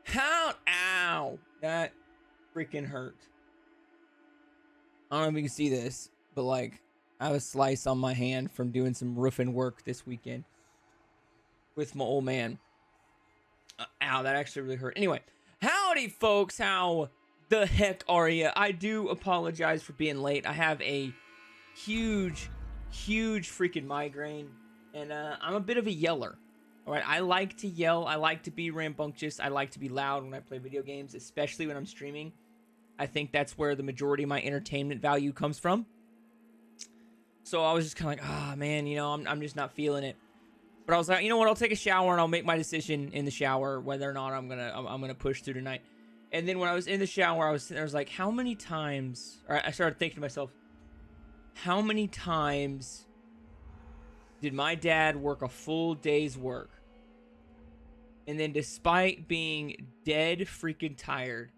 How? Ow! That freaking hurt. I don't know if you can see this, but like, I have a slice on my hand from doing some roofing work this weekend with my old man. Ow, that actually really hurt. Anyway, howdy, folks. How the heck are you? I do apologize for being late. I have a huge freaking migraine, and I'm a bit of a yeller. All right, I like to yell. I like to be rambunctious. I like to be loud when I play video games, especially when I'm streaming. I think that's where the majority of my entertainment value comes from. So I was just kind of like, ah, man, you know, I'm just not feeling it. But I was like, you know what? I'll take a shower and I'll make my decision in the shower whether or not I'm gonna push through tonight. And then when I was in the shower, I was sitting there, I was like, how many times? Or I started thinking to myself, how many times did my dad work a full day's work? And then despite being dead freaking tired,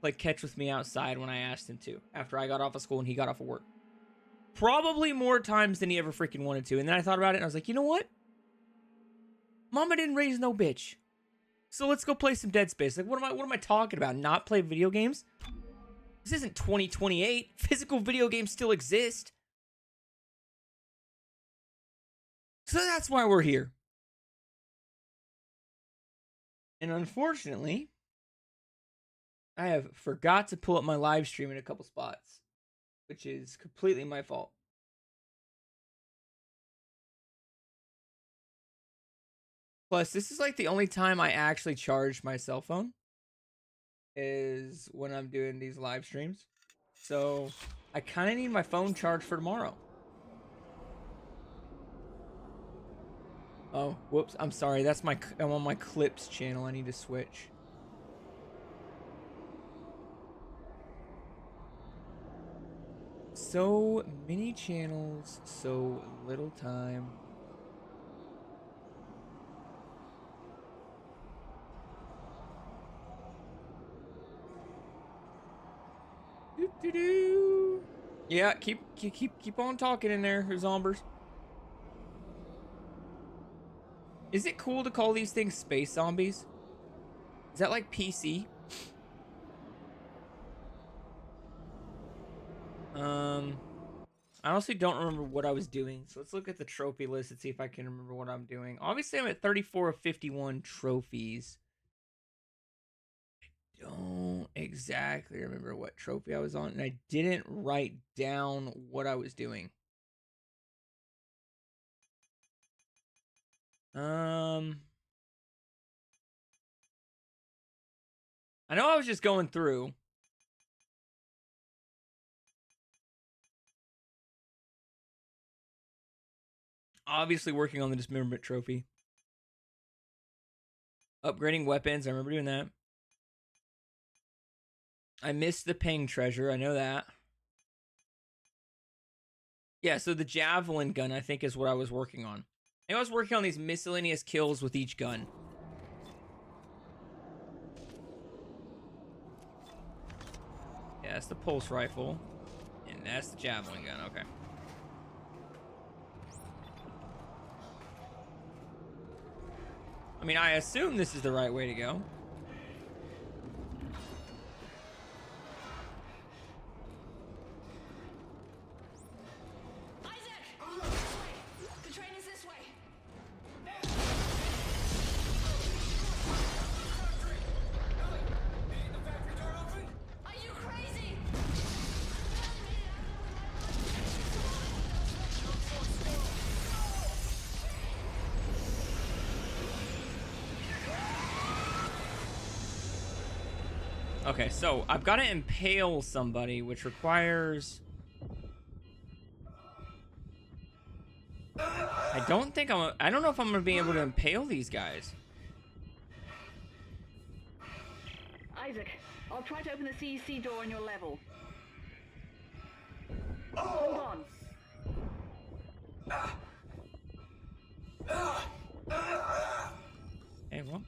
like catch with me outside when I asked him to, after I got off of school and he got off of work. Probably more times than he ever freaking wanted to. And then I thought about it and I was like, you know what? Mama didn't raise no bitch. So let's go play some Dead Space. Like, what am I talking about? Not play video games? This isn't 2028. Physical video games still exist. So that's why we're here. And unfortunately, I have forgot to pull up my live stream in a couple spots, which is completely my fault. Plus, this is like the only time I actually charge my cell phone is when I'm doing these live streams. So I kind of need my phone charged for tomorrow. Oh, whoops. I'm sorry. I'm on my clips channel. I need to switch. So many channels, so little time. Doo-doo-doo. Yeah, keep on talking in there, Zombers. Is it cool to call these things space zombies? Is that like PC? I honestly don't remember what I was doing. So let's look at the trophy list and see if I can remember what I'm doing. Obviously, I'm at 34 of 51 trophies. I don't exactly remember what trophy I was on, and I didn't write down what I was doing. I know I was just going through. Obviously working on the dismemberment trophy. Upgrading weapons, I remember doing that. I missed the ping treasure, I know that. Yeah, so the javelin gun, I think, is what I was working on. I was working on these miscellaneous kills with each gun. Yeah, that's the pulse rifle. And that's the javelin gun, okay. I mean, I assume this is the right way to go. Okay, so I've got to impale somebody, which requires... I don't know if I'm going to be able to impale these guys. Isaac, I'll try to open the CEC door on your level. Hold on. Hey, well.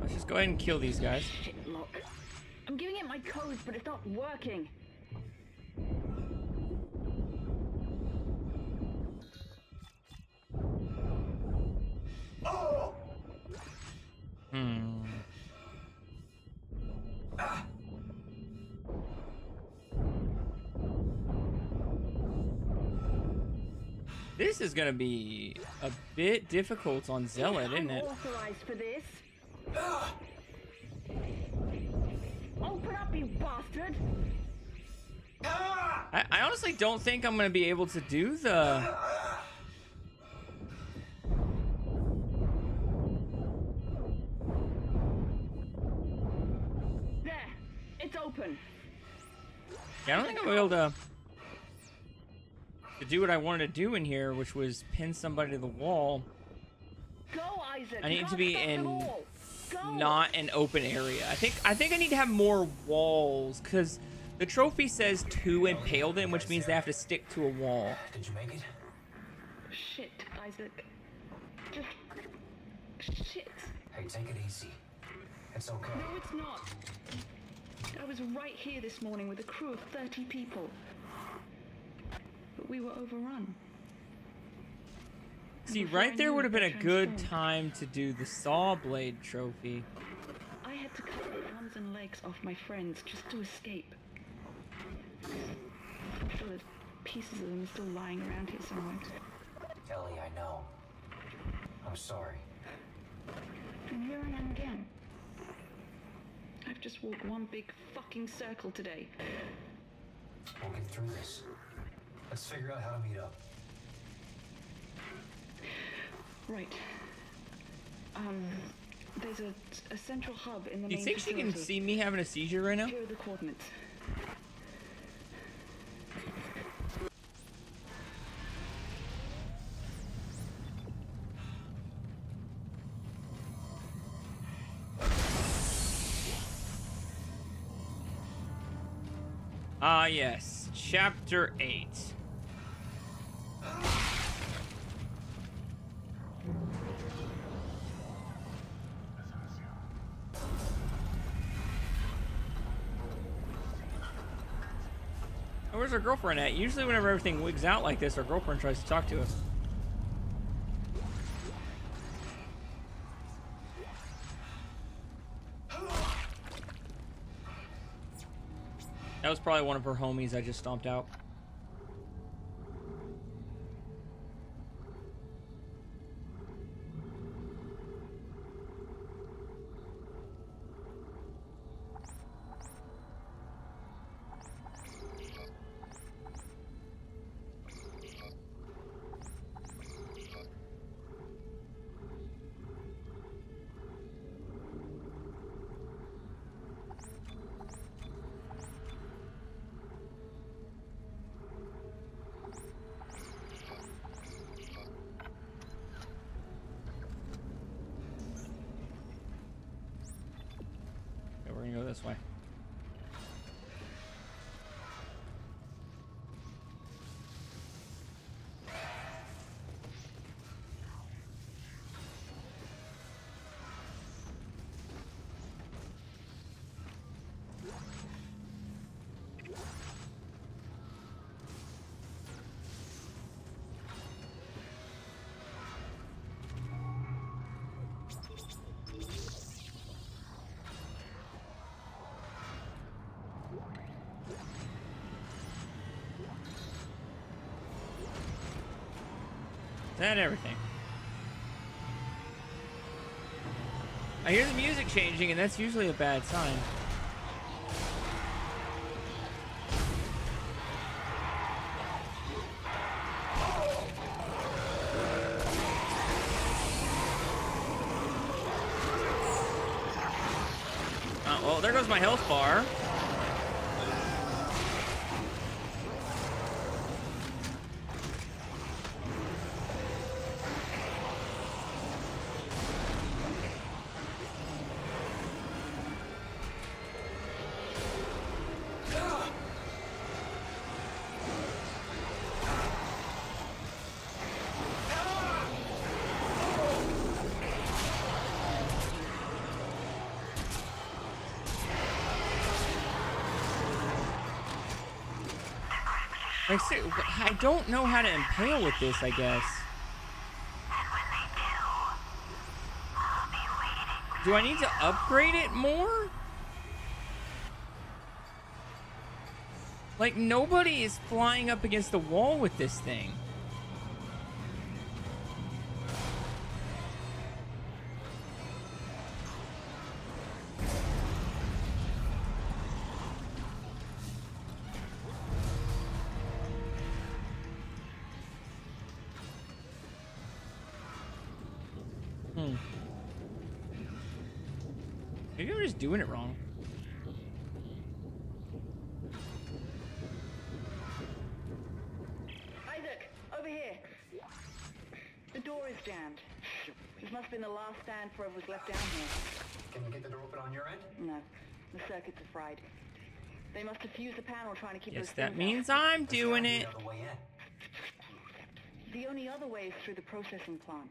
Let's just go ahead and kill these guys. I'm giving it my codes, but it's not working. This is gonna be a bit difficult on Zealot, isn't it? I'm authorized for this. Open up, you bastard! I honestly don't think I'm gonna be able to do the... There, it's open. Yeah, I don't think I'm gonna be able to do what I wanted to do in here, which was pin somebody to the wall. Go, Isaac. I need to be in Go. not an open area. I think I need to have more walls, because the trophy says to impale them, which means they have to stick to a wall. Did you make it? Shit, Isaac. Just shit. Hey, take it easy. It's okay. No, it's not. I was right here this morning with a crew of 30 people. But we were overrun. See, Before I right there knew would have it, been they a good transformed. time to do the saw blade trophy. I had to cut the arms and legs off my friends just to escape. I'm sure there's pieces of them still lying around here somewhere. Ellie, I know. I'm sorry. And here I am again. I've just walked one big fucking circle today. We'll get through this. Let's figure out how to meet up. Right. There's a central hub in the Do you main think she can facility. see me having a seizure right now? Here are the coordinates. Ah, yes. Chapter 8. Oh, where's our girlfriend at? Usually whenever everything wigs out like this, our girlfriend tries to talk to us. That was probably one of her homies I just stomped out. Okay, we're gonna go this way. Is that everything? I hear the music changing, and that's usually a bad sign. Well, there goes my health bar. Like, I don't know how to impale with this, I guess. Do I need to upgrade it more? Like, nobody is flying up against the wall with this thing. Maybe I'm just doing it wrong. Isaac, over here. The door is jammed. This must have been the last stand for whoever was left down here. Can you get the door open on your end? No, the circuits are fried. They must have fused the panel trying to keep Yes, those that things means out. I'm doing it. There's gotta be another way in. The only other way is through the processing plant,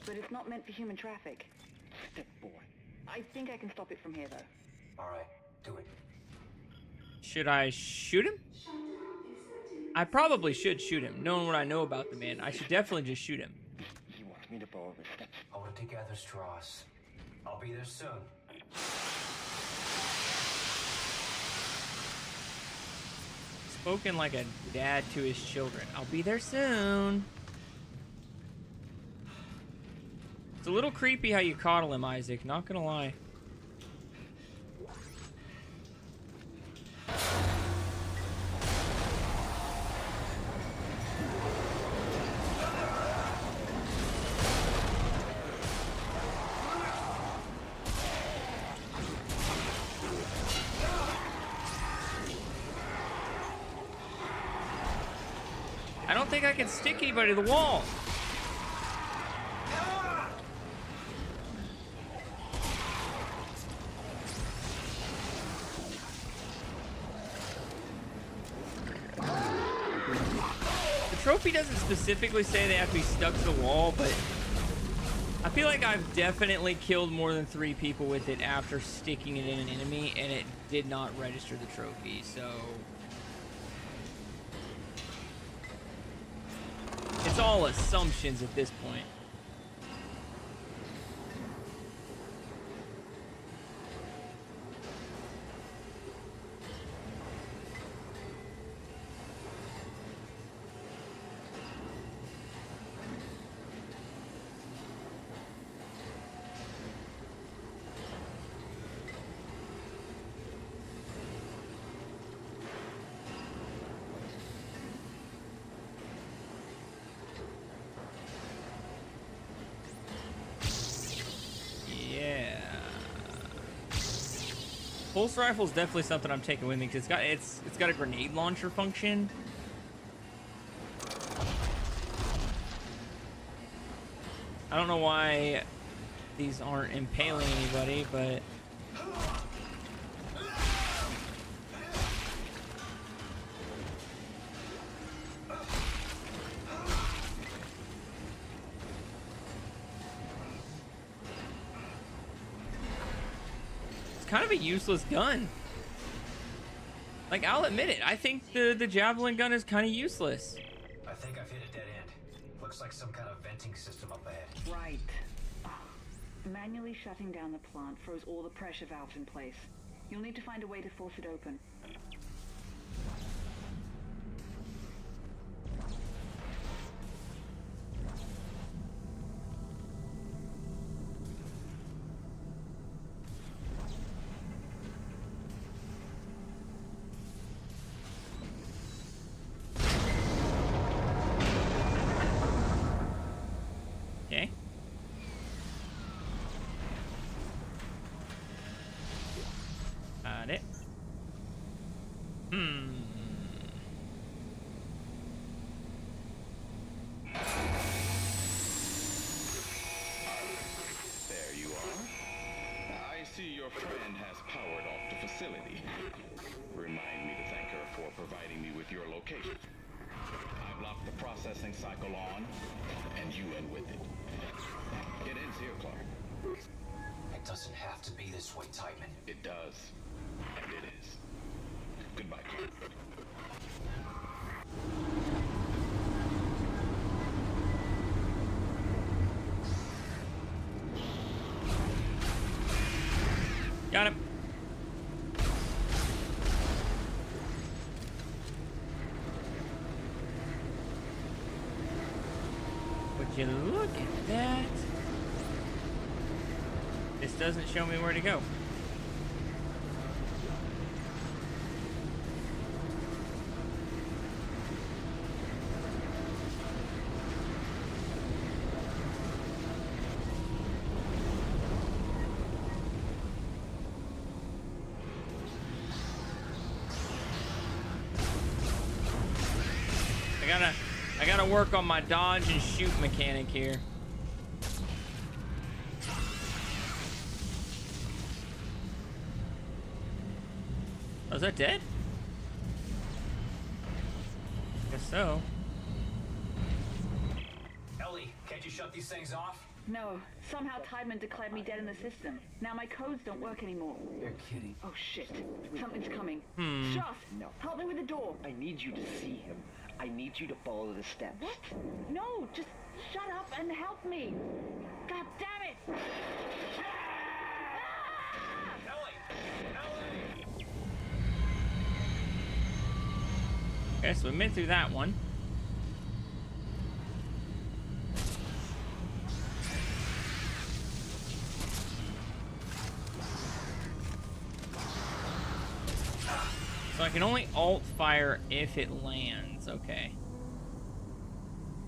but it's not meant for human traffic. Step boy. I think I can stop it from here, though. All right, do it. Should I shoot him? I probably should shoot him. Knowing what I know about the man, I should definitely just shoot him. He wants me to borrow the steps. Hold it together, Strauss. I'll be there soon. Spoken like a dad to his children. I'll be there soon. It's a little creepy how you coddle him, Isaac. Not gonna lie. I don't think I can stick anybody to the wall. The trophy doesn't specifically say they have to be stuck to the wall, but I feel like I've definitely killed more than 3 people with it after sticking it in an enemy, and it did not register the trophy, so... It's all assumptions at this point. Pulse rifle is definitely something I'm taking with me because it's got a grenade launcher function. I don't know why these aren't impaling anybody, but kind of a useless gun. Like, I'll admit it. I think the javelin gun is kind of useless. I think I've hit a dead end. Looks like some kind of venting system up ahead. Right. Manually shutting down the plant froze all the pressure valves in place. You'll need to find a way to force it open. Okay. Got it. There you are. I see your friend has powered off the facility. Remind me to thank her for providing me with your location. I've locked the processing cycle on, and you in with it. It ends here, Clark. It doesn't have to be this way, Titan. It does. And it is. Goodbye, Clark. Got him. Would you look at that? This doesn't show me where to go. I gotta work on my dodge and shoot mechanic here. Oh, is that dead? Guess so. Ellie, can't you shut these things off? No. Somehow Tideman declared me dead in the system. Now my codes don't work anymore. You're kidding. Oh shit. Something's coming. Hmm. Shut! No. Help me with the door. I need you to see him. I need you to follow the steps. What? No, just shut up and help me. God damn it! Okay, so we made through that one. So I can only alt fire if it lands. Okay.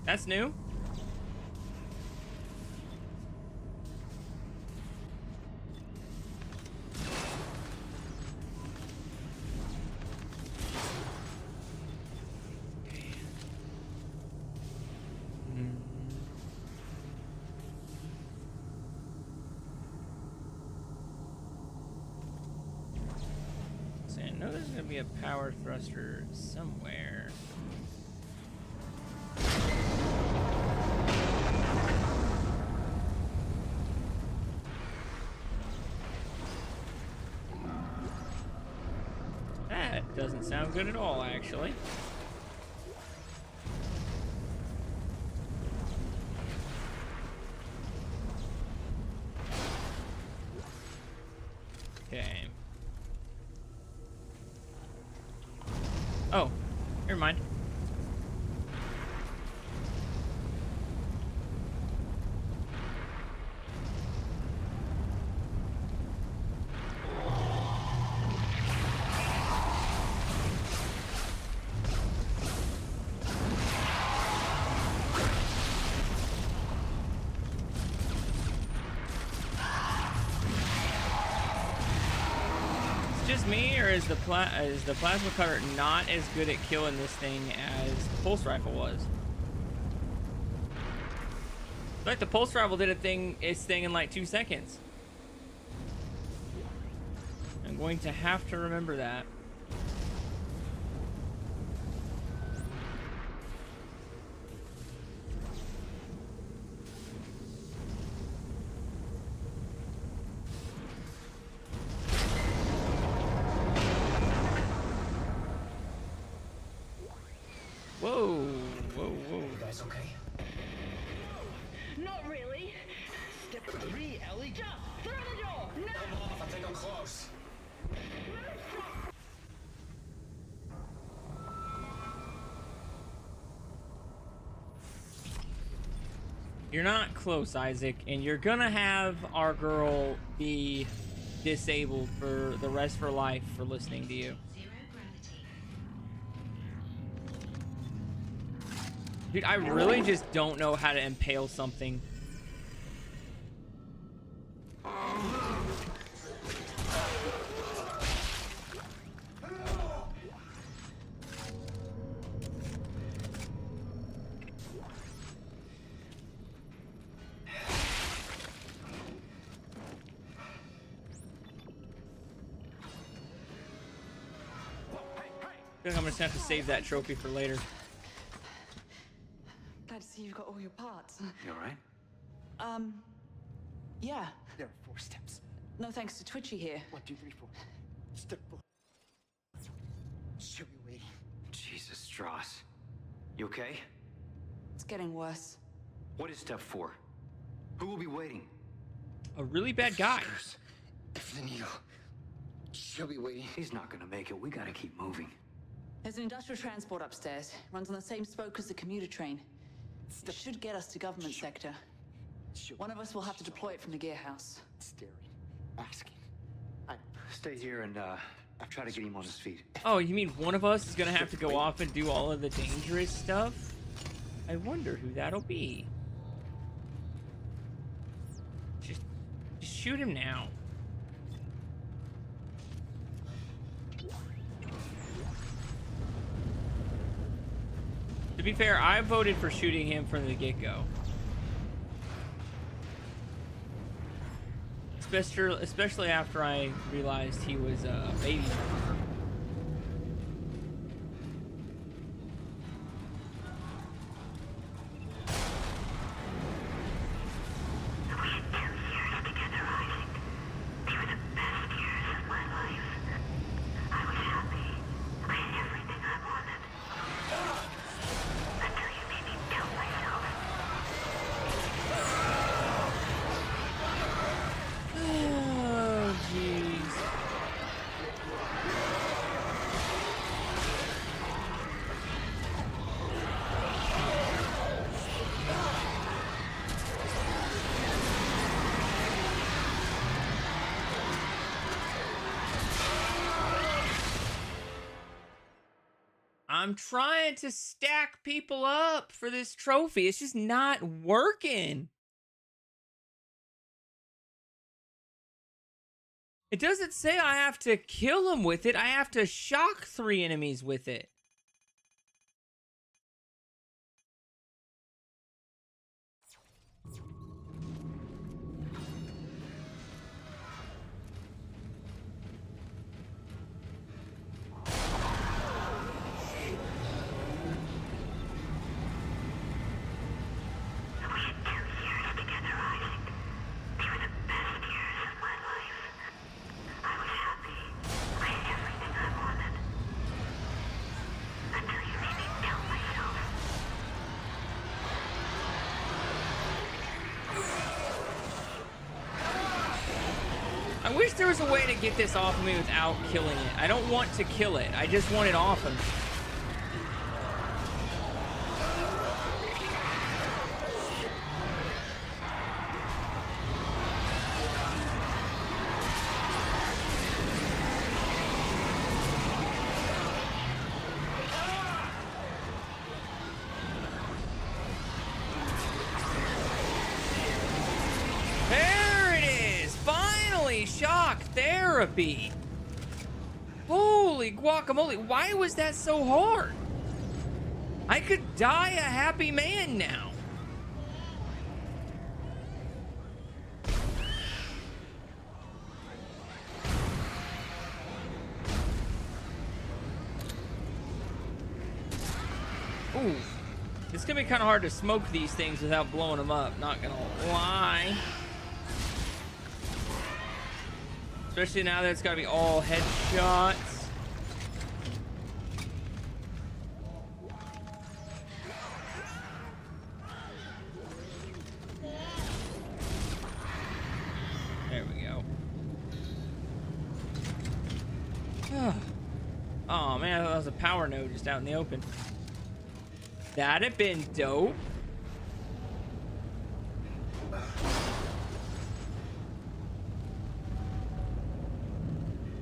That's new. I know there's gonna be a power thruster somewhere. That doesn't sound good at all, actually. Okay. Oh, never mind. Just me, or is the plasma cutter not as good at killing this thing as the pulse rifle was? Like the pulse rifle did its thing in like 2 seconds. I'm going to have to remember that. Whoa, whoa, whoa. You guys okay? Not really. Step 3, Ellie. Just through the door. No. Come off, I think I'm close. You're not close, Isaac, and you're gonna have our girl be disabled for the rest of her life for listening to you. Dude, I really just don't know how to impale something. I think I'm just gonna have to save that trophy for later. Glad to see you've got all your parts. You alright? Yeah. There are 4 steps. No thanks to Twitchy here. 1, 2, 3, 4. Step 4. Show me waiting. Jesus, Strauss. You okay? It's getting worse. What is step 4? Who will be waiting? A really bad guy. If the needle She'll be waiting. He's not gonna make it. We gotta keep moving. There's an industrial transport upstairs. Runs on the same spoke as the commuter train. It should get us to government sector. One of us will have to deploy it from the gear house. Staring. Asking. Stay here and I'll try to get him on his feet. Oh, you mean one of us is gonna have to go off and do all of the dangerous stuff? I wonder who that'll be. Just shoot him now. To be fair, I voted for shooting him from the get-go. Especially after I realized he was a baby murderer. I'm trying to stack people up for this trophy. It's just not working. It doesn't say I have to kill them with it. I have to shock 3 enemies with it. I wish there was a way to get this off of me without killing it. I don't want to kill it. I just want it off of me. Shock therapy. Holy guacamole. Why was that so hard? I could die a happy man now. Ooh. It's gonna be kind of hard to smoke these things without blowing them up. Not gonna lie. Especially now that it's got to be all headshots. There we go. Oh man, I thought that was a power node just out in the open. That'd have been dope.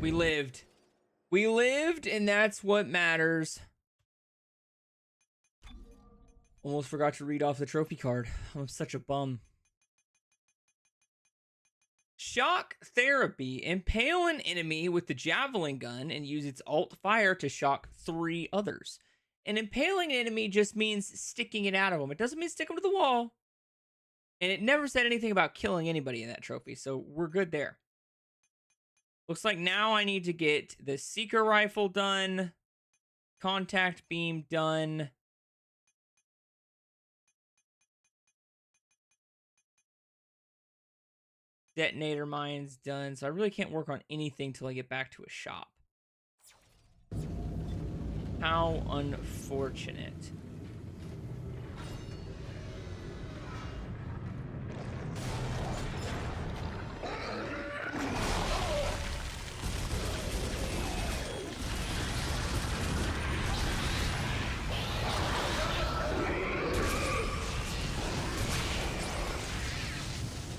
We lived. We lived, and that's what matters. Almost forgot to read off the trophy card. I'm such a bum. Shock therapy. Impale an enemy with the javelin gun and use its alt fire to shock 3 others. And impaling an enemy just means sticking it out of them. It doesn't mean stick them to the wall. And it never said anything about killing anybody in that trophy, so we're good there. Looks like now I need to get the Seeker Rifle done. Contact Beam done. Detonator Mines done. So I really can't work on anything till I get back to a shop. How unfortunate.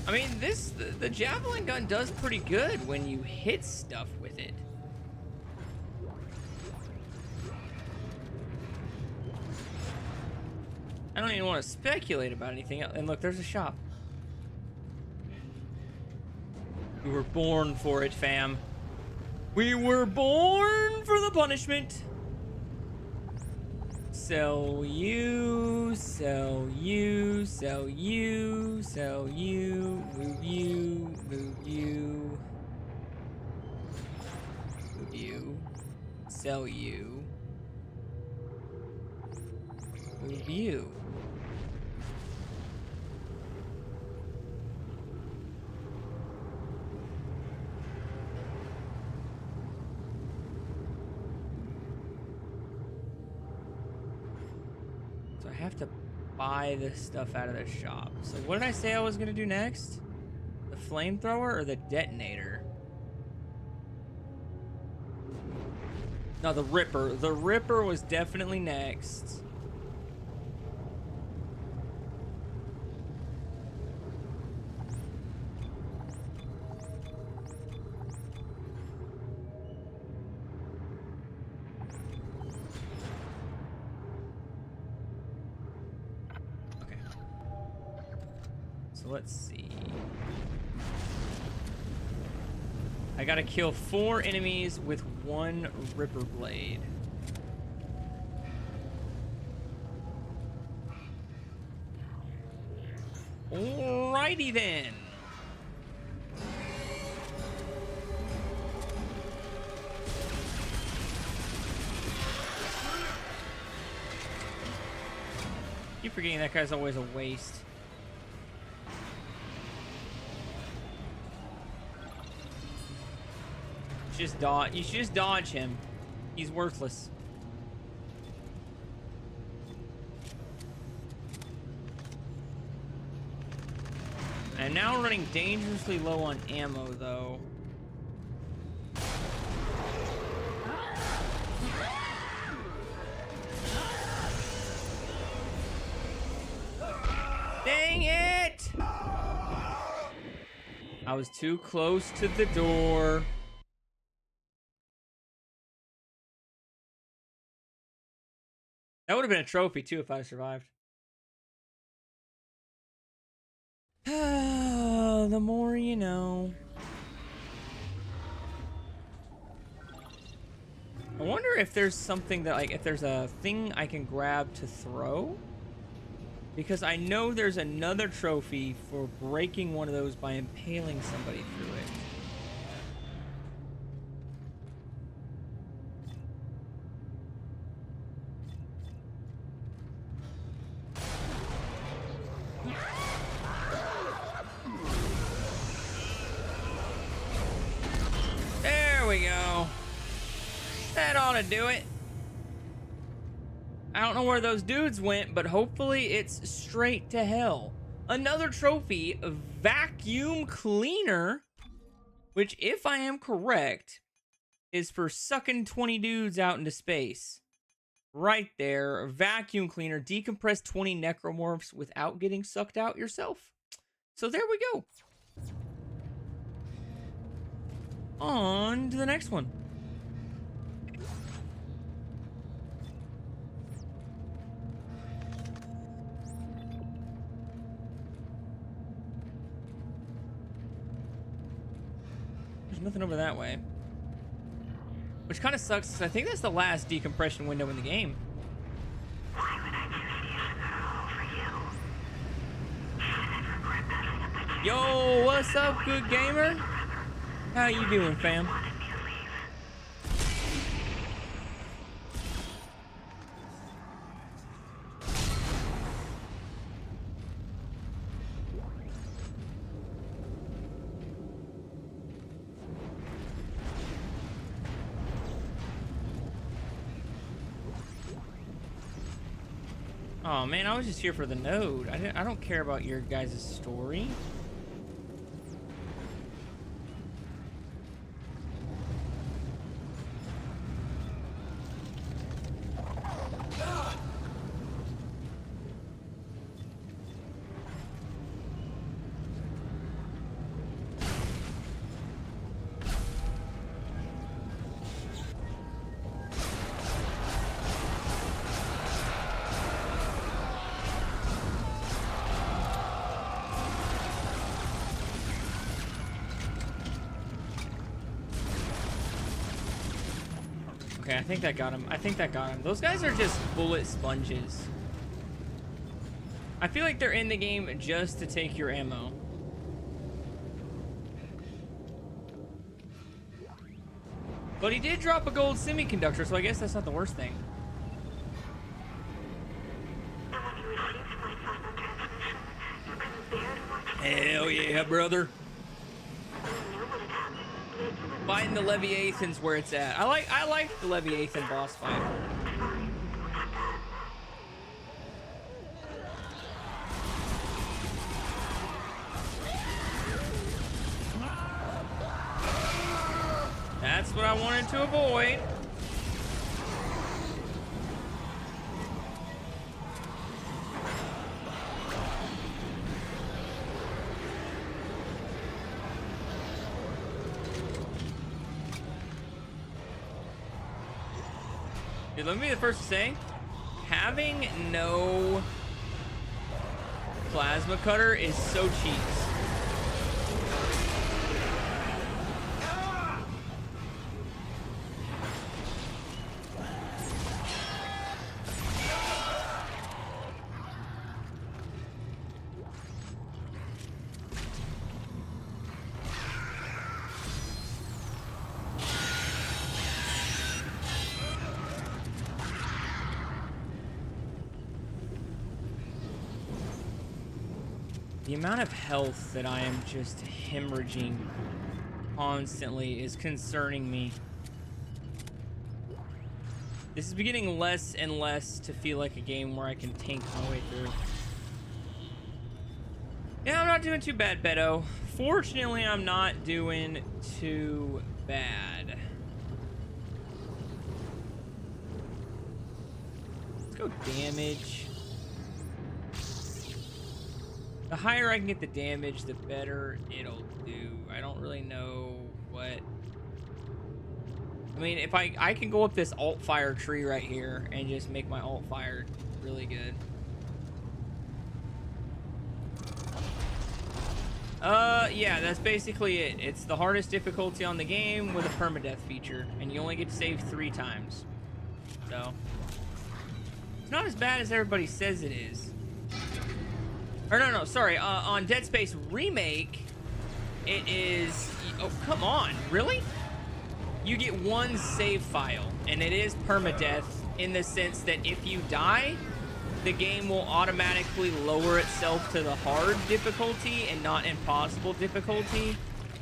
I mean, the javelin gun does pretty good when you hit stuff with it. I don't even want to speculate about anything else. And look, there's a shop. We were born for it, fam. We were born for the punishment. Sell you, sell you, sell you, sell you, move you, move you, move you, sell you, move you. So I have to buy this stuff out of the shop. So what did I say I was gonna do next? The flamethrower or the detonator? No, the Ripper. The Ripper was definitely next. Okay. So let's see. I gotta kill 4 enemies with 1 Ripper blade. Alrighty then. Keep forgetting that guy's always a waste. Just dodge. You should just dodge him. He's worthless. I'm now running dangerously low on ammo, though. Dang it! I was too close to the door. That would have been a trophy, too, if I survived. The more you know. I wonder if there's something that, like, if there's a thing I can grab to throw. Because I know there's another trophy for breaking one of those by impaling somebody through it. There we go. That ought to do it. I don't know where those dudes went, but hopefully it's straight to hell. Another trophy, vacuum cleaner, which, if I am correct, is for sucking 20 dudes out into space. Right there, vacuum cleaner, decompress 20 necromorphs without getting sucked out yourself. So there we go. On to the next one. There's nothing over that way. Which kind of sucks, because I think that's the last decompression window in the game. Yo, what's up, good gamer? How you doing, fam? Oh man, I was just here for the node. I don't care about your guys' story. Okay, I think that got him. I think that got him. Those guys are just bullet sponges. I feel like they're in the game just to take your ammo. But he did drop a gold semiconductor, so I guess that's not the worst thing. And when you received my final transmission, you couldn't bear to watch me. Hell yeah, brother. You knew what had happened, yet you were Fighting the Leviathan's where it's at. I like the Leviathan boss fight. fine. What's that? That's what I wanted to avoid. Dude, let me be the first to say, having no plasma cutter is so cheap. The amount of health that I am just hemorrhaging constantly is concerning me. This is beginning less and less to feel like a game where I can tank my way through. Yeah, I'm not doing too bad, Beto. Fortunately, I'm not doing too bad. Let's go damage. The higher I can get the damage, the better it'll do. I don't really know what... I mean, if I can go up this alt fire tree right here and just make my alt fire really good. Yeah, that's basically it. It's the hardest difficulty on the game with a permadeath feature, and you only get to save 3 times. So, it's not as bad as everybody says it is. Or no, sorry. On Dead Space Remake, it is... Oh, come on. Really? You get 1 save file, and it is permadeath in the sense that if you die, the game will automatically lower itself to the hard difficulty and not impossible difficulty,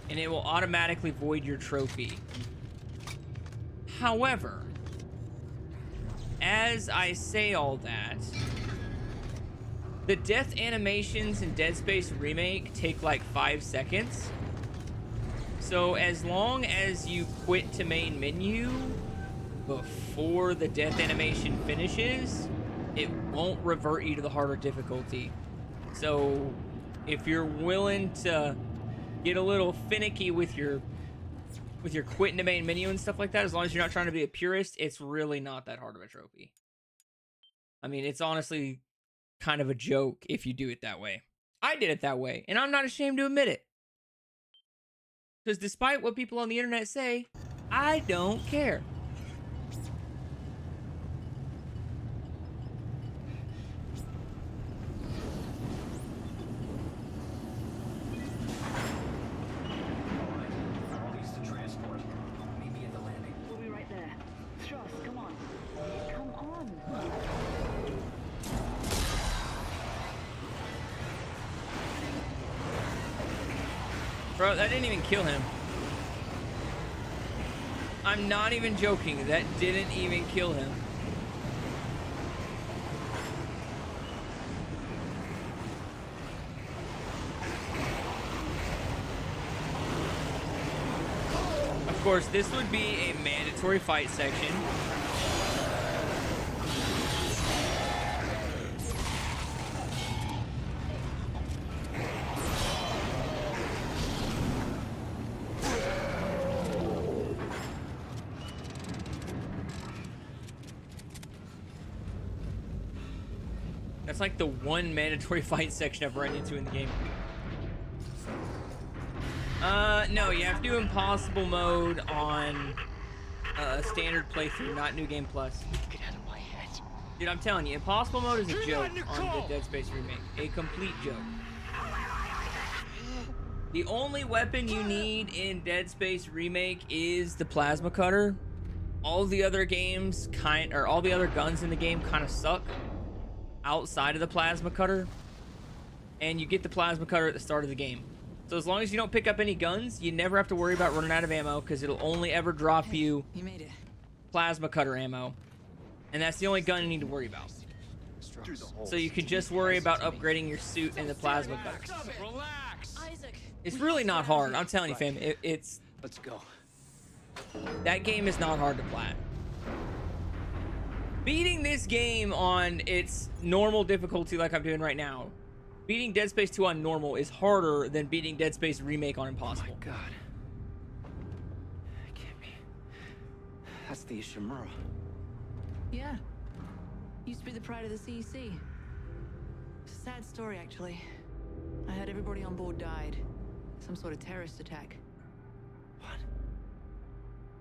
and it will automatically void your trophy. However, as I say all that... The death animations in Dead Space Remake take like 5 seconds. So as long as you quit to main menu before the death animation finishes, it won't revert you to the harder difficulty. So if you're willing to get a little finicky with your quitting to main menu and stuff like that, as long as you're not trying to be a purist, it's really not that hard of a trophy. I mean, it's honestly kind of a joke if you do it that way. I did it that way, and I'm not ashamed to admit it. Because despite what people on the internet say, I don't care. Release the transport. Meet me at the landing. We'll be right there. Strauss, come on. Come on. Bro, that didn't even kill him. I'm not even joking. That didn't even kill him. Of course, this would be a mandatory fight section. That's like the one mandatory fight section I've run into in the game. No, you have to do impossible mode on standard playthrough, not New Game Plus. Get out of my head. Dude, I'm telling you, Impossible Mode is a joke on the Dead Space remake. A complete joke. The only weapon you need in Dead Space remake is the plasma cutter. All the other games all the other guns in the game kind of suck outside of the plasma cutter. And you get the plasma cutter at the start of the game. So as long as you don't pick up any guns, you never have to worry about running out of ammo because it'll only ever drop you You made it. plasma cutter ammo. And that's the only gun you need to worry about. So you can just worry about upgrading your suit in the plasma cutter. Relax. Isaac. It's really not hard. I'm telling you, fam. It's Let's go. that game is not hard to plat. Beating this game on its normal difficulty like I'm doing right now, beating Dead Space 2 on normal is harder than beating Dead Space Remake on impossible. God. It can't be. That's the Ishimura. Yeah. Used to be the pride of the CEC. It's a sad story, actually. I heard everybody on board died. Some sort of terrorist attack. What?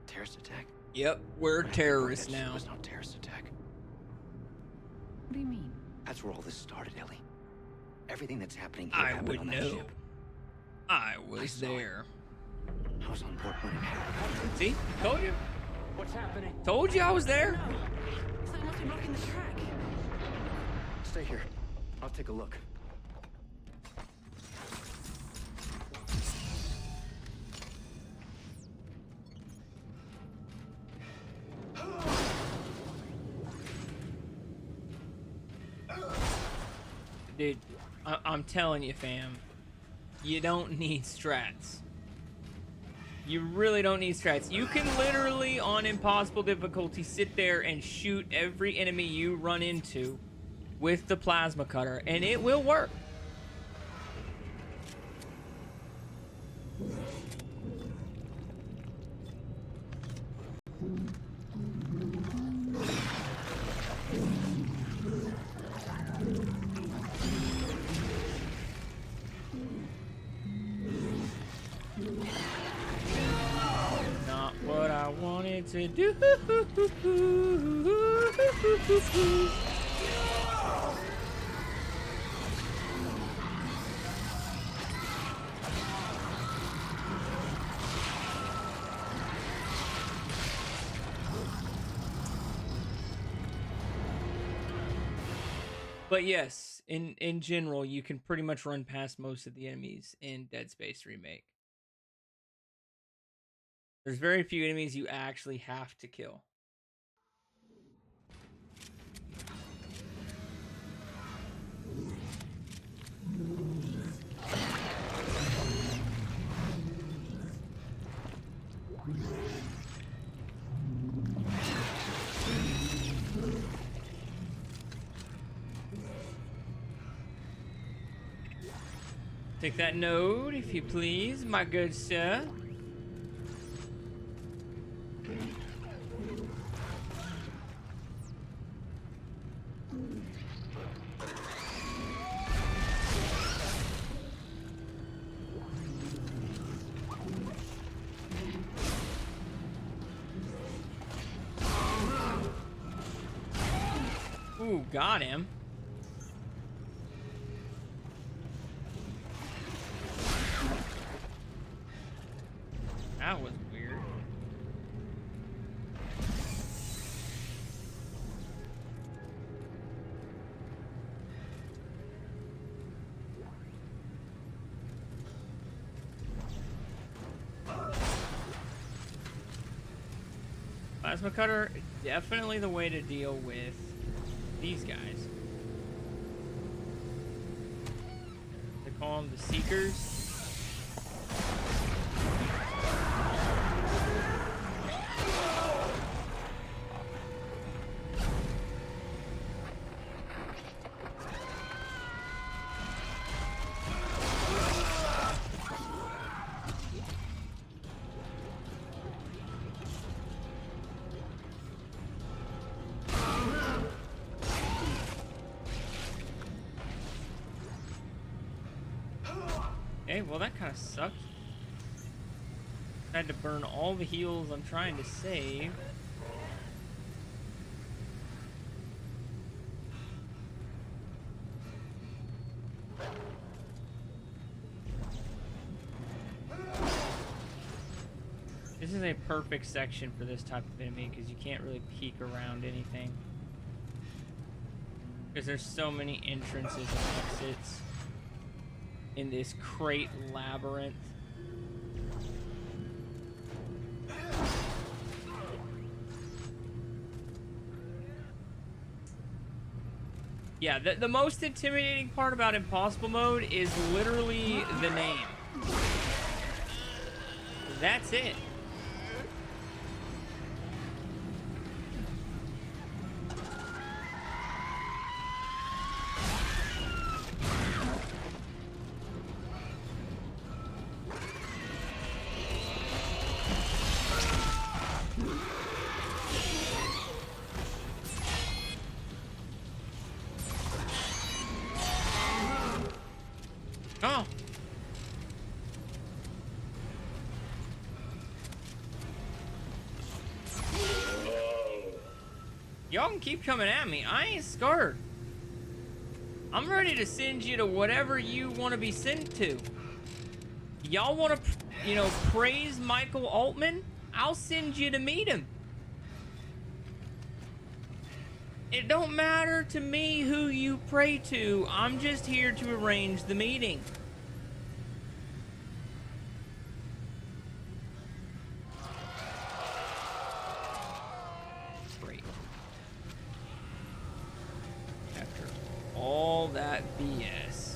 Terrorist attack? Yep, we're terrorists There now. was no terrorist attack. What do you mean? That's where all this started, Ellie. Everything that's happening here I happened would on that know. ship. I was I saw it. there. I was on board when it happened. See? Told you. What's happening? Told you I was there. No. Something must be blocking the track. Stay here. I'll take a look. Dude, I'm telling you, fam. You don't need strats. You really don't need strats. You can literally, on impossible difficulty, sit there and shoot every enemy you run into with the plasma cutter, and it will work. Not what I wanted to do. But yes, in general, you can pretty much run past most of the enemies in Dead Space Remake. There's very few enemies you actually have to kill. Take that node, if you please, my good sir. Ooh, got him. That was weird. Plasma cutter, definitely the way to deal with these guys. They call them the Seekers. Okay, well that kind of sucked. I had to burn all the heals I'm trying to save. This is a perfect section for this type of enemy because you can't really peek around anything. Because there's so many entrances and exits in this crate labyrinth. Yeah, the most intimidating part about impossible mode is literally the name. That's it. Oh. Y'all can keep coming at me. I ain't scared. I'm ready to send you to whatever you want to be sent to. Y'all want to, you know, praise Michael Altman? I'll send you to meet him. It don't matter to me who you pray to. I'm just here to arrange the meeting. Great. After all that BS.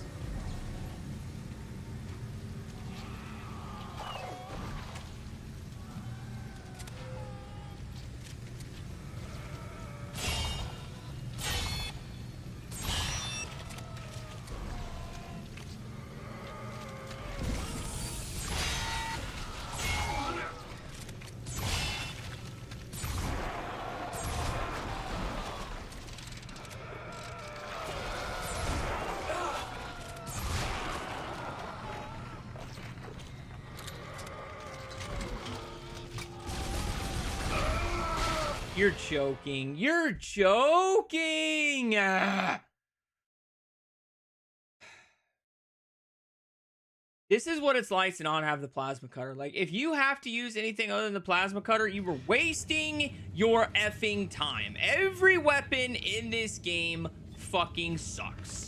You're joking. You're joking. Ah. This is what it's like to not have the plasma cutter. Like, if you have to use anything other than the plasma cutter, you were wasting your effing time. Every weapon in this game fucking sucks.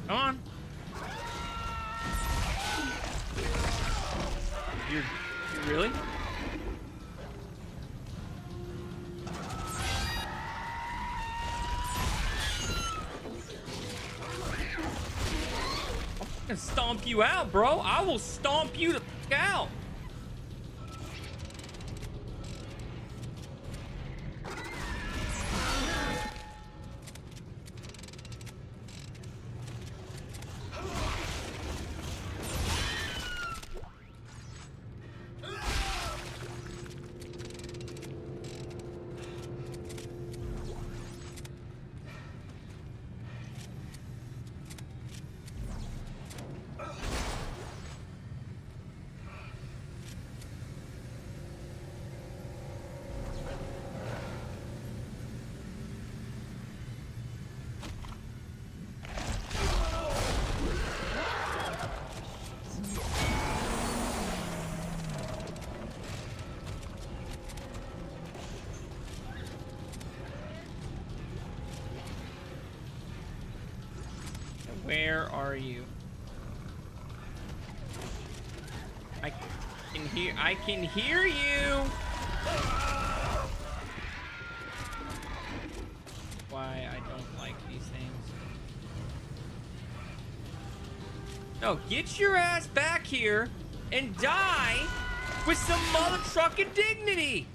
Come on. You really? I'm gonna stomp you out, bro. I will stomp you the fuck out. Where are you? I can hear you. why I don't like these things. No, get your ass back here and die with some mother trucking dignity.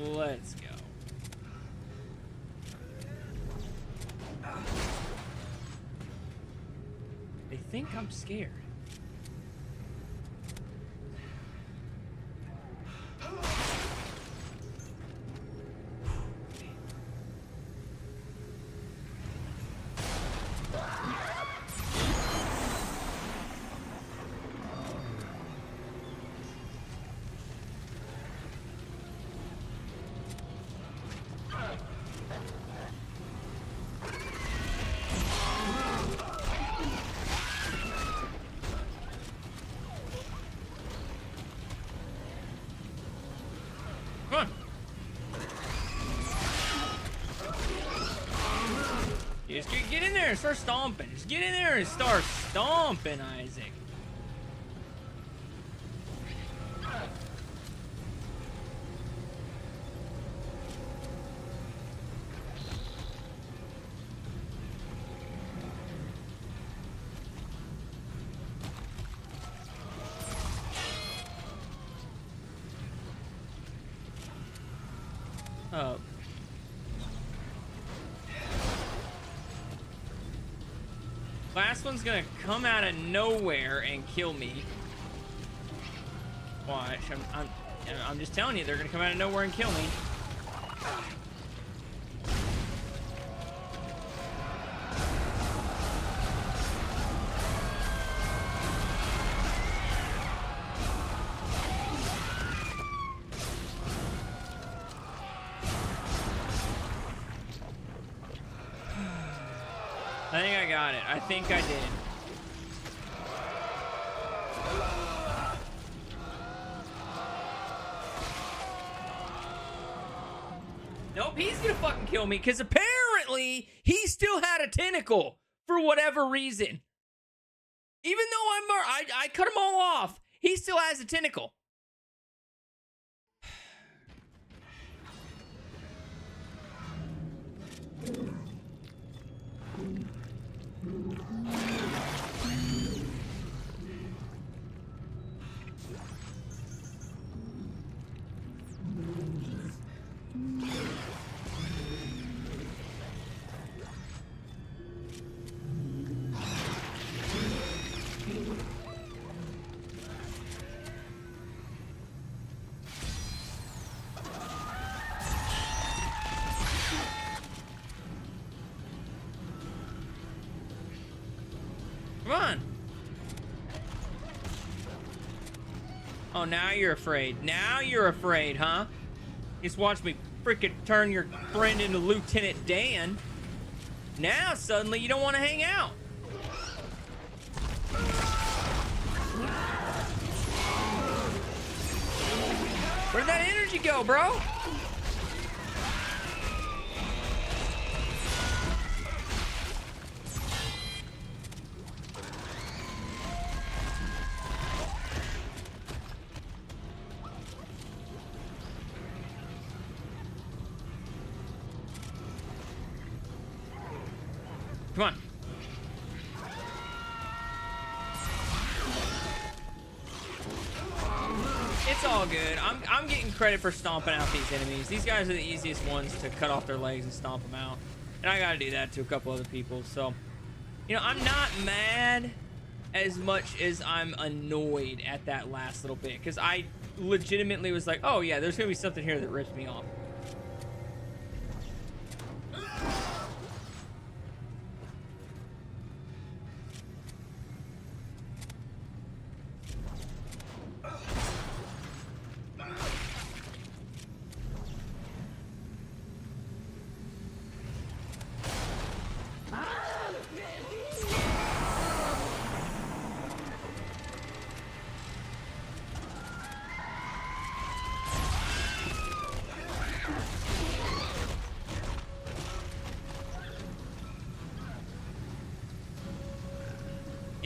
Let's go. They think I'm scared. Come on. You just get in there and start stomping. Just get in there and start stomping, Isaac. Oh. Last one's gonna come out of nowhere and kill me. Watch, I'm just telling you, they're gonna come out of nowhere and kill me. I think I got it. I think I did. Nope, he's gonna fucking kill me because apparently he still had a tentacle for whatever reason. Even though I cut them all off, he still has a tentacle. Come on. Oh, now you're afraid. Now you're afraid, huh? Just watch me freaking turn your friend into Lieutenant Dan. Now suddenly you don't want to hang out. Where'd that energy go, bro? Come on. It's all good. I'm getting credit for stomping out these enemies. These guys are the easiest ones to cut off their legs and stomp them out. And I gotta do that to a couple other people. So, you know, I'm not mad as much as I'm annoyed at that last little bit. Because I legitimately was like, oh yeah, there's gonna be something here that rips me off.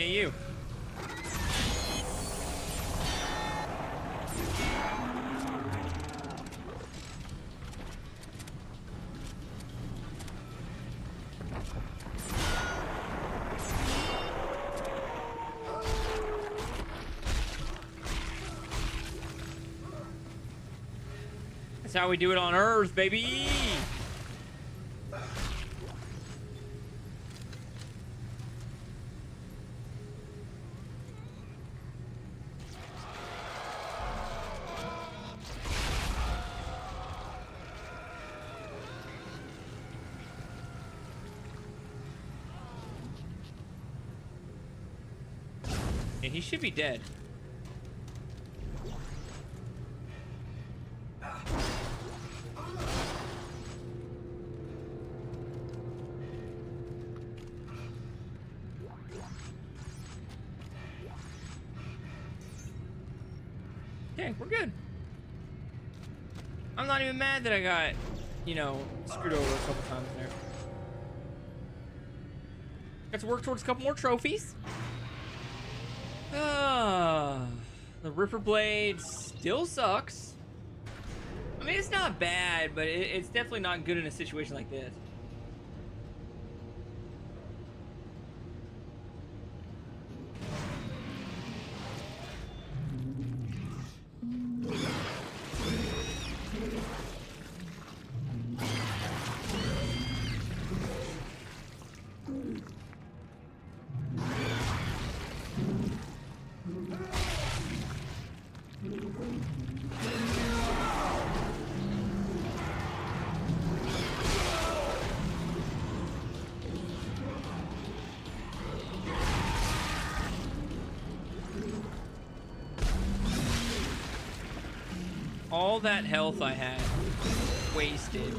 Hey, you. That's how we do it on Earth, baby. Yeah, he should be dead. Okay, we're good. I'm not even mad that I got, you know, screwed over a couple times there. Got to work towards a couple more trophies. The Ripper Blade still sucks. I mean, it's not bad, but it's definitely not good in a situation like this. All that health I had wasted.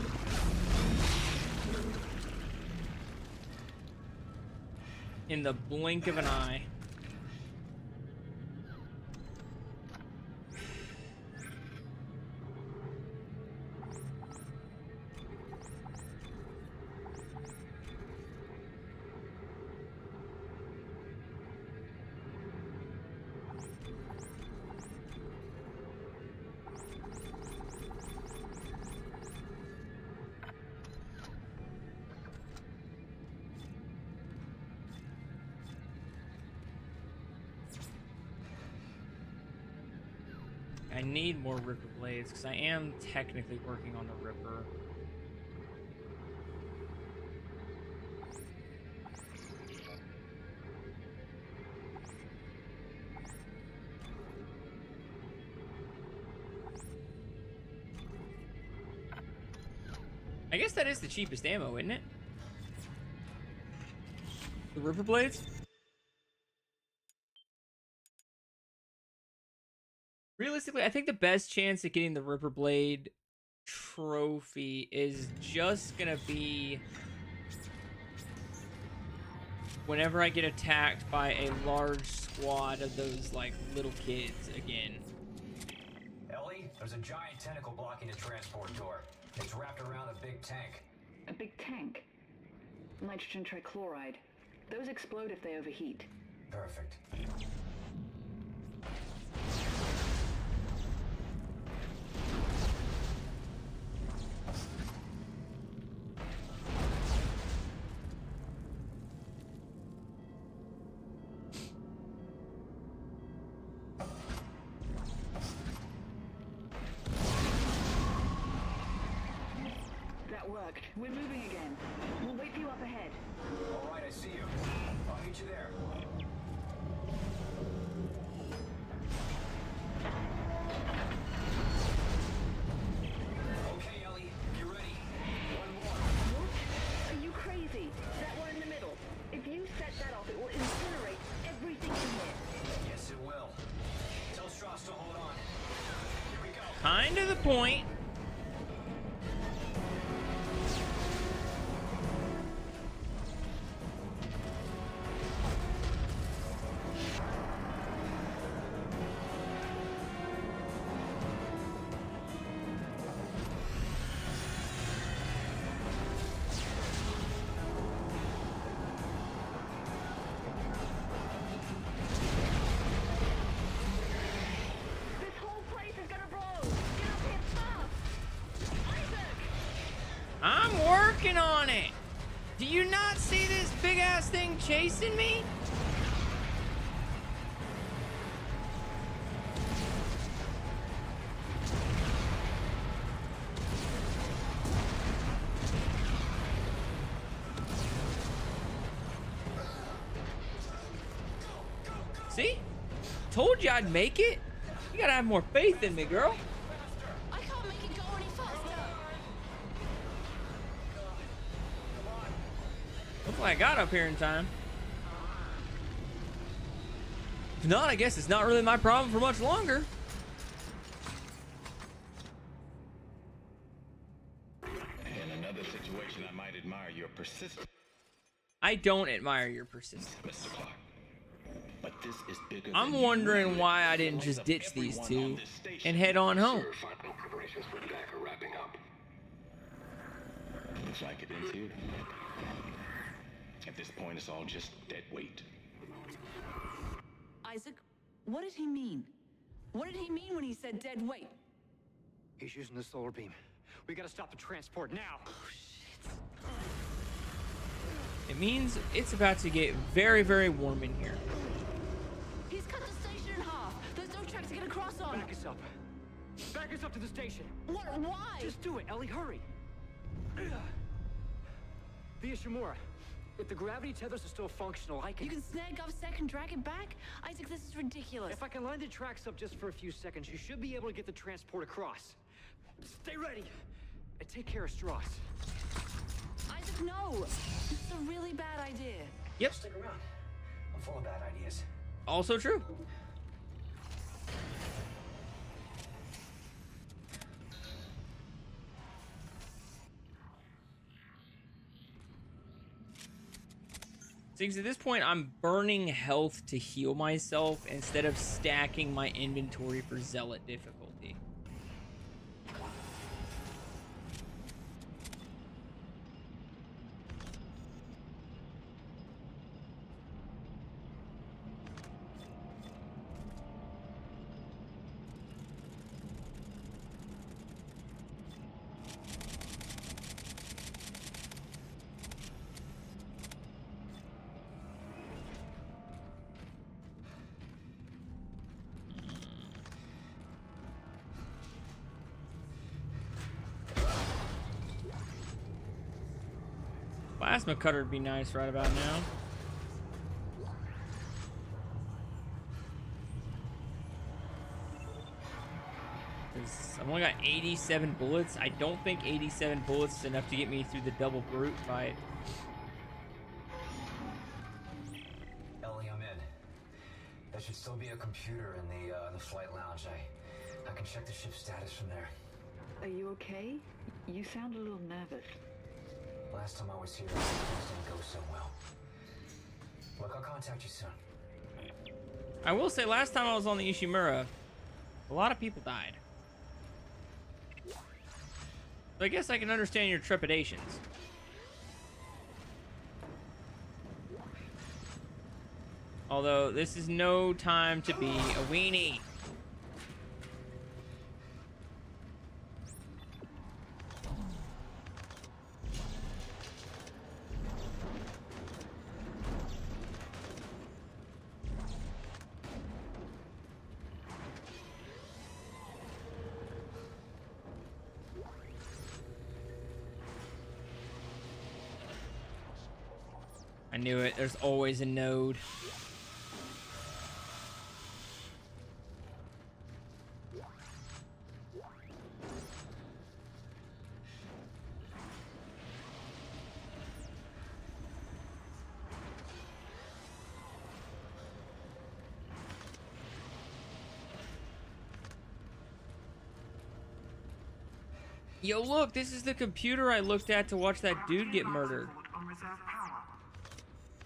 In the blink of an eye. I need more Ripper Blades because I am technically working on the Ripper. I guess that is the cheapest ammo, isn't it? The Ripper Blades? Realistically, I think the best chance at getting the Ripper Blade trophy is just gonna be whenever I get attacked by a large squad of those, like, little kids again. Ellie, there's a giant tentacle blocking the transport door. It's wrapped around a big tank. A big tank. Nitrogen trichloride. Those explode if they overheat. Perfect. That worked. We're moving again. We'll wait for you up ahead. All right, I see you. I'll meet you there. Okay, Ellie, get ready. One more. What? Are you crazy? That one in the middle. If you set that off, it will incinerate everything in here. Yes, it will. Tell Strauss to hold on. Here we go. Kind of the point. working on it. Do you not see this big ass thing chasing me? See? Told you I'd make it. You gotta have more faith in me, girl. I can't make it go any faster. Hopefully I got up here in time. If not, I guess it's not really my problem for much longer. In another situation, I might admire your persistence, I don't admire your persistence. Mr. Clark. But this is bigger I'm than wondering you. why I didn't just ditch these two and head on home. Sir, final preparations for attack are wrapping up. Looks like it is here. At this point, it's all just dead weight. Isaac, what did he mean? What did he mean when he said dead weight? He's using the solar beam. We gotta stop the transport now. It means it's about to get very, very warm in here. He's cut the station in half. There's no track to get across on. Back us up. Back us up to the station. What? Why? Just do it, Ellie. Hurry. Via Shimura, if the gravity tethers are still functional, I can... You can snag GovSec and drag it back? Isaac, this is ridiculous. If I can line the tracks up just for a few seconds, you should be able to get the transport across. Stay ready. And take care of Strauss. Isaac, no! This is a really bad idea. Yep, Stick around. I'm full of bad ideas. also true. See, 'cause at this point, I'm burning health to heal myself instead of stacking my inventory for zealot difficulty. Plasma cutter would be nice right about now. I've only got 87 bullets. I don't think 87 bullets is enough to get me through the double brute fight. Ellie, I'm in. There should still be a computer in the flight lounge. I can check the ship's status from there. Are you okay? You sound a little nervous. Last time I was here, things didn't go so well. Look, I'll contact you soon. I will say, last time I was on the Ishimura, a lot of people died. So I guess I can understand your trepidations. Although, this is no time to be a weenie. I knew it. There's always a node. Yo, look, this is the computer I looked at to watch that dude get murdered. On reserve power.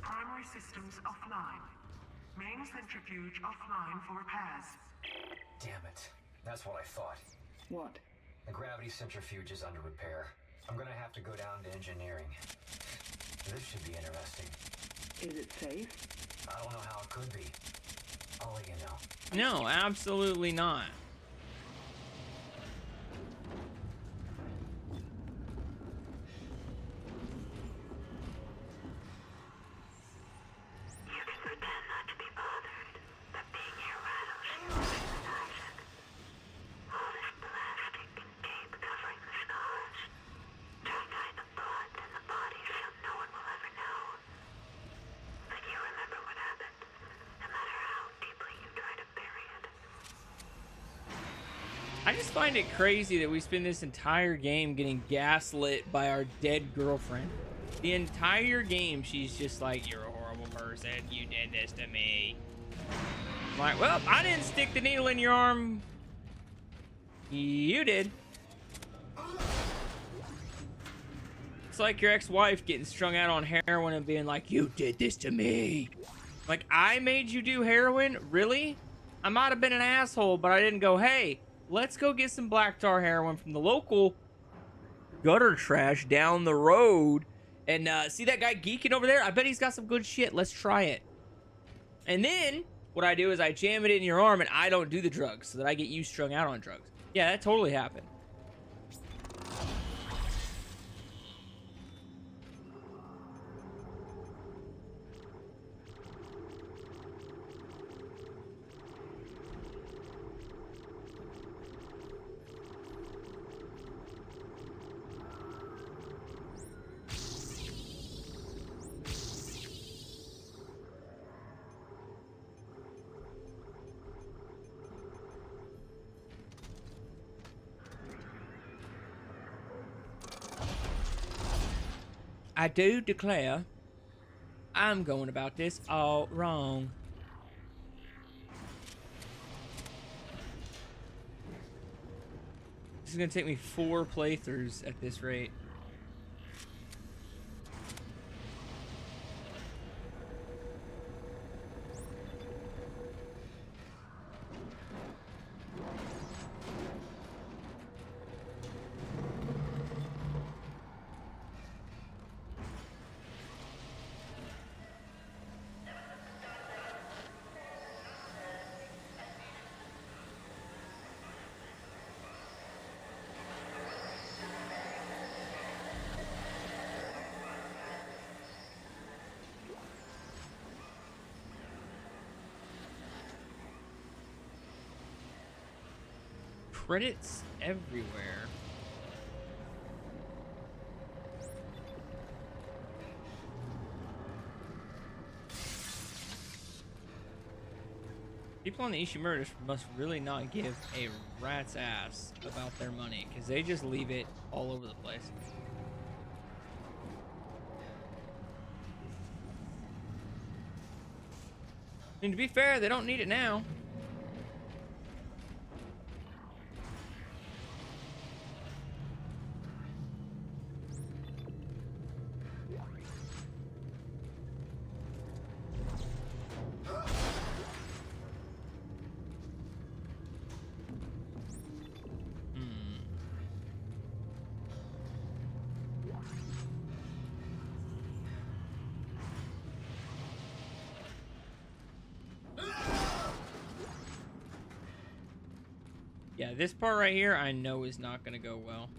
Primary systems offline. Main centrifuge offline for repairs. Damn it. That's what I thought. What? The gravity centrifuge is under repair. I'm gonna have to go down to engineering. This should be interesting. Is it safe? I don't know how it could be. I'll let you know. No, absolutely not. I just find it crazy that we spend this entire game getting gaslit by our dead girlfriend. The entire game, she's just like, you're a horrible person. You did this to me. I'm like, well, I didn't stick the needle in your arm. You did. It's like your ex-wife getting strung out on heroin and being like, you did this to me. Like, I made you do heroin? Really? I might have been an asshole, but I didn't go, hey, let's go get some black tar heroin from the local gutter trash down the road. And see that guy geeking over there? I bet he's got some good shit. Let's try it. And then what I do is I jam it in your arm and I don't do the drugs so that I get you strung out on drugs. Yeah, that totally happened. I do declare I'm going about this all wrong. This is going to take me 4 playthroughs at this rate. Credits everywhere. People on the Ishimura must really not give a rat's ass about their money because they just leave it all over the place. And to be fair, they don't need it now. Yeah, this part right here, I know is not going to go well.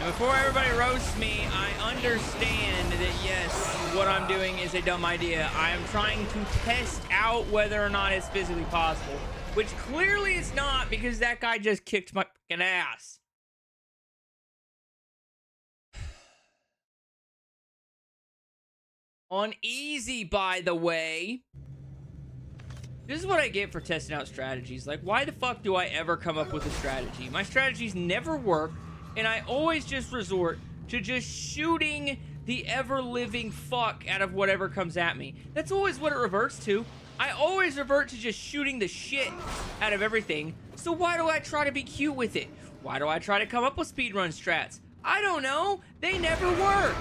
Before everybody roasts me, I understand that yes, what I'm doing is a dumb idea. I am trying to test out whether or not it's physically possible, which clearly it's not because that guy just kicked my fucking ass. On easy, by the way. This is what I get for testing out strategies. Like, why the fuck do I ever come up with a strategy? My strategies never work. And I always just resort to just shooting the ever-living fuck out of whatever comes at me. That's always what it reverts to. I always revert to just shooting the shit out of everything. So why do I try to be cute with it? Why do I try to come up with speedrun strats? I don't know. They never work.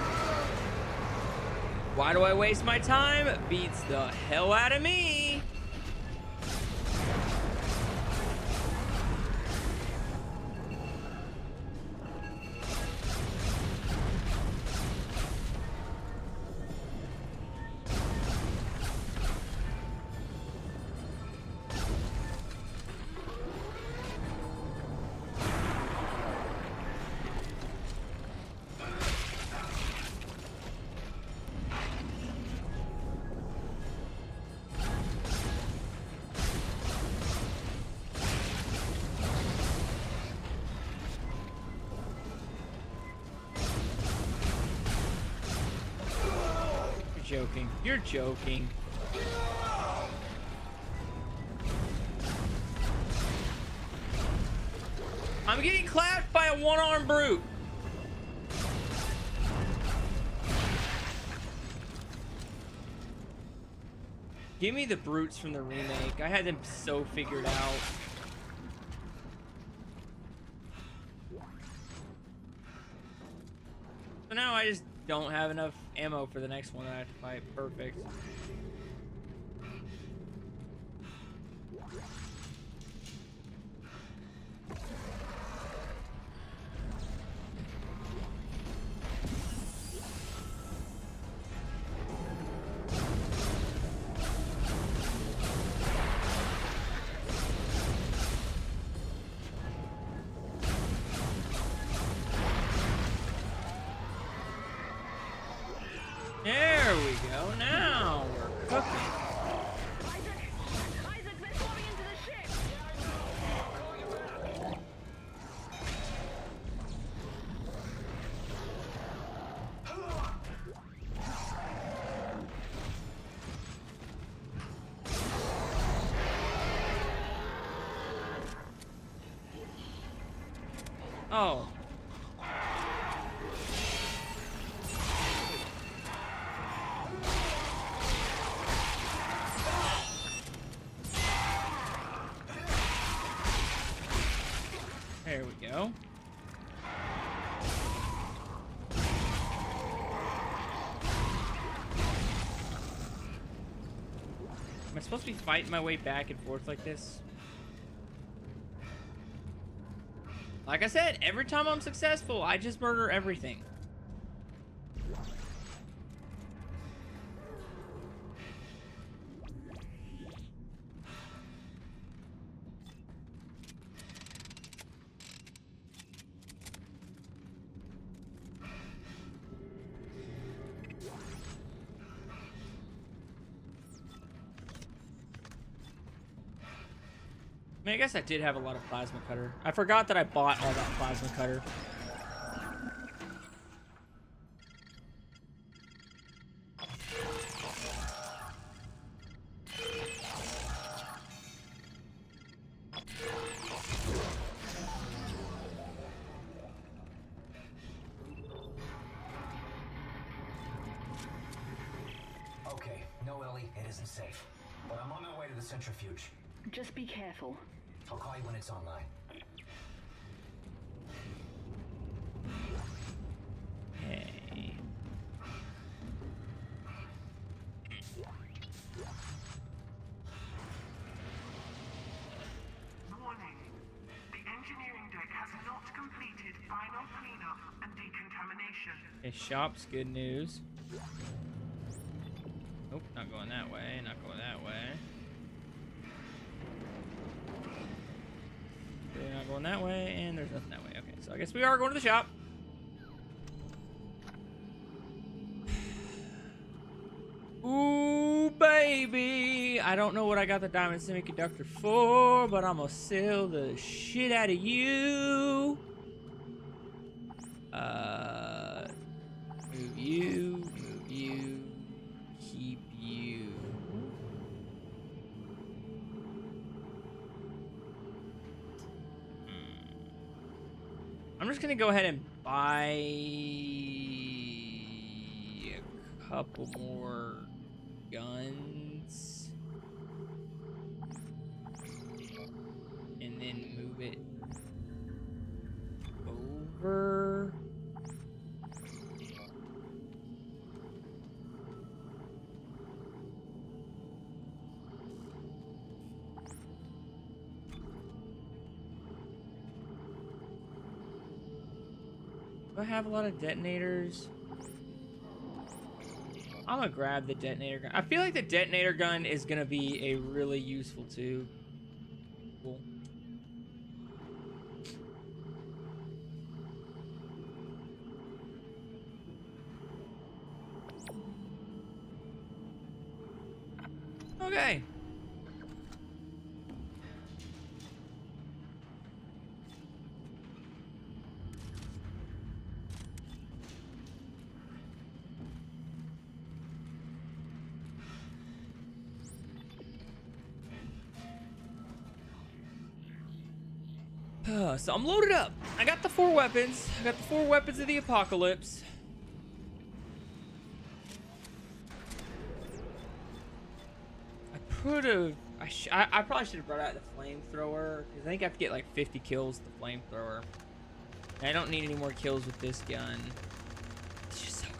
Why do I waste my time? Beats the hell out of me. joking. You're joking. I'm getting clapped by a one-armed brute. Give me the brutes from the remake. I had them so figured out. So now I just don't have enough ammo for the next one that I have to fight. Perfect. There we go. Now we're cooking. Isaac, they're falling into the ship! Oh. There we go. Am I supposed to be fighting my way back and forth like this? Like I said, every time I'm successful, I just murder everything. I mean, I guess I did have a lot of plasma cutter. I forgot that I bought all that plasma cutter. Okay, no, Ellie, it isn't safe. But I'm on my way to the centrifuge. Just be careful. I'll call you when it's online. Hey. Warning. The engineering deck has not completed final cleanup and decontamination. Okay, shops, good news. Nope, not going that way, not going that way. We're not going that way, and there's nothing that way. Okay, so I guess we are going to the shop. Ooh, baby. I don't know what I got the diamond semiconductor for, but I'm gonna sell the shit out of you. Move you, keep you. I'm just gonna go ahead and buy a couple more guns and then move it over. Do I have a lot of detonators? I'm gonna grab the detonator gun. I feel like the detonator gun is gonna be a really useful tool. Cool. Okay. So I'm loaded up. I got the 4 weapons. I got the 4 weapons of the apocalypse. I probably should have brought out the flamethrower, because I think I have to get like 50 kills with the flamethrower. And I don't need any more kills with this gun. It's just so good.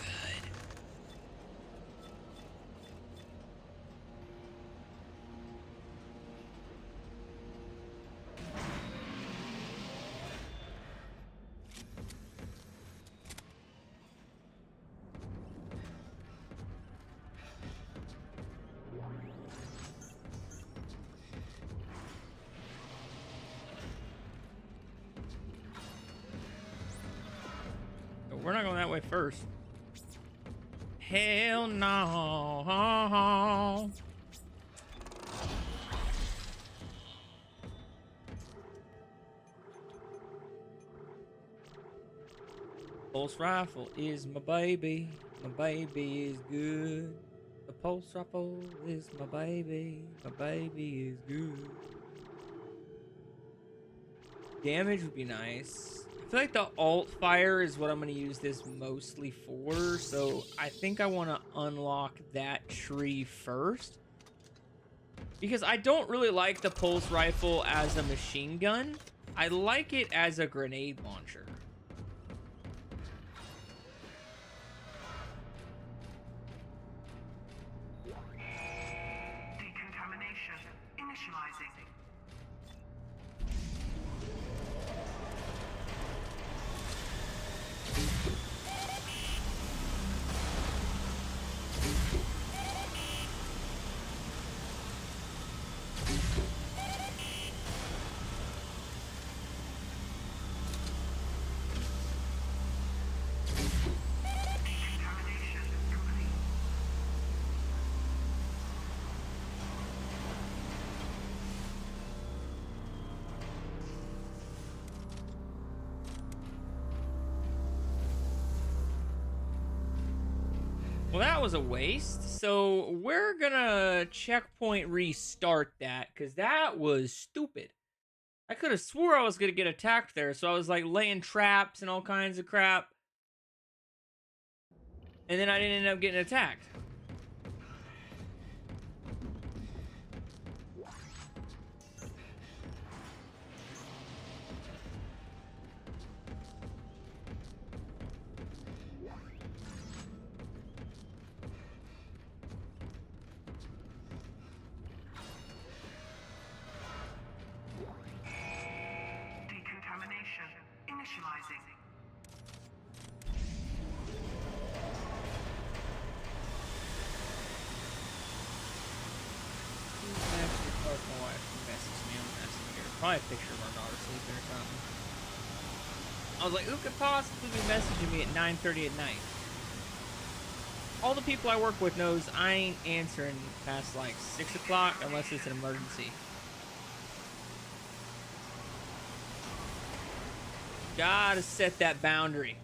We're not going that way first. Hell no. Pulse rifle is my baby. My baby is good. The pulse rifle is my baby. My baby is good. Damage would be nice. I feel like the alt fire is what I'm going to use this mostly for, so I think I want to unlock that tree first. Because I don't really like the pulse rifle as a machine gun. I like it as a grenade launcher. Decontamination initializing. Decontamination complete. Well, that was a waste. So we're gonna checkpoint restart that, because that was stupid. I could have swore I was gonna get attacked there, so I was like laying traps and all kinds of crap. And then I didn't end up getting attacked. Decontamination initializing. My wife messaged me on Messenger. Probably a picture of our daughter sleeping or something. I was like, who could possibly be messaging me at 9:30 at night? All the people I work with knows I ain't answering past like 6 o'clock unless it's an emergency. Gotta set that boundary.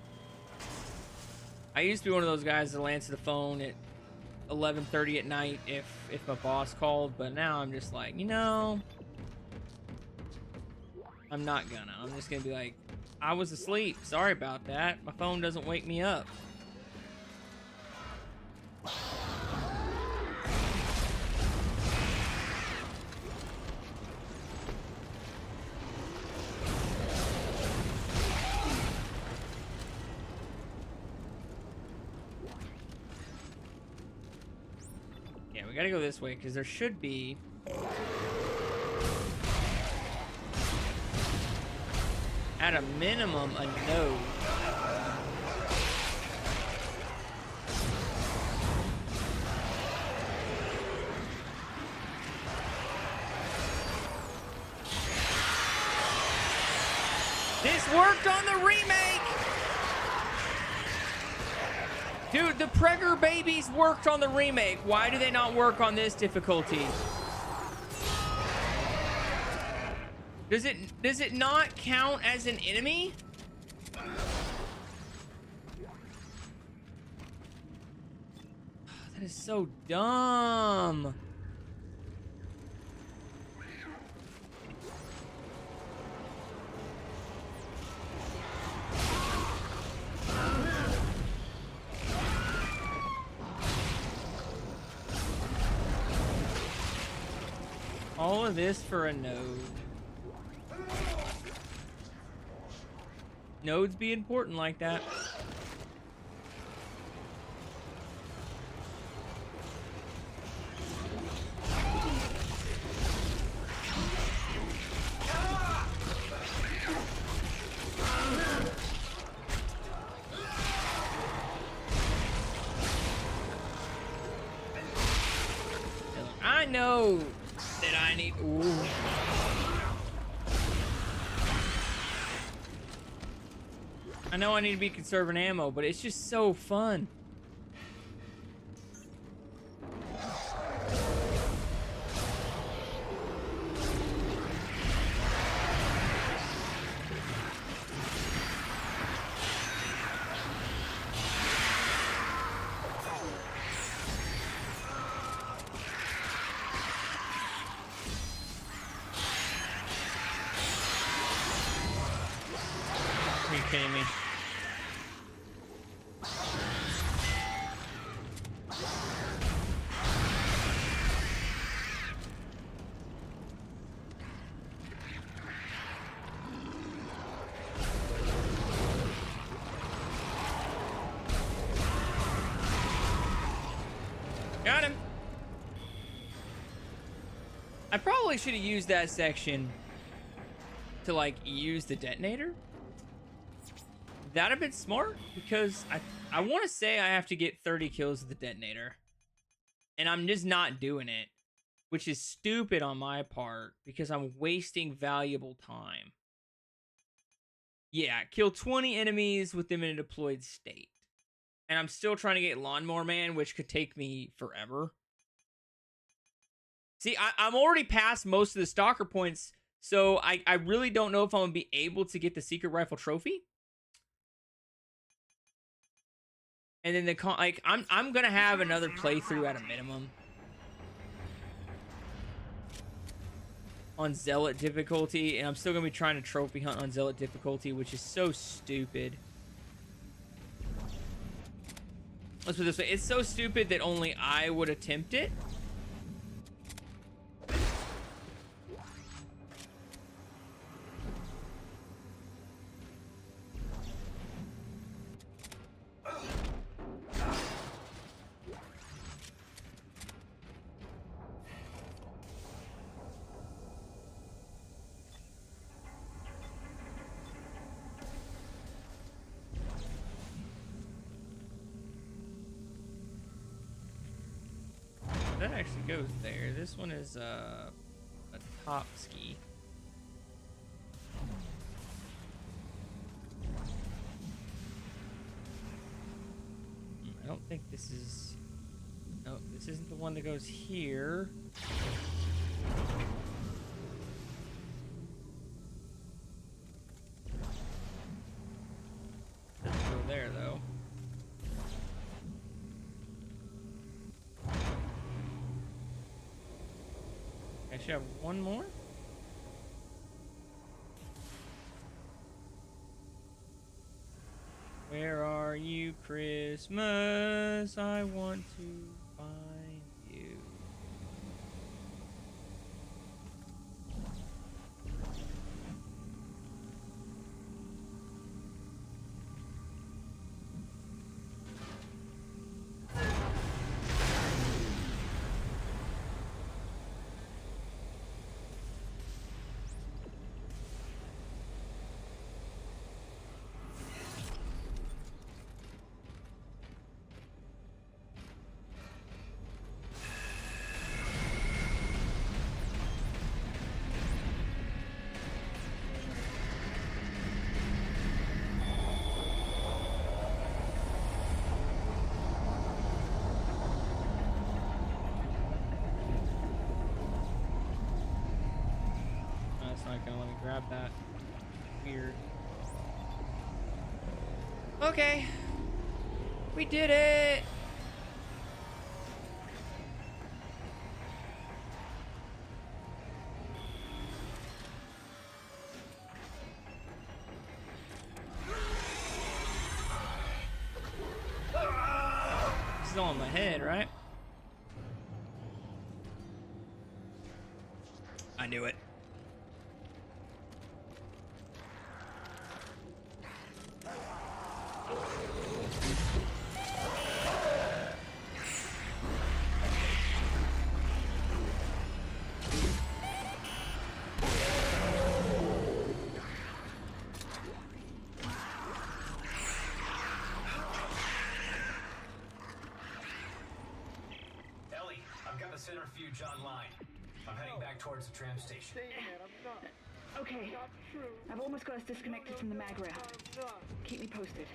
I used to be one of those guys that'll answer the phone at 11:30 at night if my boss called, but now I'm just like, you know, I'm not gonna. I'm just gonna be like, I was asleep. Sorry about that. My phone doesn't wake me up. Yeah, we gotta go this way because there should be at a minimum a node. This worked on the remake! Dude, the Pregger babies worked on the remake. Why do they not work on this difficulty? Does it not count as an enemy? That is so dumb. All of this for a node. Nodes be important like that. I know that I need. Ooh. I know I need to be conserving ammo, but it's just so fun. Are you kidding me? Got him. I probably should have used that section to like use the detonator. That'd have been smart because I want to say I have to get 30 kills with the detonator. And I'm just not doing it, which is stupid on my part because I'm wasting valuable time. Yeah, kill 20 enemies with them in a deployed state. And I'm still trying to get Lawnmower Man, which could take me forever. See, I'm already past most of the stalker points, so I really don't know if I'm going to be able to get the secret rifle trophy. And then I'm going to have another playthrough at a minimum on Zealot difficulty, and I'm still going to be trying to trophy hunt on Zealot difficulty, which is so stupid. Let's put it this way. It's so stupid that only I would attempt it. That actually goes there. This one is a top ski. I don't think this is. No, this isn't the one that goes here. Doesn't go there though. I should have one more. Where are you, Christmas? I want to find you. Not gonna let me grab that. Weird. Okay. We did it! Still on my head, right? I knew it. Ellie, I've got the centrifuge online. I'm heading back towards the tram station. Okay. I've almost got us disconnected from the mag rail. Keep me posted.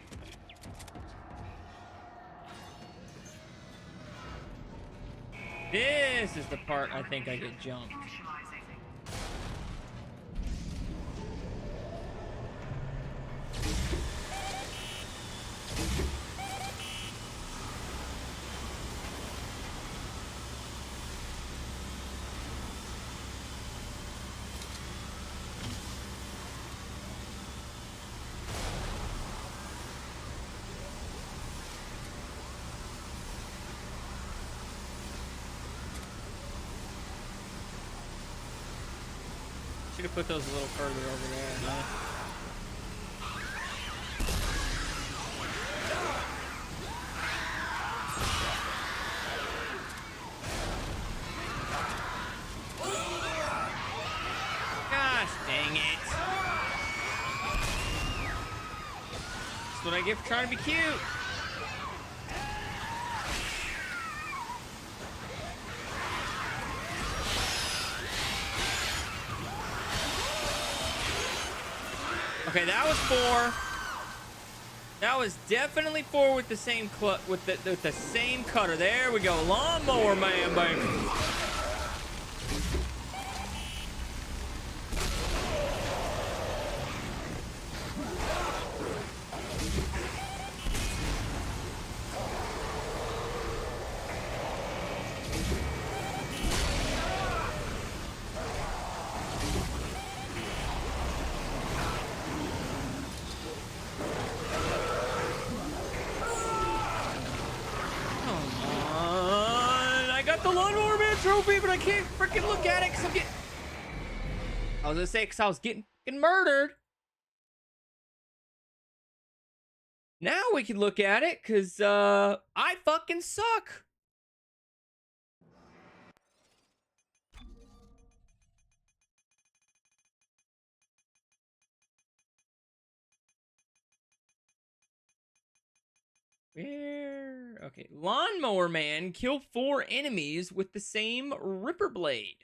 This is the part I think I get jumped. Initializing. Should have put those a little further over there, huh? Gosh dang it. That's what I get for trying to be cute. Okay, that was 4. That was definitely 4 with the same with the same cutter. There we go. Lawnmower man, baby. Trophy, but I can't freaking look at it because I'm getting... I was gonna say because I was getting murdered. Now we can look at it because I fucking suck. Where? Okay. Lawnmower man killed 4 enemies with the same Ripper blade.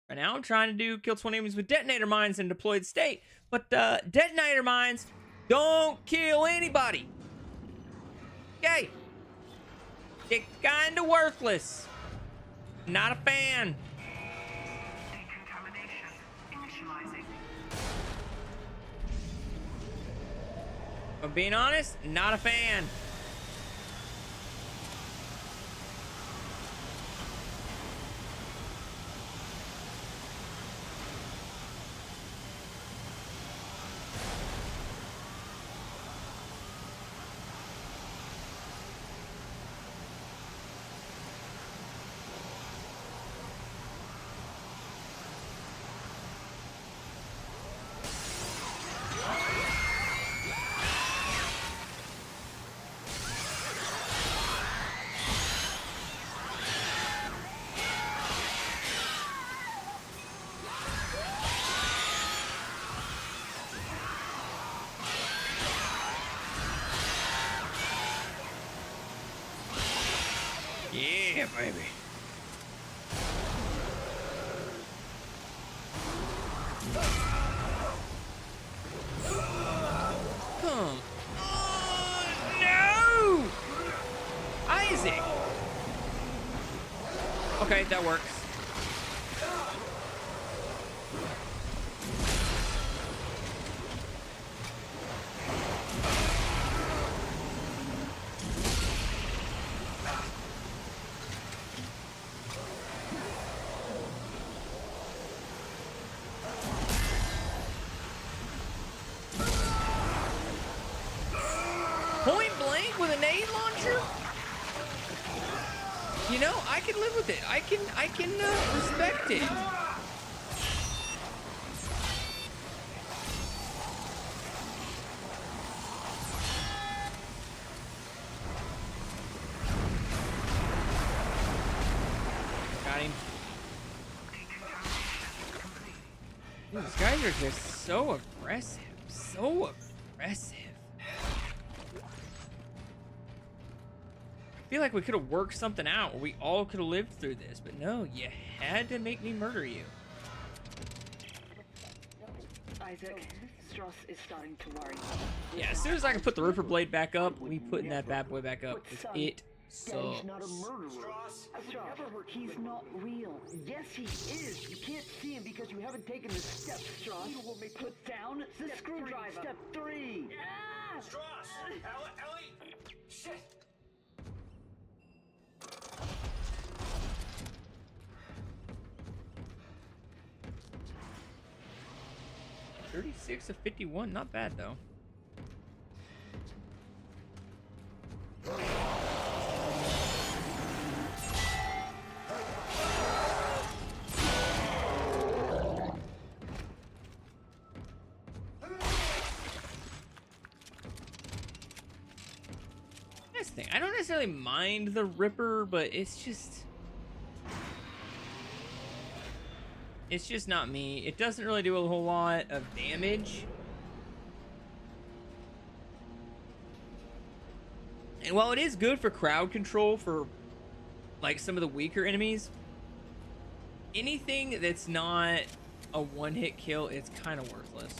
Right now I'm trying to kill 20 enemies with detonator mines in deployed state. But detonator mines don't kill anybody. Okay. It's kinda worthless. Not a fan. Decontamination. Initializing. But being honest, not a fan. Yeah, baby. Come on. No! Isaac! Okay, that works. Point blank with a nade launcher? You know, I can live with it. I can respect it. Dude, these guys are just so aggressive. So aggressive. I feel like we could have worked something out where we all could have lived through this, but no, you had to make me murder you. Isaac, Strauss is starting to worry. Yeah, as soon as I can put the Ripper Blade back up, we putting that bad boy back up. 'Cause it sucks. not a murderer. Strauss, He's not real. Yes, he is. You can't see him because you haven't taken the steps, Strauss. Put down the screwdriver. Step 3. Strauss! Ellie! Shit! 36 of 51, not bad though. That's the thing. I don't necessarily mind the Ripper, but it's just not me. It doesn't really do a whole lot of damage. And while it is good for crowd control for like some of the weaker enemies, anything that's not a one-hit kill is kind of worthless.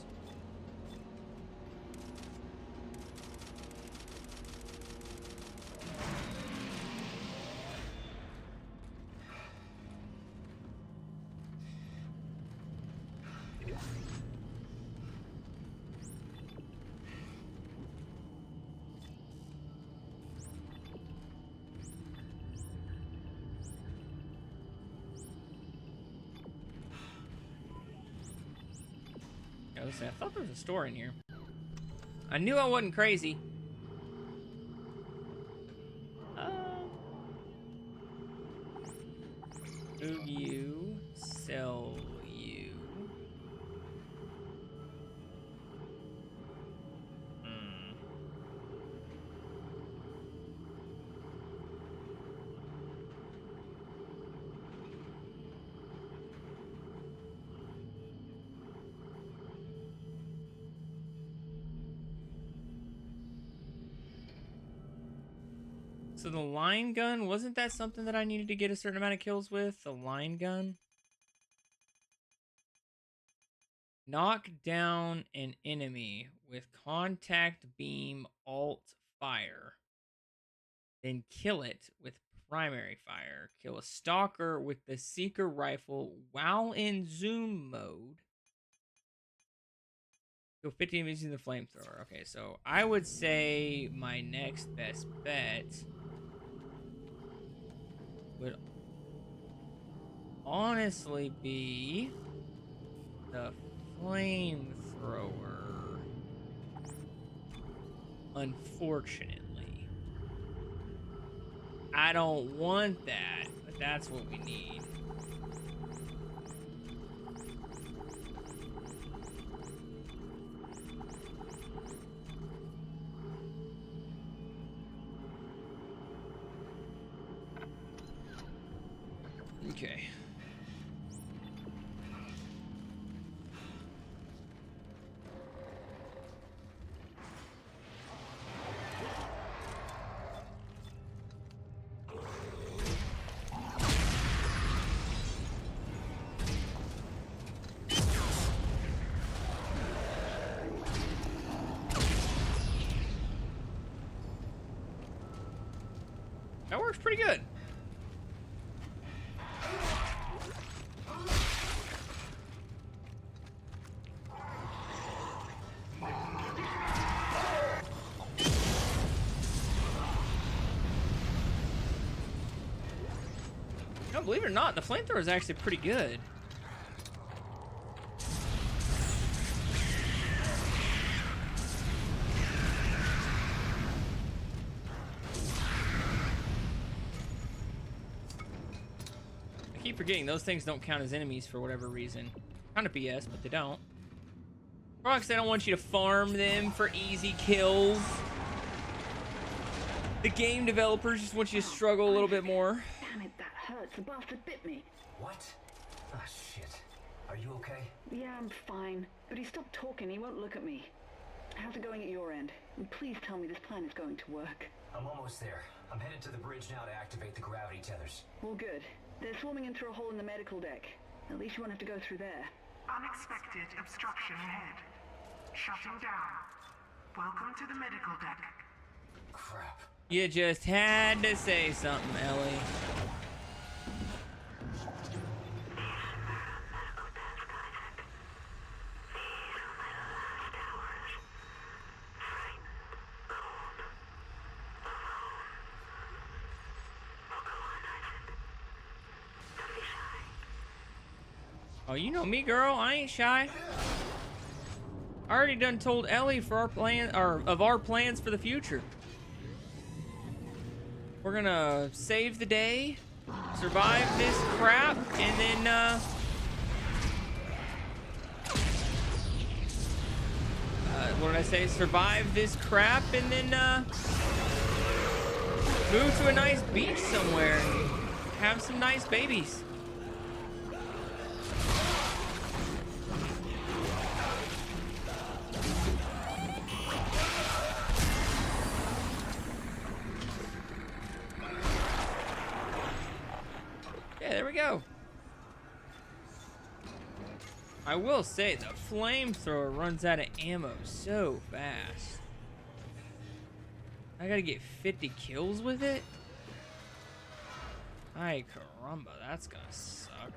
I thought there was a store in here. I knew I wasn't crazy. Move you, sell you. So the line gun, wasn't that something that I needed to get a certain amount of kills with? The line gun? Knock down an enemy with contact beam alt fire. Then kill it with primary fire. Kill a stalker with the seeker rifle while in zoom mode. Go 15 using the flamethrower. Okay, so I would say my next best bet would honestly be the flamethrower. Unfortunately, I don't want that, but that's what we need. Okay. That works pretty good. No, believe it or not, the flamethrower is actually pretty good. I keep forgetting those things don't count as enemies for whatever reason. Kind of BS, but they don't. Probably because they don't want you to farm them for easy kills. The game developers just want you to struggle a little bit more. Damn it, that hurts. The bastard bit me. What? Ah, shit. Are you okay? okay? Yeah, I'm fine. But he stopped talking. He won't look at me. How's it going at your end? And please tell me this plan is going to work. I'm almost there. I'm headed to the bridge now to activate the gravity tethers. Well, good. They're swarming in through a hole in the medical deck. At least you won't have to go through there. Unexpected obstruction ahead. Shutting down. Welcome to the medical deck. Crap. You just had to say something, Ellie. Oh, you know me, girl. I ain't shy. I already done told Ellie for our plan, or of our plans for the future. We're gonna save the day, survive this crap, and then what did I say? Survive this crap, and then move to a nice beach somewhere and have some nice babies. There we go. I will say the flamethrower runs out of ammo so fast. I gotta get 50 kills with it? Ay caramba, that's gonna suck.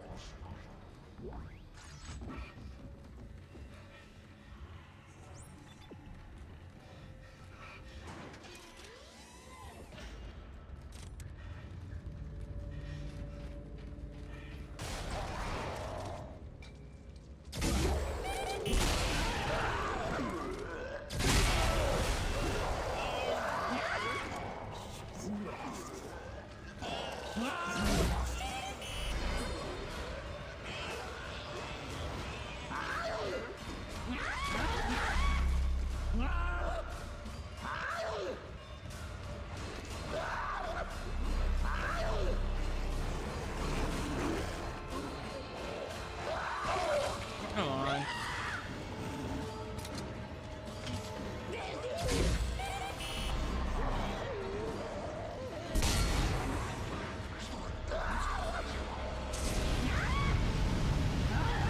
Come on.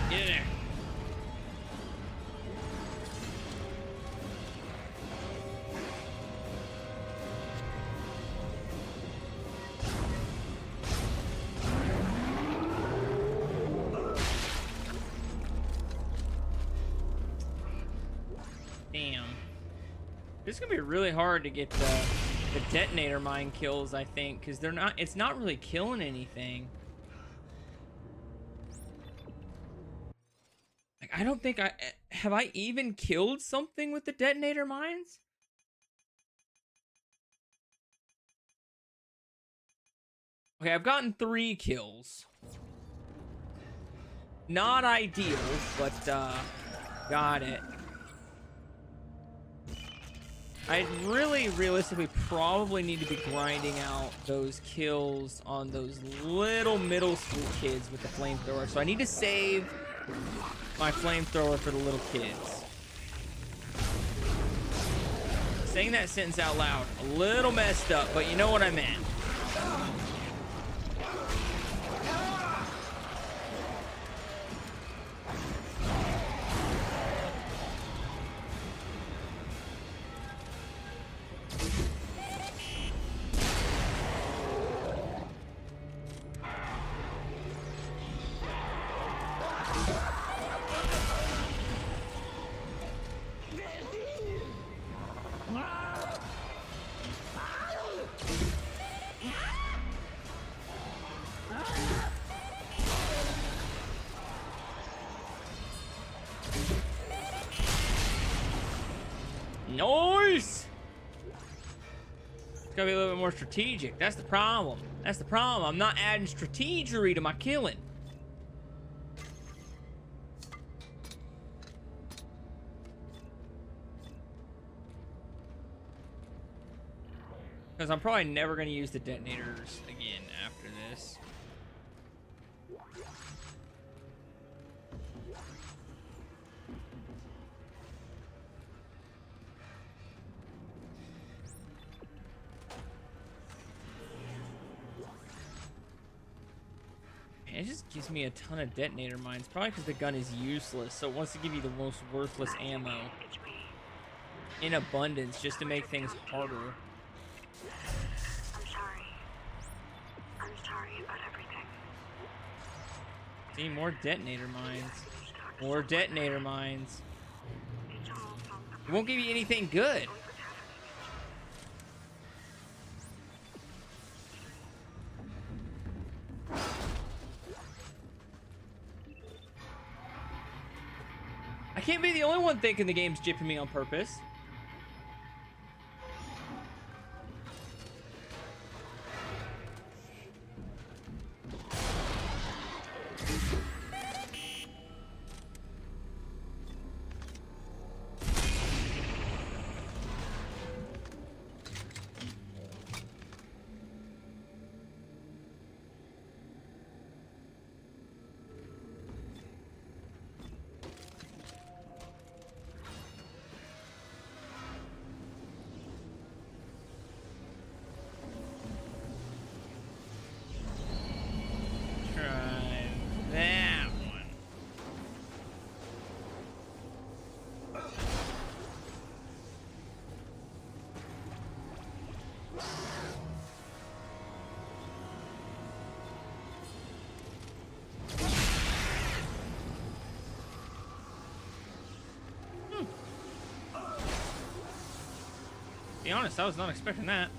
Get in there. Damn. This is gonna be really hard to get the detonator mine kills, I think, because it's not really killing anything. Like, I don't think have I even killed something with the detonator mines? Okay, I've gotten 3 kills. Not ideal, but got it. I really realistically probably need to be grinding out those kills on those little middle school kids with the flamethrower. So I need to save my flamethrower for the little kids. Saying that sentence out loud, a little messed up, but you know what I meant. Nice! It's gotta be a little bit more strategic. That's the problem. That's the problem. I'm not adding strategery to my killing. Because I'm probably never going to use the detonators again after this. It just gives me a ton of detonator mines. Probably because the gun is useless, so it wants to give you the most worthless ammo in abundance just to make things harder. I'm sorry. I'm sorry about everything. See, more detonator mines. More detonator mines. It's all from the It won't give you anything good. I can't be the only one thinking the game's gypping me on purpose. Try that one. Be honest, I was not expecting that.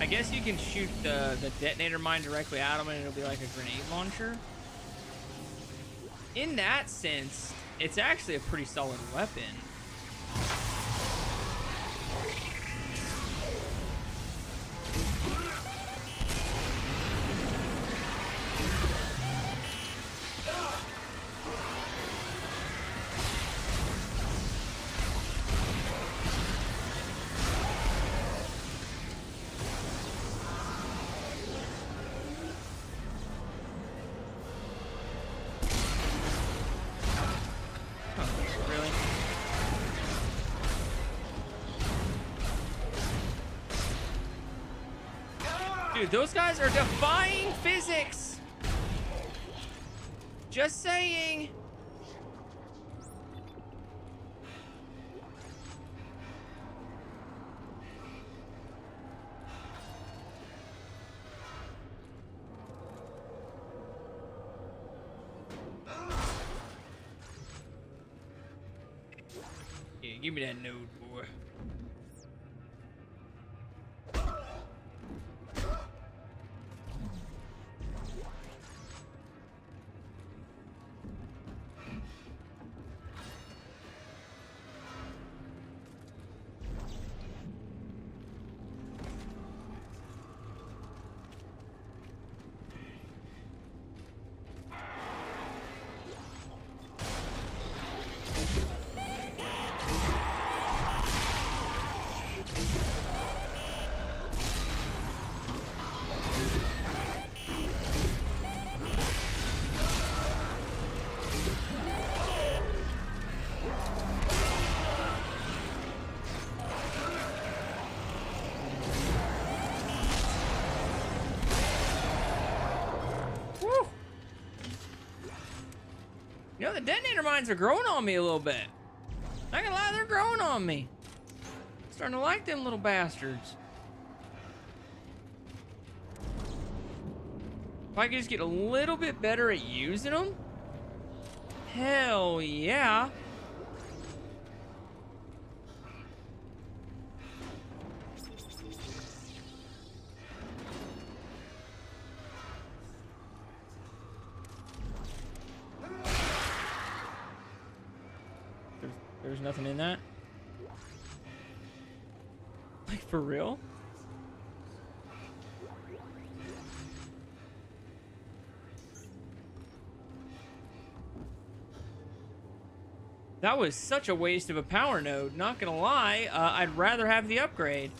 I guess you can shoot the detonator mine directly at them and it'll be like a grenade launcher. In that sense, it's actually a pretty solid weapon. Really? Dude, those guys are defying physics. Just saying. Yeah, give me that node, boy. Woo! You know, the detonator mines are growing on me a little bit. Not gonna lie, they're growing on me. Starting to like them little bastards. If I could just get a little bit better at using them, hell yeah. There's nothing in that. Like, for real? That was such a waste of a power node. Not gonna lie, I'd rather have the upgrade.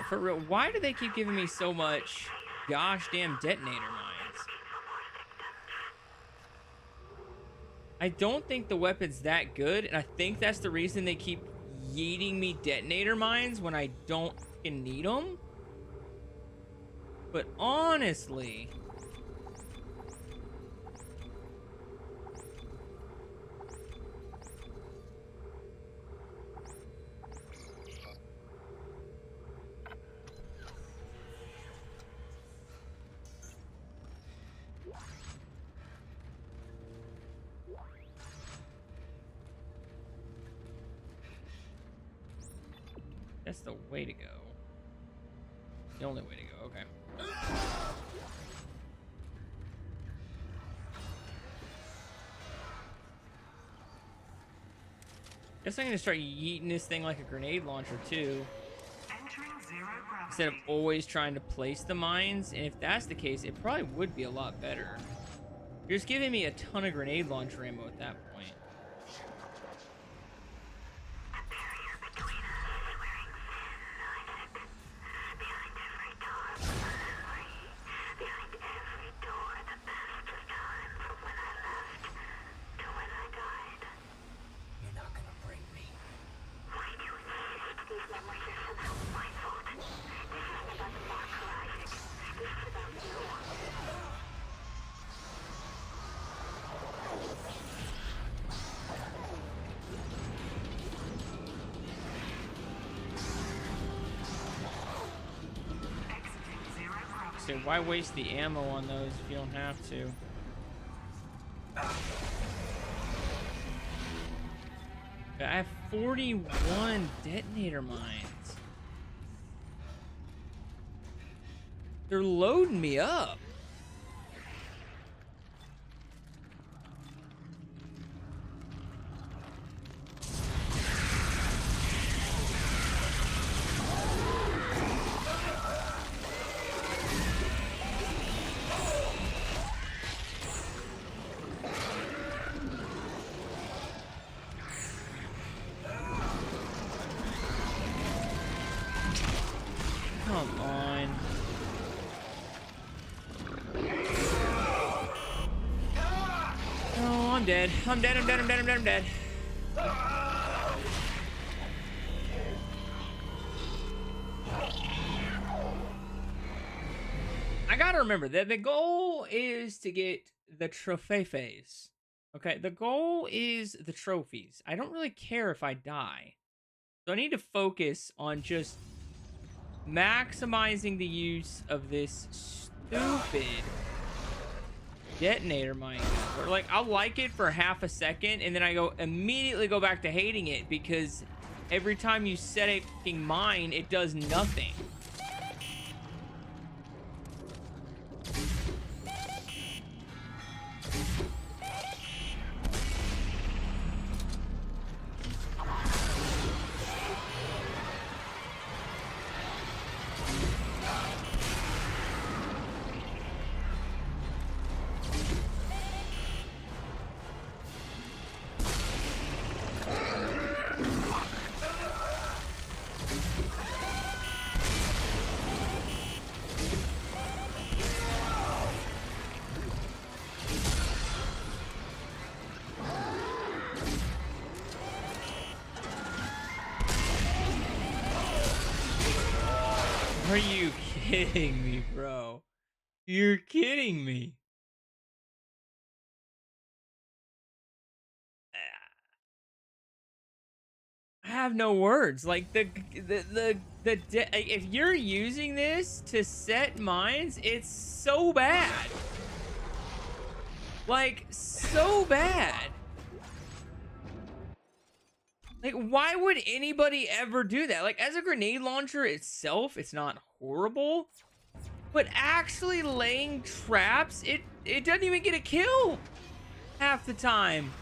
for real, why do they keep giving me so much gosh damn detonator mines? I don't think the weapon's that good, and I think that's the reason they keep yeeting me detonator mines when I don't fucking need them. But honestly, that's the way to go. The only way to go, okay. Guess I'm gonna start yeeting this thing like a grenade launcher too. Entering zero gravity. Instead of always trying to place the mines. And if that's the case, it probably would be a lot better. You're just giving me a ton of grenade launcher ammo at that point. The barrier between us is wearing thin, Isaac. Behind every door of memory, behind every door, the passage of time from when I left to when I died. You're not gonna break me. Why do you insist these memories are somehow my fault? This isn't about the marker, Isaac. This is about you. Exiting zero gravity. So why waste the ammo on those if you don't have to? I have 41 detonator mines. They're loading me up. Come on. Oh, I'm dead. I'm dead. I'm dead. I'm dead. I'm dead. I'm dead. I gotta remember that the goal is to get the trophy phase. Okay, the goal is the trophies. I don't really care if I die. So I need to focus on just maximizing the use of this stupid detonator mine. Or like, I'll like it for half a second and then I immediately go back to hating it because every time you set a fucking mine, it does nothing. Are you kidding me, bro? You're kidding me. I have no words. Like if you're using this to set mines, it's so bad. Like so bad. Like, why would anybody ever do that? Like, as a grenade launcher itself, it's not horrible. But actually laying traps, it doesn't even get a kill half the time.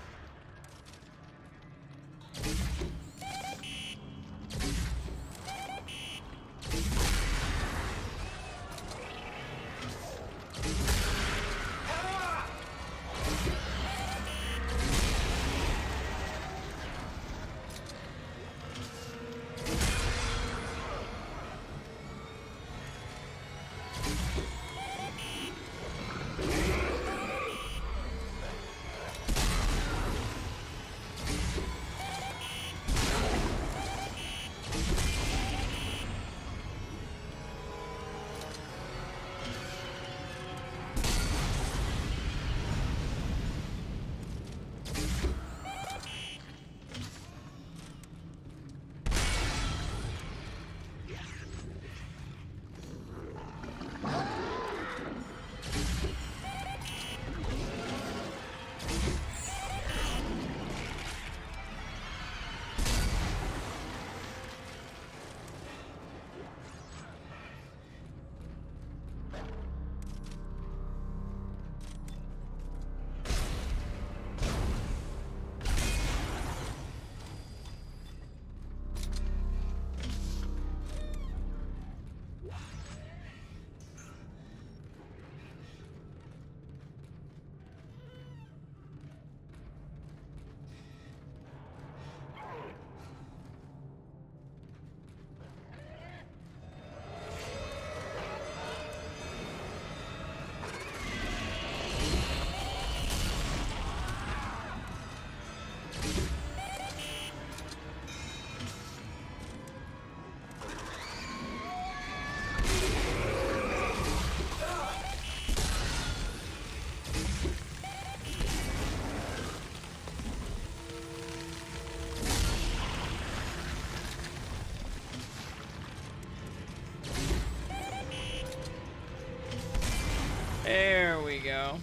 go.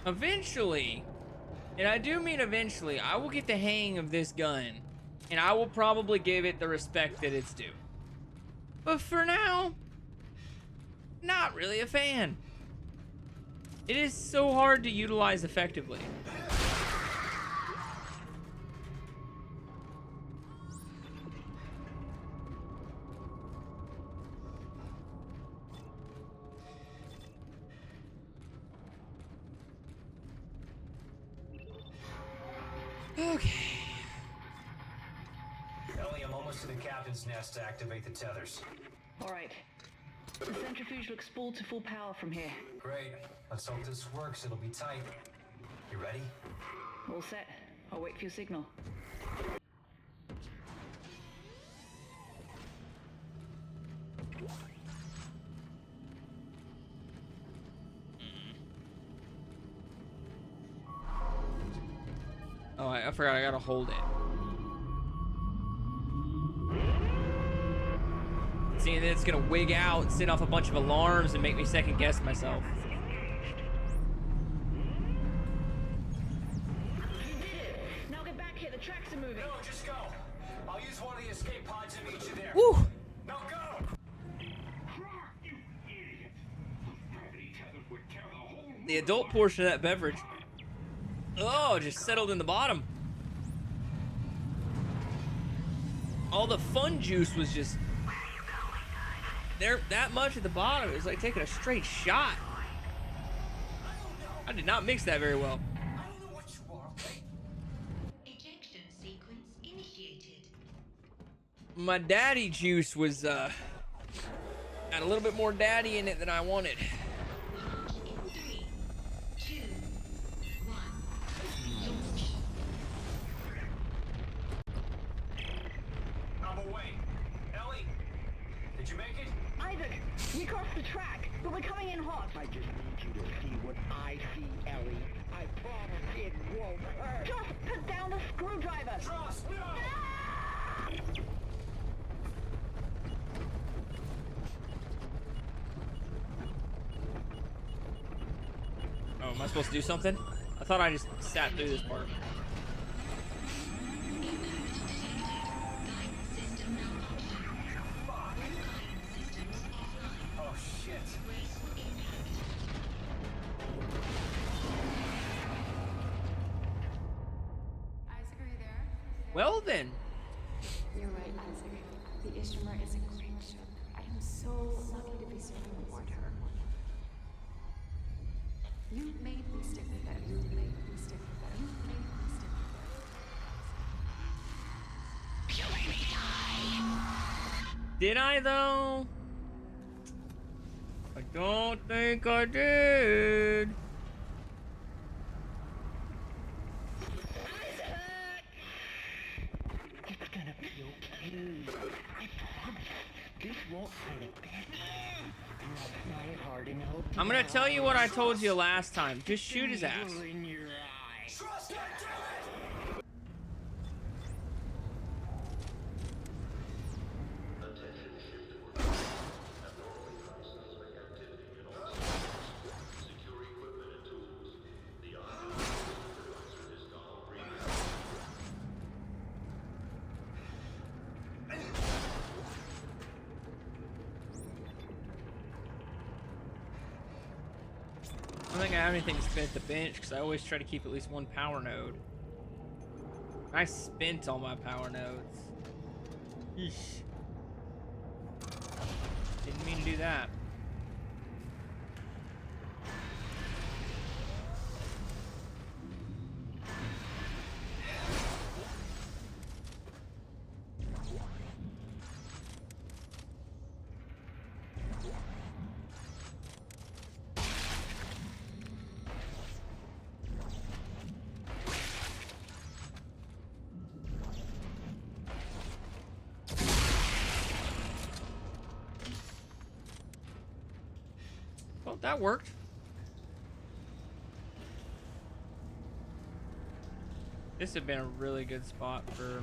Eventually, and I do mean eventually, I will get the hang of this gun, and I will probably give it the respect that it's due. But for now, not really a fan. It is so hard to utilize effectively. Okay. Ellie, I'm almost to the captain's nest to activate the tethers. All right. The centrifuge looks spooled to full power from here. Great. Let's hope this works. It'll be tight. You ready? All set. I'll wait for your signal. Oh, I forgot I gotta hold it. See, and then it's gonna wig out and set off a bunch of alarms and make me second guess myself. You did it! Now get back here, the tracks are moving. No, just go. I'll use one of the escape pods and meet you there. Woo! No, go! You idiot! Gravity tethers would tear the whole The adult portion of that beverage. Oh, just settled in the bottom. All the fun juice was just there, that much at the bottom. It was like taking a straight shot. I did not mix that very well. I don't know what you are, okay? Ejection sequence initiated. My daddy juice was got a little bit more daddy in it than I wanted. Launch in 3, 2, 1. Launch. I'm away. Ellie, did you make it? Isaac, we crossed the track, but we're coming in hot. I just need you to see what I see, Ellie. I promise it won't hurt. Just put down the screwdriver. Trust, no! Oh, am I supposed to do something? I thought I just sat through this part. Oh, shit. Isaac, are you there? Well then. You're right, Isaac. The Ishimar is a great ship. I am so lucky to be serving aboard her. You made me stick with it. You made me stick with it. You made me stick with it. Did I though? I don't think I did. It's gonna be okay. I promise. This won't hurt a bit. Try hard and hope. I'm gonna tell you what I told you last time. Just shoot his ass. In your eye. Trust, God damn it! I don't think I have anything spent at the bench because I always try to keep at least one power node. I spent all my power nodes. Yeesh. Didn't mean to do that. Well, that worked. This would have been a really good spot for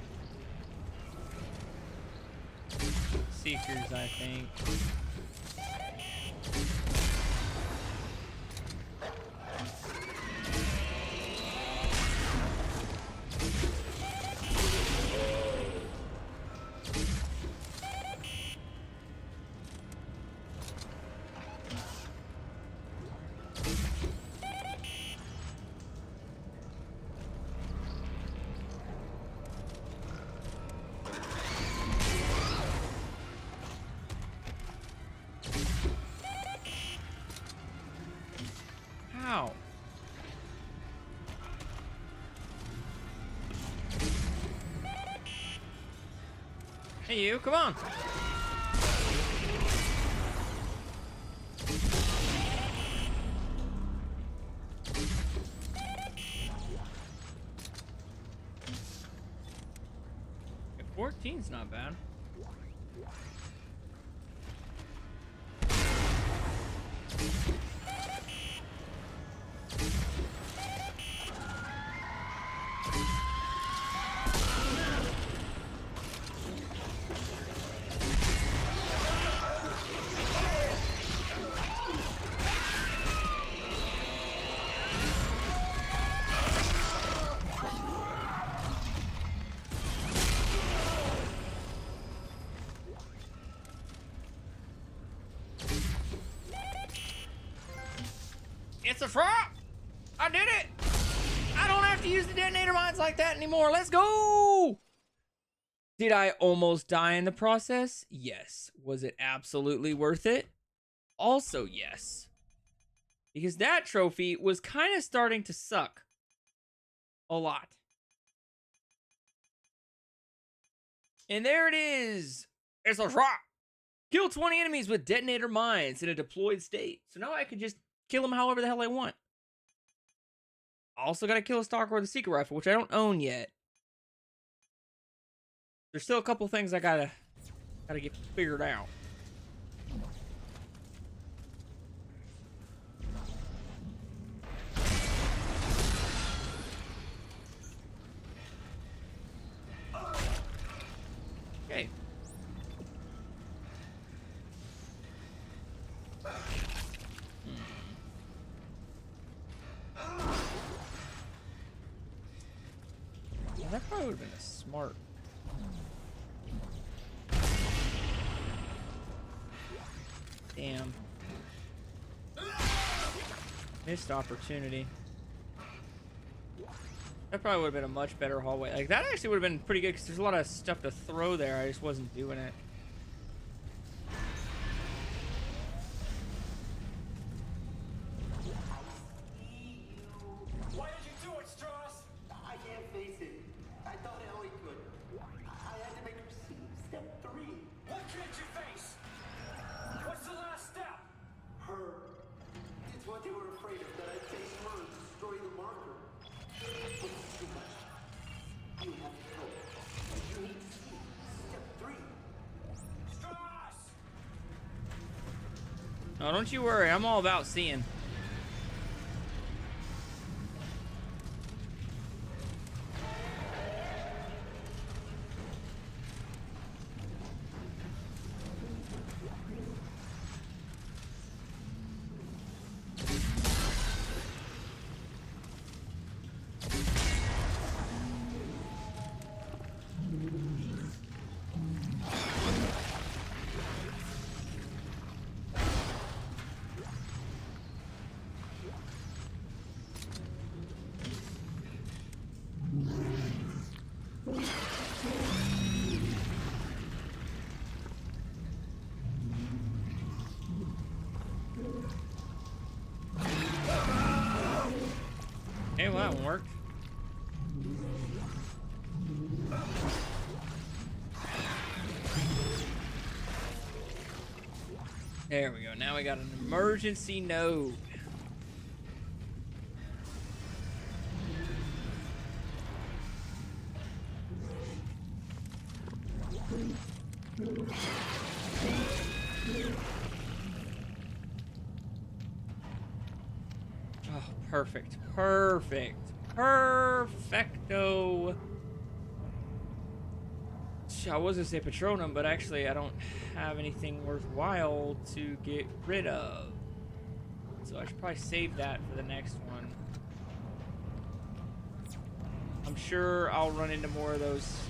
Seekers, I think. How? Hey, you, come on. Okay, 14's not bad. It's a frog! I did it! I don't have to use the detonator mines like that anymore. Let's go! Did I almost die in the process? Yes. Was it absolutely worth it? Also, yes. Because that trophy was kind of starting to suck. A lot. And there it is! It's a frog! Kill 20 enemies with detonator mines in a deployed state. So now I can just kill them however the hell I want. Also gotta kill a stalker with a secret rifle, which I don't own yet. There's still a couple things I gotta get figured out. Okay. Yeah, that probably would have been a smart. Damn. Missed opportunity. That probably would have been a much better hallway. Like, that actually would have been pretty good because there's a lot of stuff to throw there. I just wasn't doing it. Why did you do it, Strauss? I can't face it. I thought Ellie could. I had to make her see step 3. What can't you face? What's the last step? Her. It's what they were afraid of, that I'd face her and destroy the marker. But it's too much. You have to go. You need to see step 3. Strauss! Oh, don't you worry. I'm all about seeing. Okay, well, that one worked. There we go. Now we got an emergency node. Oh, perfect. Perfect. Perfecto. I was gonna say Patronum, but actually I don't have anything worthwhile to get rid of. So I should probably save that for the next one. I'm sure I'll run into more of those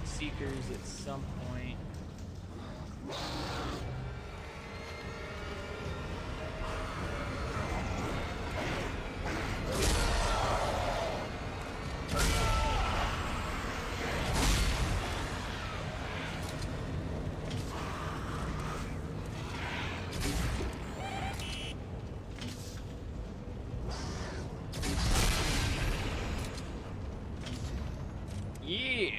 seekers at some point. Yeah.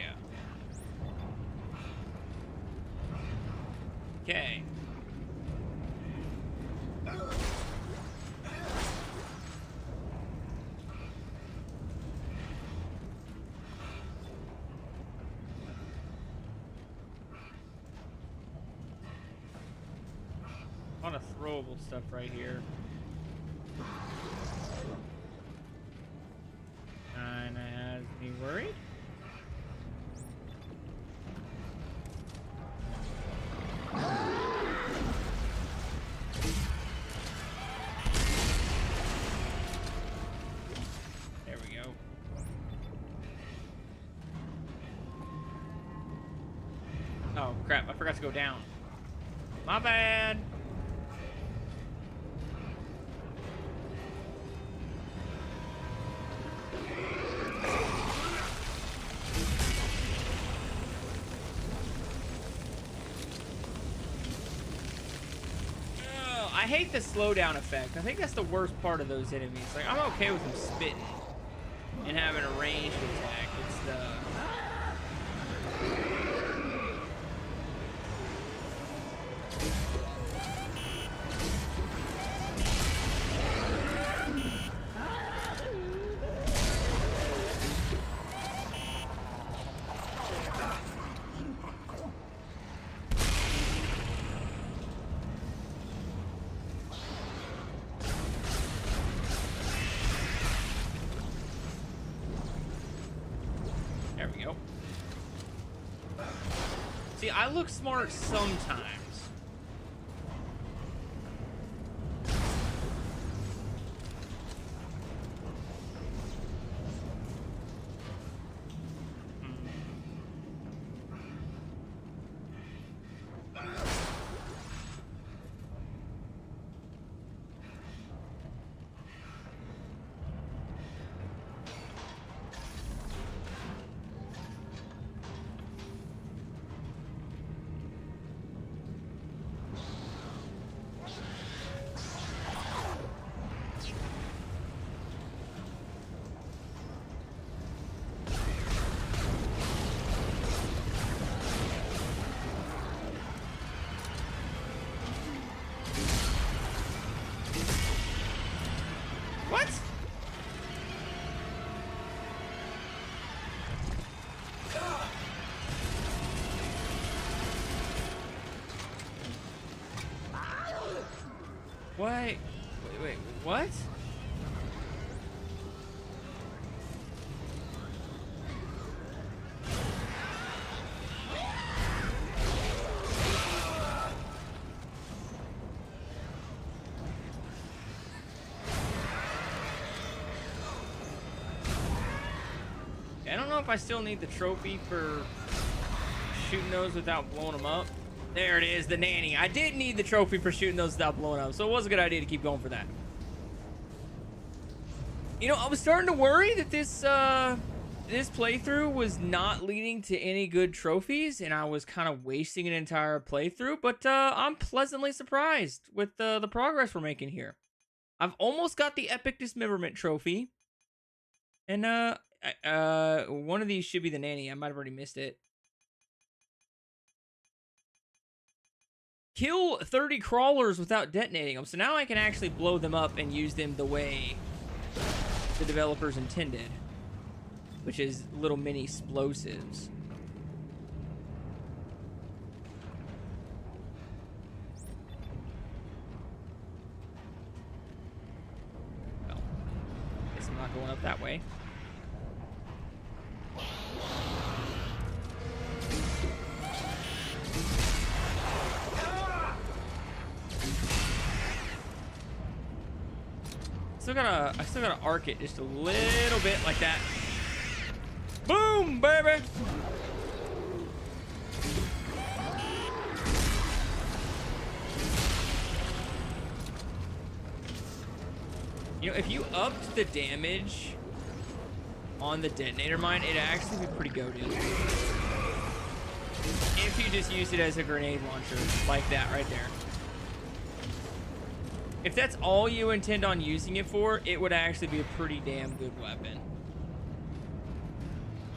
Okay. A lot of throwable stuff right here. Kinda has me worried. There we go. Oh crap, I forgot to go down. My bad. I hate the slowdown effect. I think that's the worst part of those enemies. Like, I'm okay with them spitting and having a ranged attack. It's the... There we go. See, I look smart sometimes. What? Wait, what? I don't know if I still need the trophy for shooting those without blowing them up. There it is, the nanny. I did need the trophy for shooting those without blowing up, so it was a good idea to keep going for that. You know, I was starting to worry that this playthrough was not leading to any good trophies, and I was kind of wasting an entire playthrough, but I'm pleasantly surprised with the progress we're making here. I've almost got the Epic Dismemberment trophy, and one of these should be the nanny. I might have already missed it. Kill 30 crawlers without detonating them. So now I can actually blow them up and use them the way the developers intended, which is little mini explosives. Well, guess I'm not going up that way. I still gotta arc it just a little bit like that. Boom, baby. You know, if you upped the damage on the detonator mine, it'd actually be pretty goated. If you just use it as a grenade launcher, like that right there. If that's all you intend on using it for, it would actually be a pretty damn good weapon.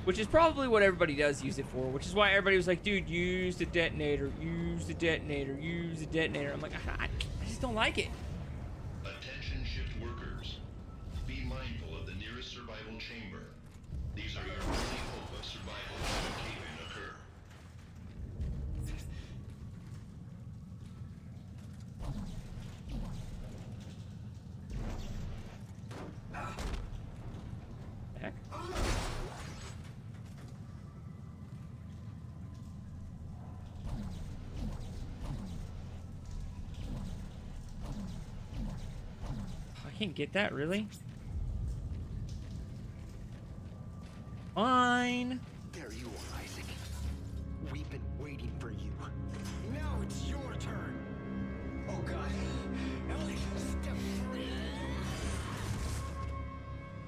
Which is probably what everybody does use it for, which is why everybody was like, dude, use the detonator, use the detonator, use the detonator. I'm like, I just don't like it. Attention shift workers. Be mindful of the nearest survival chamber. These are your only hope of survival should a cave-in occur. Heck. I can't get that, really? Fine. There you are, Isaac. We've been waiting for you. Now it's your turn. Oh God. Ellie, step 3.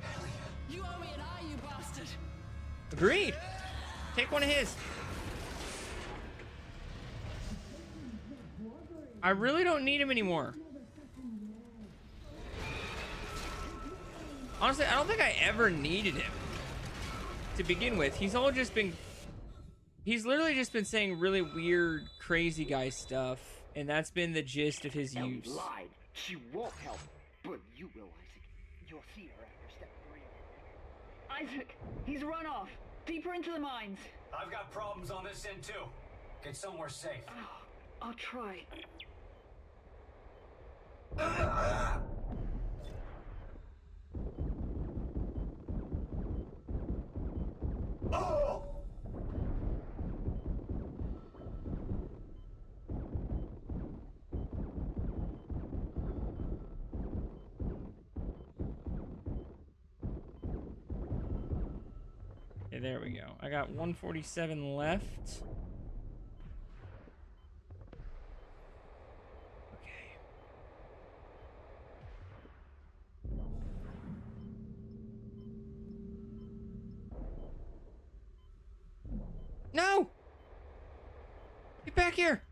Ellie. You owe me an eye, you bastard. Agreed. Take one of his. I really don't need him anymore. Honestly, I don't think I ever needed him to begin with. He's literally just been saying really weird, crazy guy stuff, and that's been the gist of his Ellie use. lied. She won't help, but you will, Isaac. You'll see her after step 3. Isaac, he's run off. Deeper into the mines. I've got problems on this end too. Get somewhere safe. I'll try. Oh! Okay, there we go. I got 147 left. Okay. No! Get back here!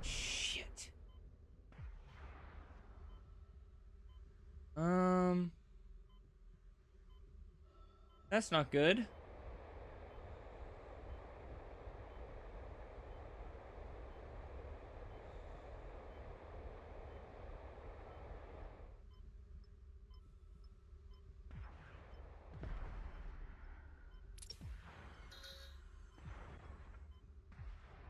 Shit. That's not good.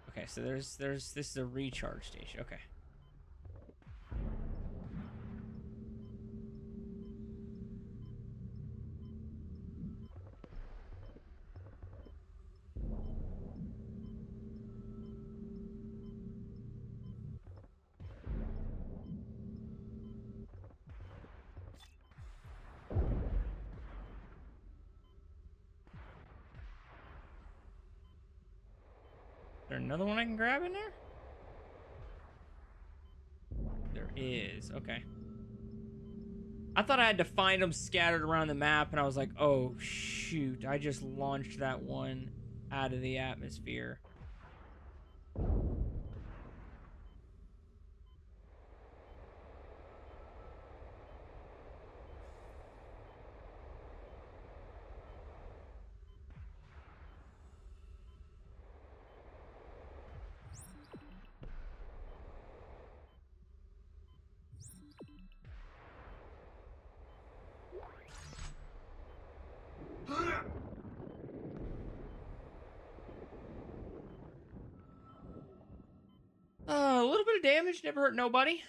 Okay, so this is a recharge station. Okay. Is there another one I can grab in there? There is. Okay. I thought I had to find them scattered around the map, and I was like, oh, shoot. I just launched that one out of the atmosphere. A little bit of damage, never hurt nobody.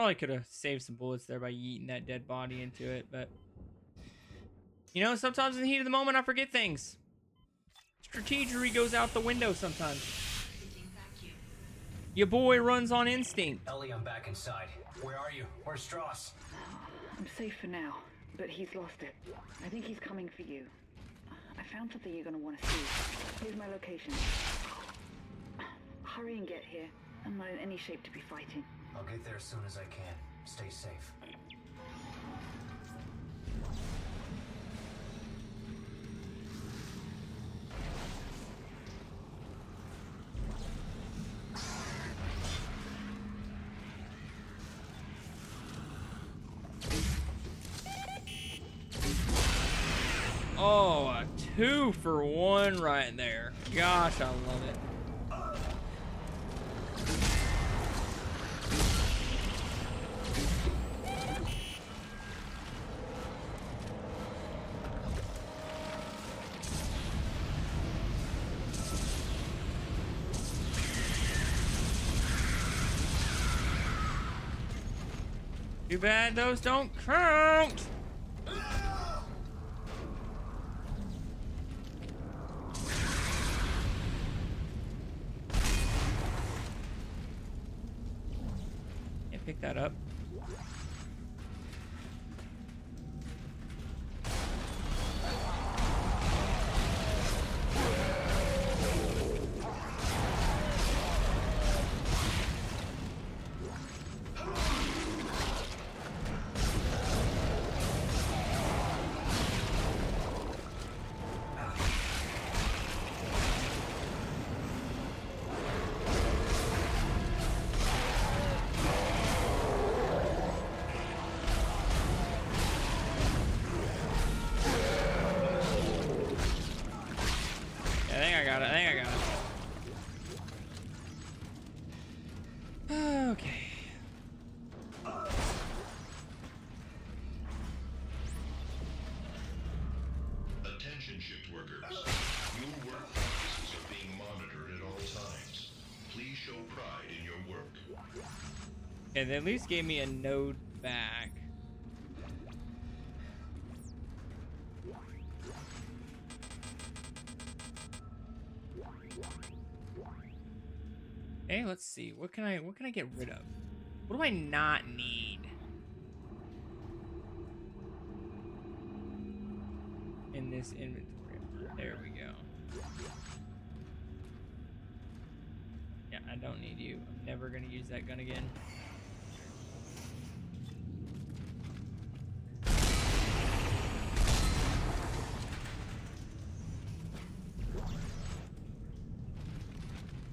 Probably could have saved some bullets there by yeeting that dead body into it, but you know, sometimes in the heat of the moment, I forget things. Strategery goes out the window sometimes. Your boy runs on instinct. Ellie, I'm back inside. Where are you? Where's Strauss? I'm safe for now, but he's lost it. I think he's coming for you. I found something you're gonna want to see. Here's my location. Hurry and get here. I'm not in any shape to be fighting. I'll get there as soon as I can. Stay safe. Oh, a 2-for-1 right there. Gosh, I love it. Too bad those don't count. Can't pick that up. I think I got it. Okay. Attention shift workers. Your work practices are being monitored at all times. Please show pride in your work. Okay, they at least gave me a node back. Okay, let's see. What can I get rid of? What do I not need in this inventory? There we go. Yeah, I don't need you. I'm never gonna use that gun again.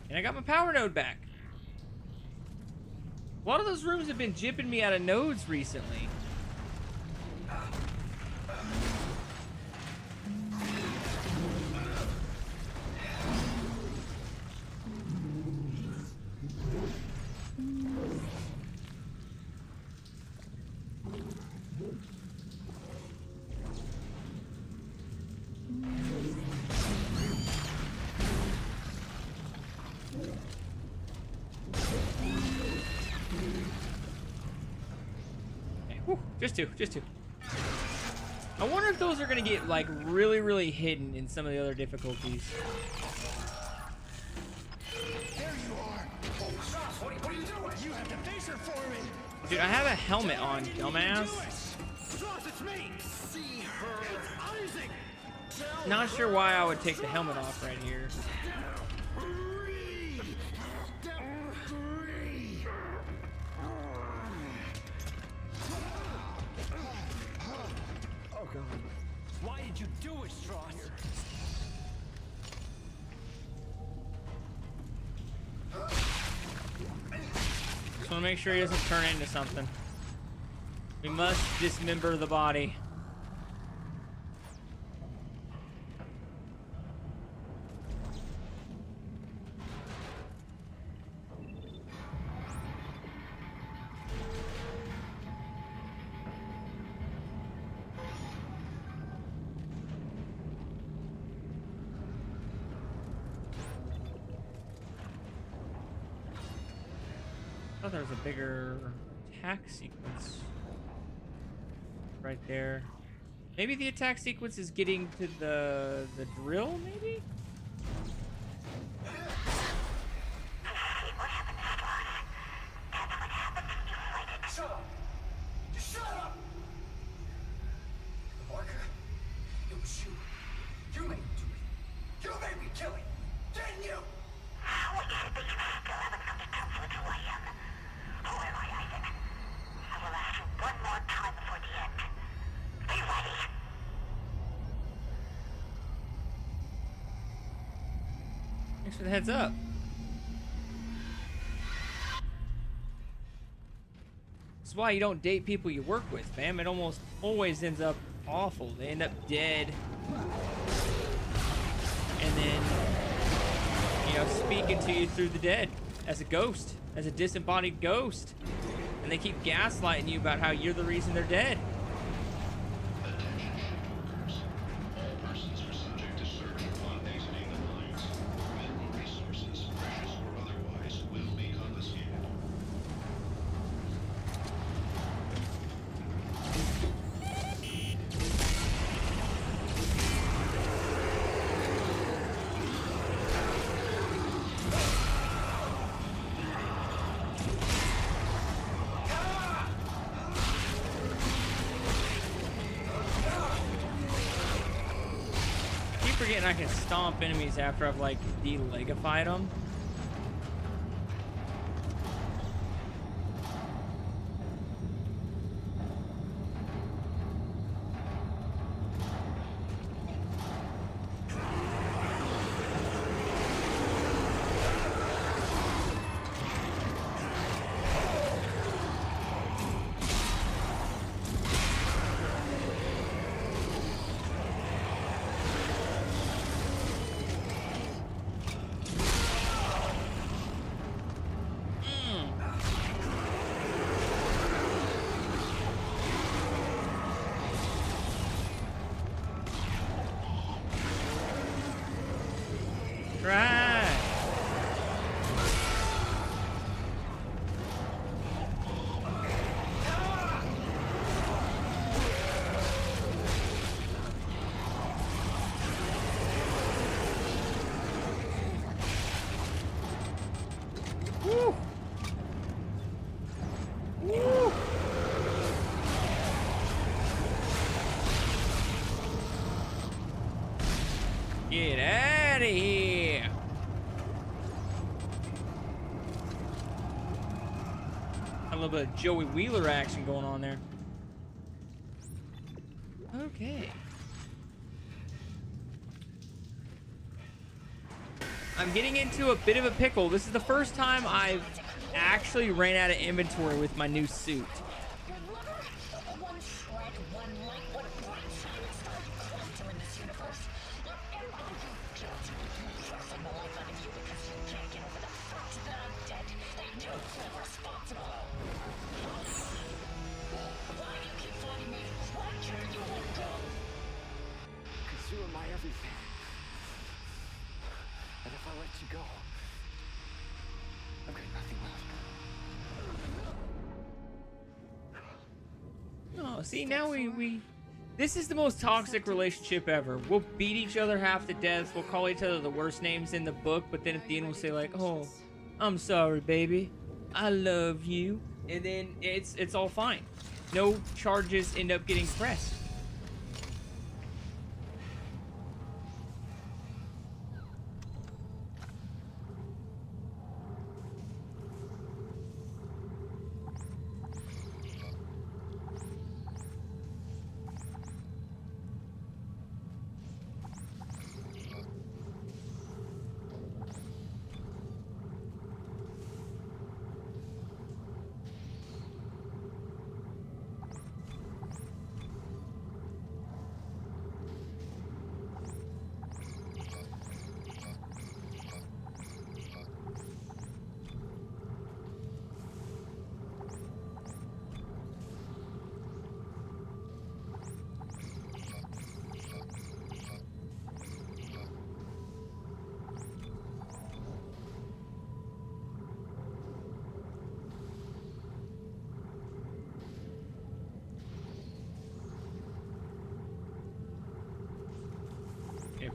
And I got my power node back. A lot of those rooms have been jipping me out of nodes recently. Just two. I wonder if those are gonna get like really hidden in some of the other difficulties. There you are. Strauss, what are you doing? You have to face her for me. Dude, I have a helmet on, dumbass. Strauss, it's me. See her. It's Isaac. Not sure why I would take the helmet off right here. Oh God. Why did you do it, Strauss? Just want to make sure he doesn't turn into something. We must dismember the body. I thought there was a bigger attack sequence right there. Maybe the attack sequence is getting to the drill, maybe? Shut up! Just shut up! The marker? It was you. You made me do it. You made me kill it. Didn't you? We should be still haven't come to terms with who I am. Who am I, Isaac? I will ask you one more time before the end. Be ready. Thanks for the heads up. This is why you don't date people you work with, fam. It almost always ends up awful. They end up dead. And then, you know, speaking to you through the dead as a ghost, as a disembodied ghost. And they keep gaslighting you about how you're the reason they're dead. Attention shift workers. All persons are subject to search upon exiting the mines. Mineral resources, precious or otherwise, will be confiscated. I keep forgetting I can stomp enemies after I've like de-legified them. Right. Woo. Woo. Get out of here. A little bit of Joey Wheeler action going on there. Okay. I'm getting into a bit of a pickle. This is the first time I've actually ran out of inventory with my new suit. One shred, one light, one bright shining star you quantum in this universe. Let everybody feel guilty. Trusting the life out of you because you can't get over the fact that I'm dead and you feel responsible. Why do you keep fighting me? Why can't you let go? Because you are my everything. And if I let you go, I've got nothing left. Oh, see, now we this is the most toxic relationship ever. We'll beat each other half to death. We'll call each other the worst names in the book, but then at the end we'll say like, "Oh, I'm sorry, baby. I love you." And then it's all fine. No charges end up getting pressed.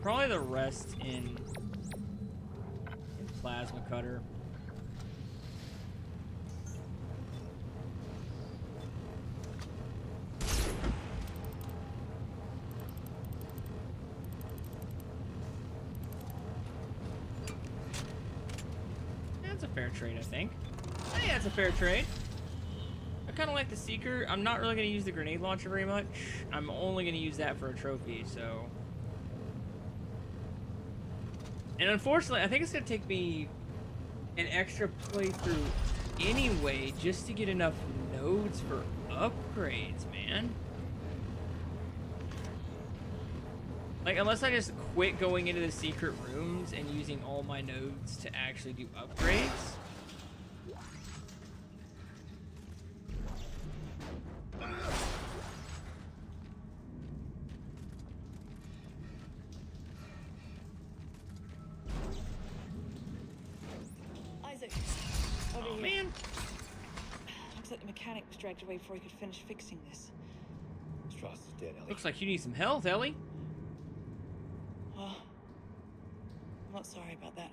Probably the rest in plasma cutter. That's a fair trade, I think. Hey, that's a fair trade. I kind of like the Seeker. I'm not really going to use the grenade launcher very much. I'm only going to use that for a trophy, so... And unfortunately, I think it's going to take me an extra playthrough anyway just to get enough nodes for upgrades, man. Like, unless I just quit going into the secret rooms and using all my nodes to actually do upgrades. Isaac, Oh, man. Looks like the mechanic was dragged away before he could finish fixing this. Strauss is dead, Ellie. Looks like you need some health, Ellie. Oh, I'm not sorry about that.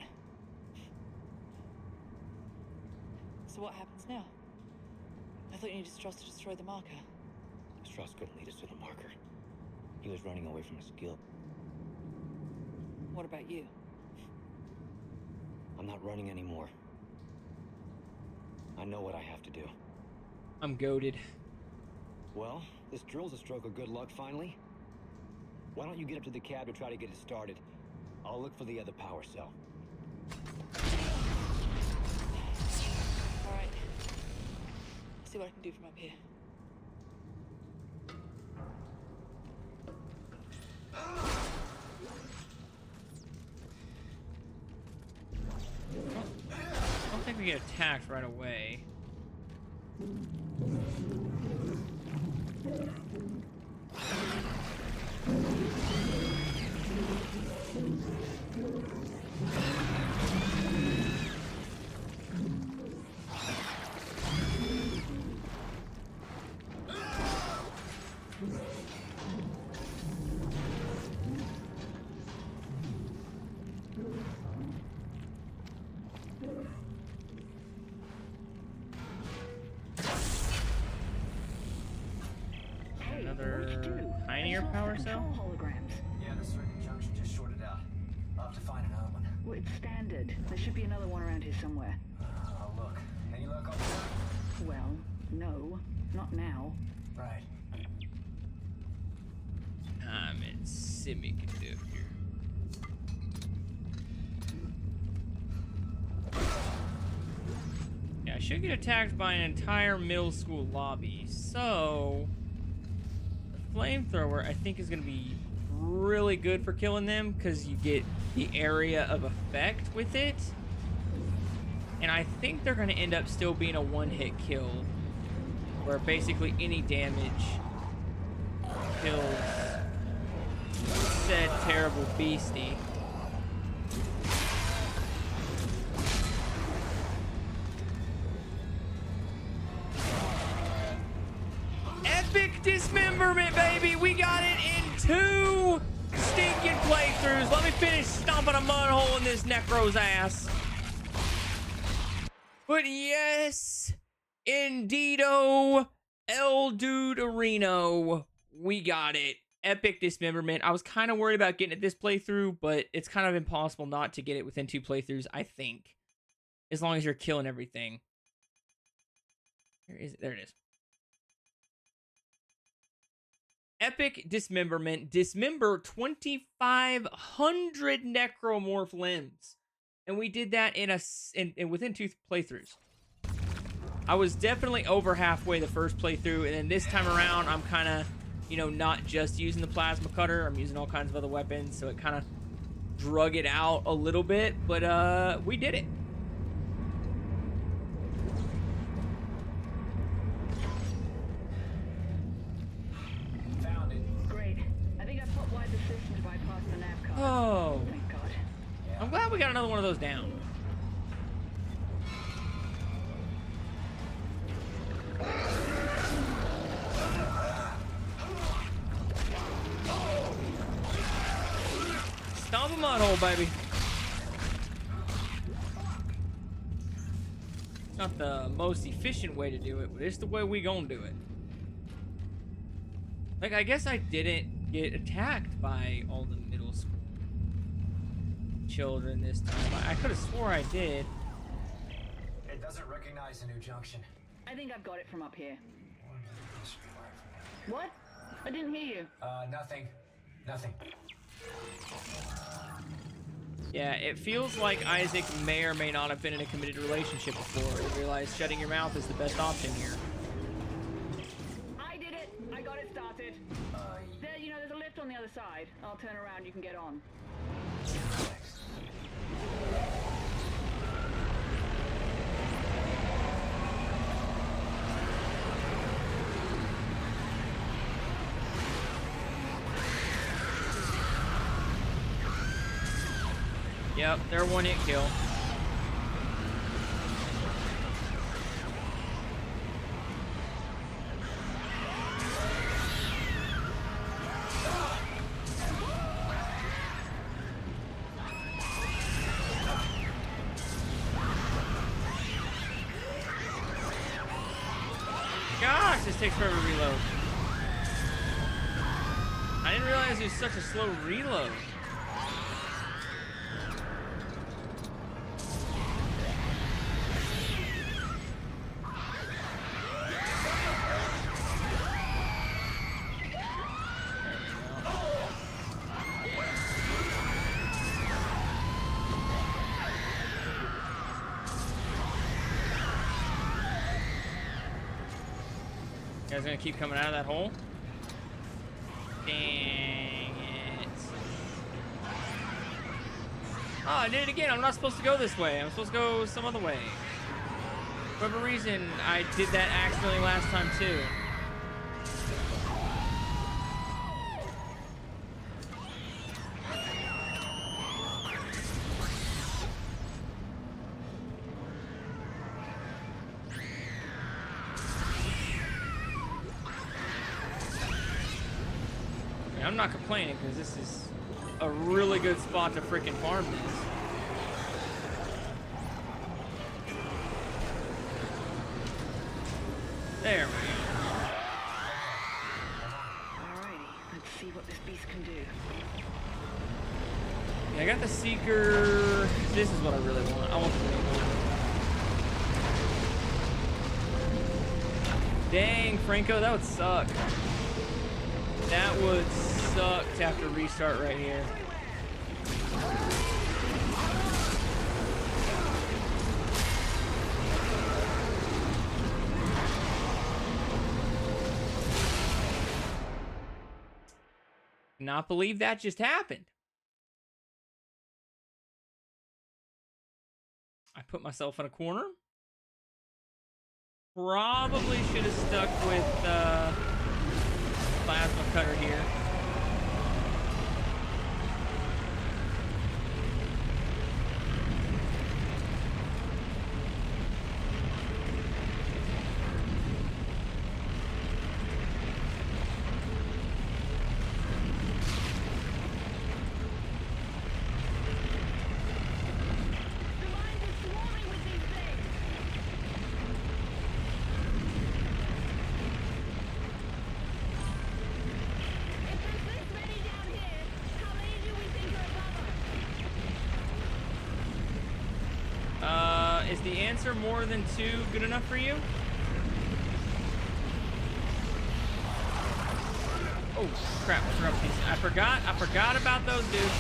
So what happens now? I thought you needed Strauss to destroy the marker. Strauss couldn't lead us to the marker. He was running away from his guild. What about you? I'm not running anymore. I know what I have to do. I'm goated. Well, this drill's a stroke of good luck finally. Why don't you get up to the cab to try to get it started? I'll look for the other power cell. All right. See what I can do from up here. I don't think we get attacked right away. Another tinier power cell? Holograms. Yeah, the circuit junction just shorted out. I'll have to find another one. Well, it's standard. There should be another one around here somewhere. I'll look. Any luck on that? Well, no. Not now. Right. I'm in semiconductor. Yeah, I should get attacked by an entire middle school lobby, so the flamethrower I think is going to be really good for killing them because you get the area of effect with it. And I think they're going to end up still being a one-hit kill where basically any damage kills said terrible beastie. Epic dismemberment, baby! We got it in 2 stinking playthroughs. Let me finish stomping a mud hole in this Necro's ass. But yes, indeedo, El Dude-erino, we got it. Epic dismemberment. I was kind of worried about getting it this playthrough, but it's kind of impossible not to get it within 2 playthroughs, I think. As long as you're killing everything. There it is. Epic dismemberment. Dismember 2,500 necromorph limbs. And we did that within 2 playthroughs. I was definitely over halfway the first playthrough, and then this time around, I'm kind of, you know, not just using the plasma cutter. I'm using all kinds of other weapons, so it kind of drug it out a little bit, but we did it. Found it. Great. I think I put wide the system to bypass the nav card. Oh. Thank God. I'm glad we got another one of those down. mud hole, baby. It's not the most efficient way to do it, but it's the way we gonna do it. Like, I guess I didn't get attacked by all the middle school children this time. I could have swore I did. It doesn't recognize a new junction. I think I've got it from up here. What? I didn't hear you. Nothing. Nothing. Yeah, it feels like Isaac may or may not have been in a committed relationship before. You realize shutting your mouth is the best option here. I did it. I got it started. There, you know, there's a lift on the other side. I'll turn around. You can get on. Yep, they're one hit kill. Gosh, this takes forever to reload. I didn't realize it was such a slow reload. You guys gonna keep coming out of that hole? Dang it. Oh, I did it again. I'm not supposed to go this way. I'm supposed to go some other way. For whatever reason, I did that accidentally last time too. I'm not complaining because this is a really good spot to freaking farm this. There we go. Alrighty, let's see what this beast can do. Yeah, I got the Seeker. This is what I really want. I want the Rainbow. Dang, Franco, that would suck. That would suck to have to restart right here. Not believe that just happened. I put myself in a corner. Probably should have stuck with plasma cutter here. Is the answer more than 2 good enough for you? Oh crap! I forgot about those dudes.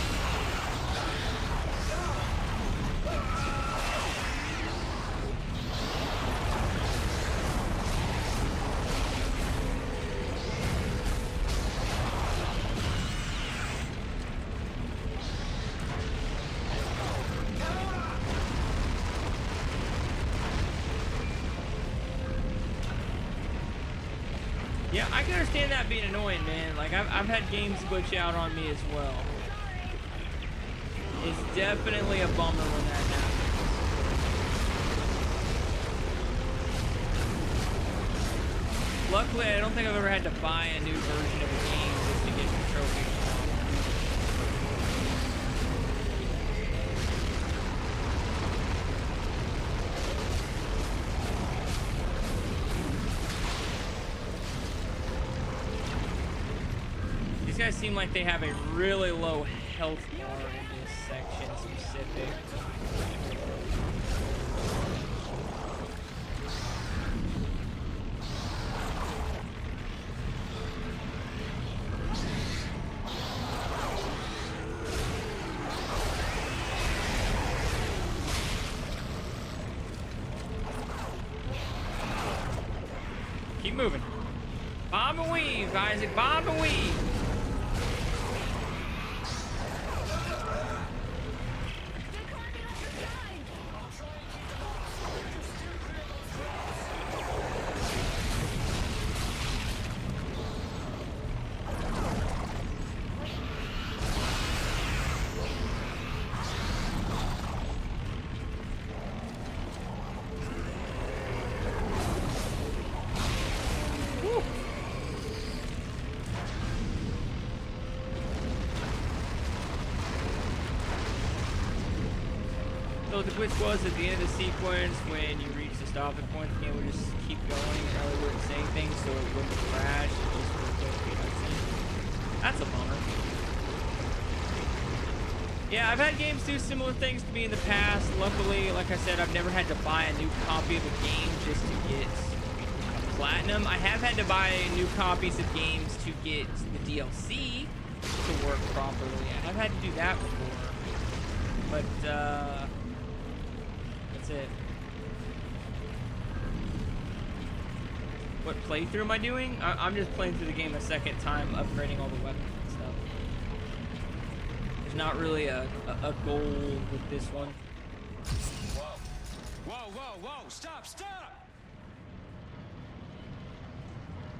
Yeah, I can understand that being annoying, man. Like, I've had games glitch out on me as well. It's definitely a bummer when that happens. Luckily, I don't think I've ever had to buy a new version of a game just to get the trophy. guys seem like they have a really low health bar in this section specific. Keep moving. Bob and weave, Isaac. Bob and weave. So the glitch was at the end of the sequence when you reach the stopping point, the game would just keep going and Ellie wouldn't say anything, so it wouldn't crash. It just would go to cutscene. That's a bummer. Yeah, I've had games do similar things to me in the past. Luckily, like I said, I've never had to buy a new copy of a game just to get platinum. I have had to buy new copies of games to get the DLC to work properly. I have had to do that before. But, that's it. What playthrough am I doing? I'm just playing through the game a second time, upgrading all the weapons and stuff. There's not really a goal with this one. Whoa. Whoa, whoa, whoa! Stop, stop!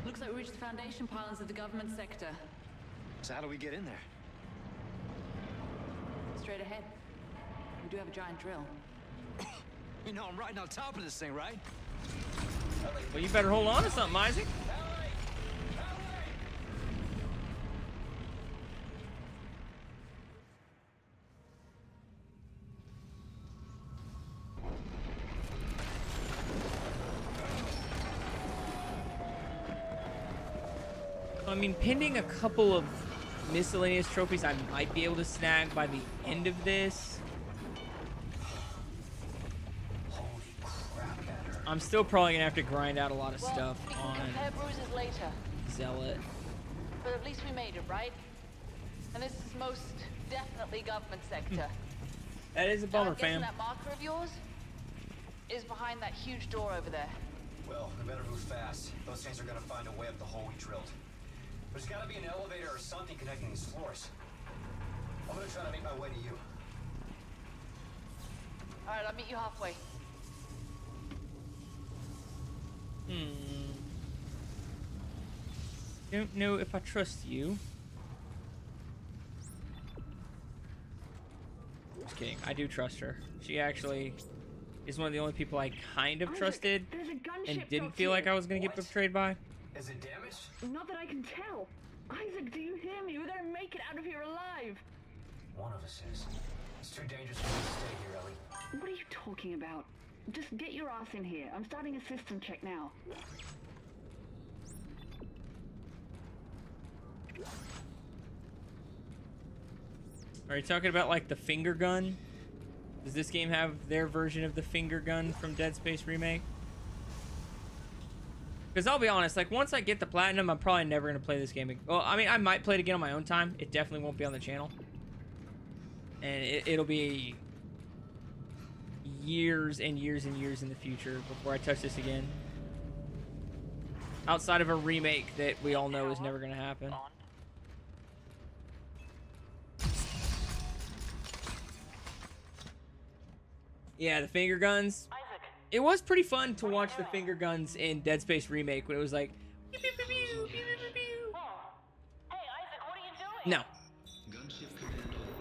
Looks like we reached the foundation pylons of the government sector. So how do we get in there? Straight ahead. We do have a giant drill. You know I'm right on top of this thing, right? Well, you better hold on to something, Isaac. I mean, pending a couple of miscellaneous trophies I might be able to snag by the end of this. I'm still probably gonna have to grind out a lot of stuff on Compare bruises later. Zealot. But at least we made it, right? And this is most definitely government sector. That is a bummer, I'm guessing fam. that marker of yours is behind that huge door over there. Well, we better move fast. Those things are gonna find a way up the hole we drilled. There's gotta be an elevator or something connecting these floors. I'm gonna try to make my way to you. Alright, I'll meet you halfway. Don't know if I trust you. Just kidding. I do trust her. She actually is one of the only people I kind of trusted and didn't feel like I was going to get betrayed by. Is it damaged? Not that I can tell. Isaac, do you hear me? We gotta make it out of here alive. One of us is. It's too dangerous for me to stay here, Ellie. What are you talking about? Just get your ass in here. I'm starting a system check now. Are you talking about like the finger gun? Does this game have their version of the finger gun from Dead Space Remake? Because I'll be honest, like once I get the platinum, I'm probably never going to play this game again. Well, I mean, I might play it again on my own time. It definitely won't be on the channel. And it'll be years and years and years in the future before I touch this again. Outside of a remake that we all know is never going to happen. Yeah, the finger guns. It was pretty fun to watch the finger guns in Dead Space Remake when it was like... No.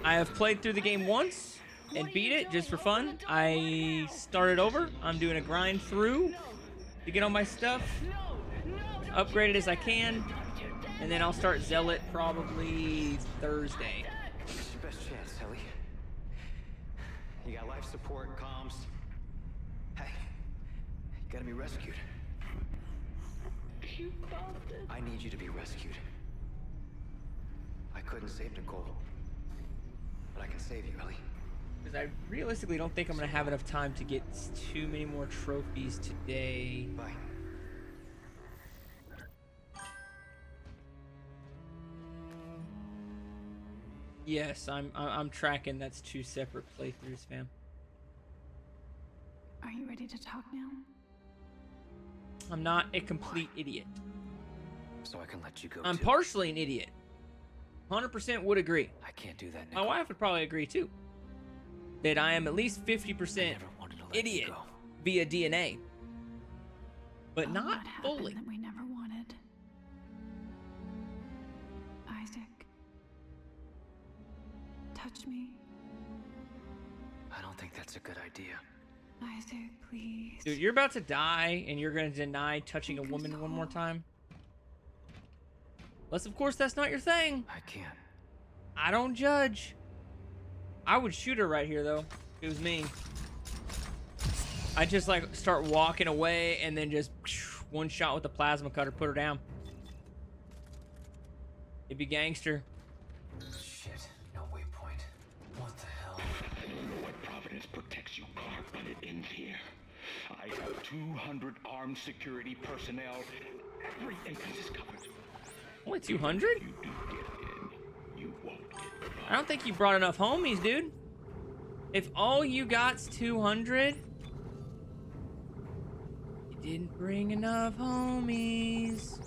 I have played through the game once and beat it just for fun. I started over. I'm doing a grind through to get all my stuff upgraded as I can. And then I'll start Zealot probably Thursday. It's your best chance, Ellie. You got life support, comms. Hey, you gotta be rescued. You bastard. I need you to be rescued. couldn't save Nicole. But I can save you, Ellie. Because I realistically don't think I'm going to have enough time to get too many more trophies today. Bye. Yes, I'm tracking. That's 2 separate playthroughs, fam. Are you ready to talk now? I'm not a complete idiot. So I can let you go. I'm too. partially an idiot. 100% would agree. I can't do that, My Nicole. wife would probably agree too. That I am at least 50% idiot via DNA. But not what happened fully. that we never wanted? Isaac. Touch me. I don't think that's a good idea. Isaac, please. Dude, you're about to die and you're going to deny touching a woman one more time? Unless, of course, that's not your thing. I can't. I don't judge. I would shoot her right here, though. If it was me. I'd just, like, start walking away and then just one shot with the plasma cutter, put her down. It'd be gangster. Shit, no waypoint. What the hell? I don't know what Providence protects you, Clark, but it ends here. I have 200 armed security personnel. Every entrance is covered. Only 200? You do get in, you won't get I don't think you brought enough homies, dude. If all you got's 200, you didn't bring enough homies.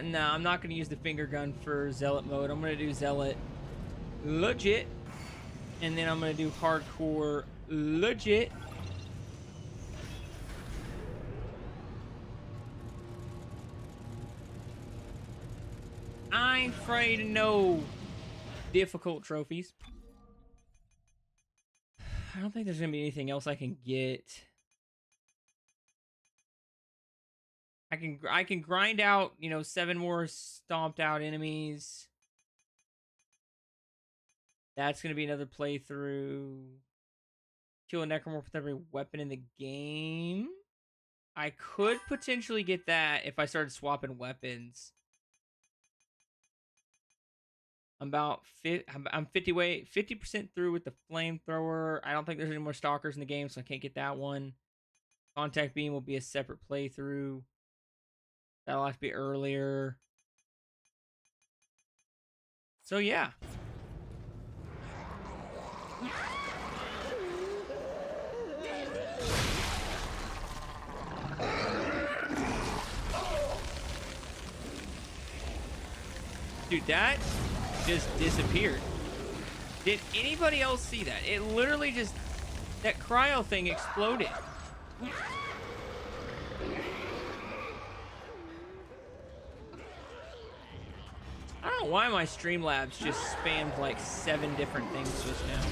No, I'm not gonna use the finger gun for Zealot mode. I'm gonna do Zealot legit, and then I'm gonna do hardcore legit. I ain't afraid of no difficult trophies. I don't think there's gonna be anything else I can get. I can grind out, 7 more stomped out enemies. That's gonna be another playthrough. Kill a necromorph with every weapon in the game. I could potentially get that if I started swapping weapons. I'm 50% through with the flamethrower. I don't think there's any more stalkers in the game, so I can't get that one. Contact beam will be a separate playthrough. That'll have to be earlier. So yeah. Dude, that just disappeared. Did anybody else see that? It literally just... That cryo thing exploded. I don't know why my Streamlabs just spammed like 7 different things just now.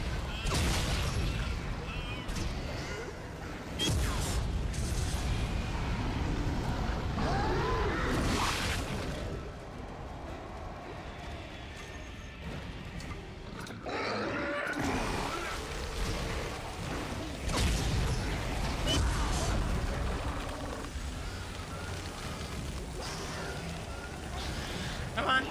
Come on.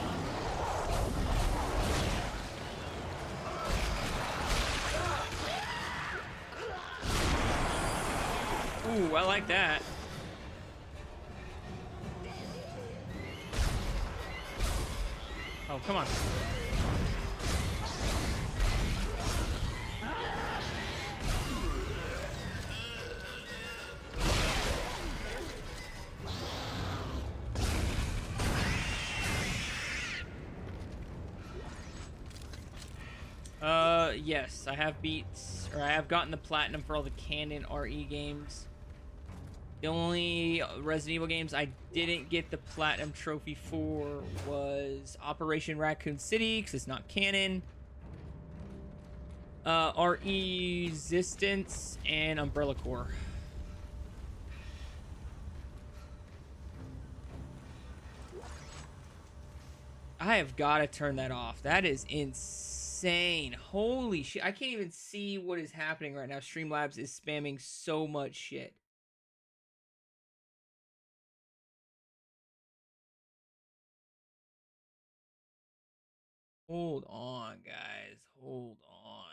Ooh, I like that. Oh, come on. Yes, I have gotten the platinum for all the canon RE games. The only Resident Evil games I didn't get the Platinum Trophy for was Operation Raccoon City, because it's not canon. Resistance and Umbrella Corps. I have got to turn that off. That is insane. Holy shit. I can't even see what is happening right now. Streamlabs is spamming so much shit. Hold on, guys. Hold on.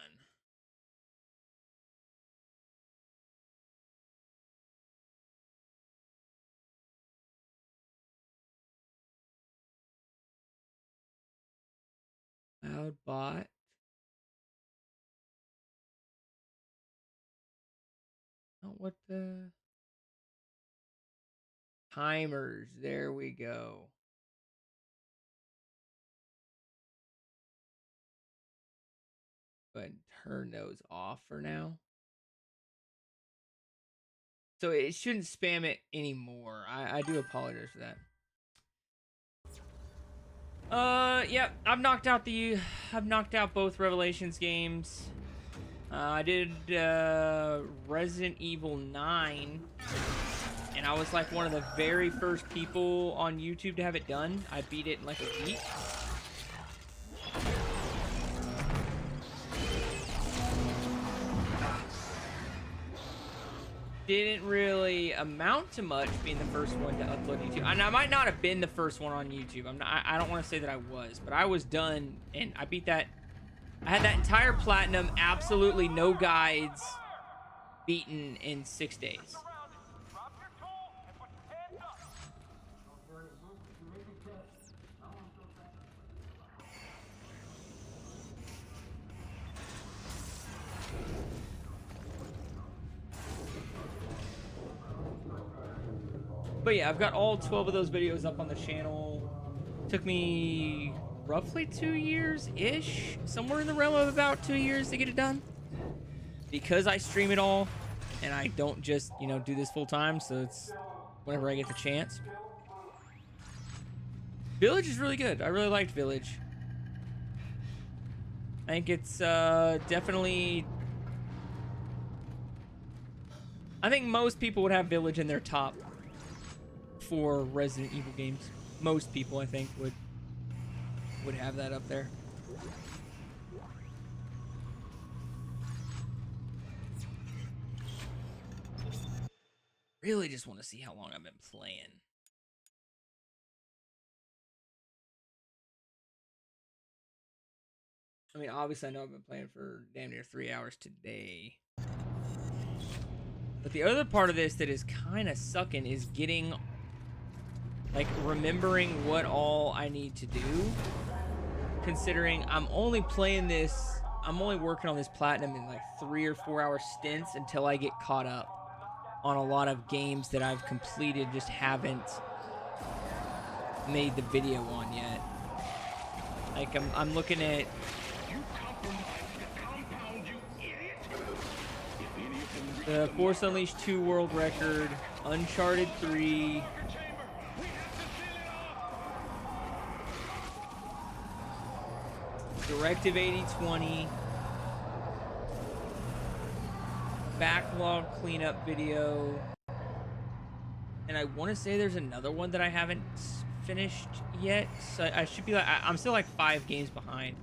Cloudbot. Oh, what the? Timers. There we go. Go ahead and turn those off for now. So it shouldn't spam it anymore. I do apologize for that. Yep. I've knocked out both Revelations games. I did Resident Evil 9, and I was like one of the very first people on YouTube to have it done. I beat it in like a week. Didn't really amount to much being the first one to upload YouTube. And I might not have been the first one on YouTube. I don't want to say that I was, but I was done, and I beat that. I had that entire platinum, absolutely no guides, beaten in 6 days. But yeah, I've got all 12 of those videos up on the channel. Took me roughly 2 years-ish, somewhere in the realm of about 2 years to get it done. Because I stream it all, and I don't just, you know, do this full time, so it's whenever I get the chance. Village is really good. I really liked Village. I think it's definitely... I think most people would have Village in their top 4 Resident Evil games. Most people, I think, would have that up there. Really just want to see how long I've been playing. I mean, obviously I know I've been playing for damn near 3 hours today. But the other part of this that is kind of sucking is getting, like, remembering what all I need to do. Considering I'm only playing this, I'm only working on this platinum in like 3 or 4 hour stints until I get caught up on a lot of games that I've completed, just haven't made the video on yet. Like I'm looking at the Force Unleashed 2 world record, Uncharted 3, Directive 8020, backlog cleanup video, and I want to say there's another one that I haven't finished yet, so I should be like, I'm still like 5 games behind.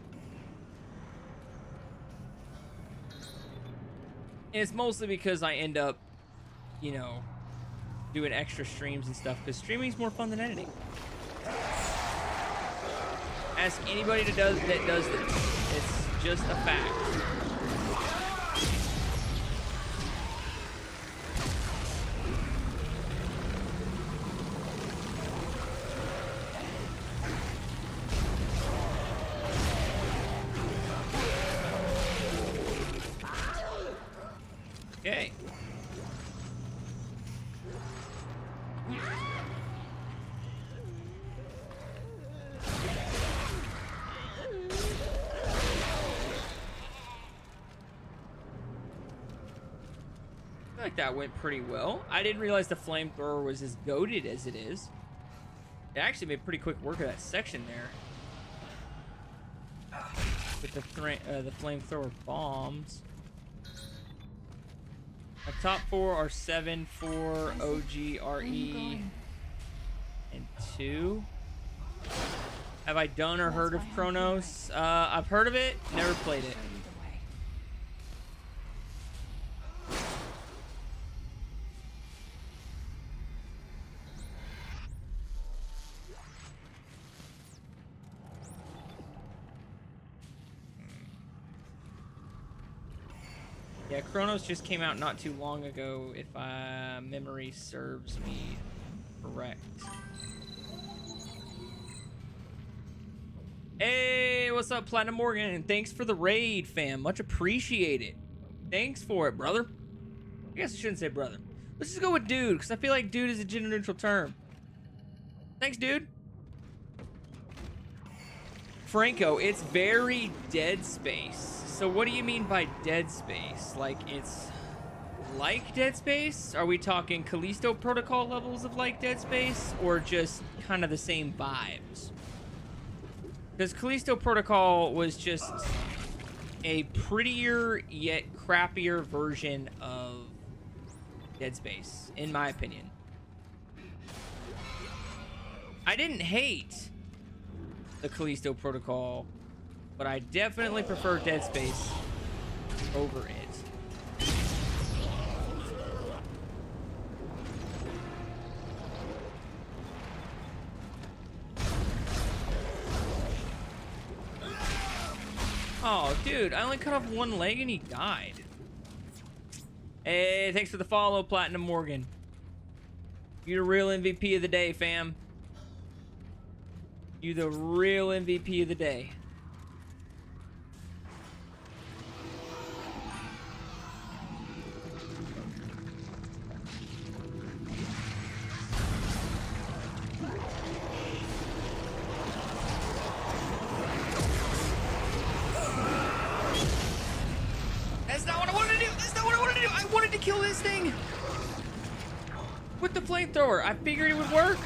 And it's mostly because I end up, you know, doing extra streams and stuff, because streaming's more fun than editing. Ask anybody that does this. It's just a fact. Okay. feel like that went pretty well. I didn't realize the flamethrower was as goated as it is. It actually made pretty quick work of that section there. With the flamethrower bombs. My top 4 are 7, 4, OG, RE, and 2. Have I done or heard of Chronos? I've heard of it, never played it. Yeah, Chronos just came out not too long ago, if memory serves me correct. Hey, what's up, Platinum Morgan? Thanks for the raid, fam. Much appreciated. Thanks for it, brother. I guess I shouldn't say brother. Let's just go with dude, because I feel like dude is a gender neutral term. Thanks, dude. Franco, it's very Dead Space. So what do you mean by Dead Space? Like, it's like Dead Space? Are we talking Callisto Protocol levels of like Dead Space? Or just kind of the same vibes? Because Callisto Protocol was just a prettier yet crappier version of Dead Space, in my opinion. I didn't hate the Callisto Protocol, but I definitely prefer Dead Space over it. Oh, dude, I only cut off one leg and he died. Hey, thanks for the follow, Platinum Morgan. You the real MVP of the day, fam. You the real MVP of the day. That's not what I wanted to do. That's not what I wanted to do. I wanted to kill this thing with the flamethrower. I figured it would work.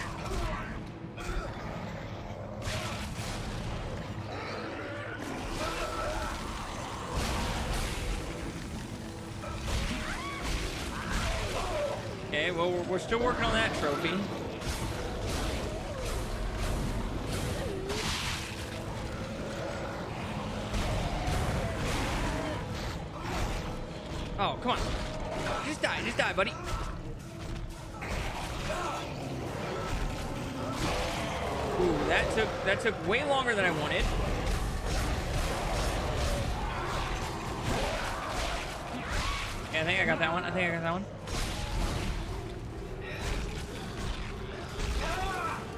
Okay, well, we're still working on that trophy. Oh, come on. Just die, buddy. Ooh, that took way longer than I wanted. Yeah, I think I got that one.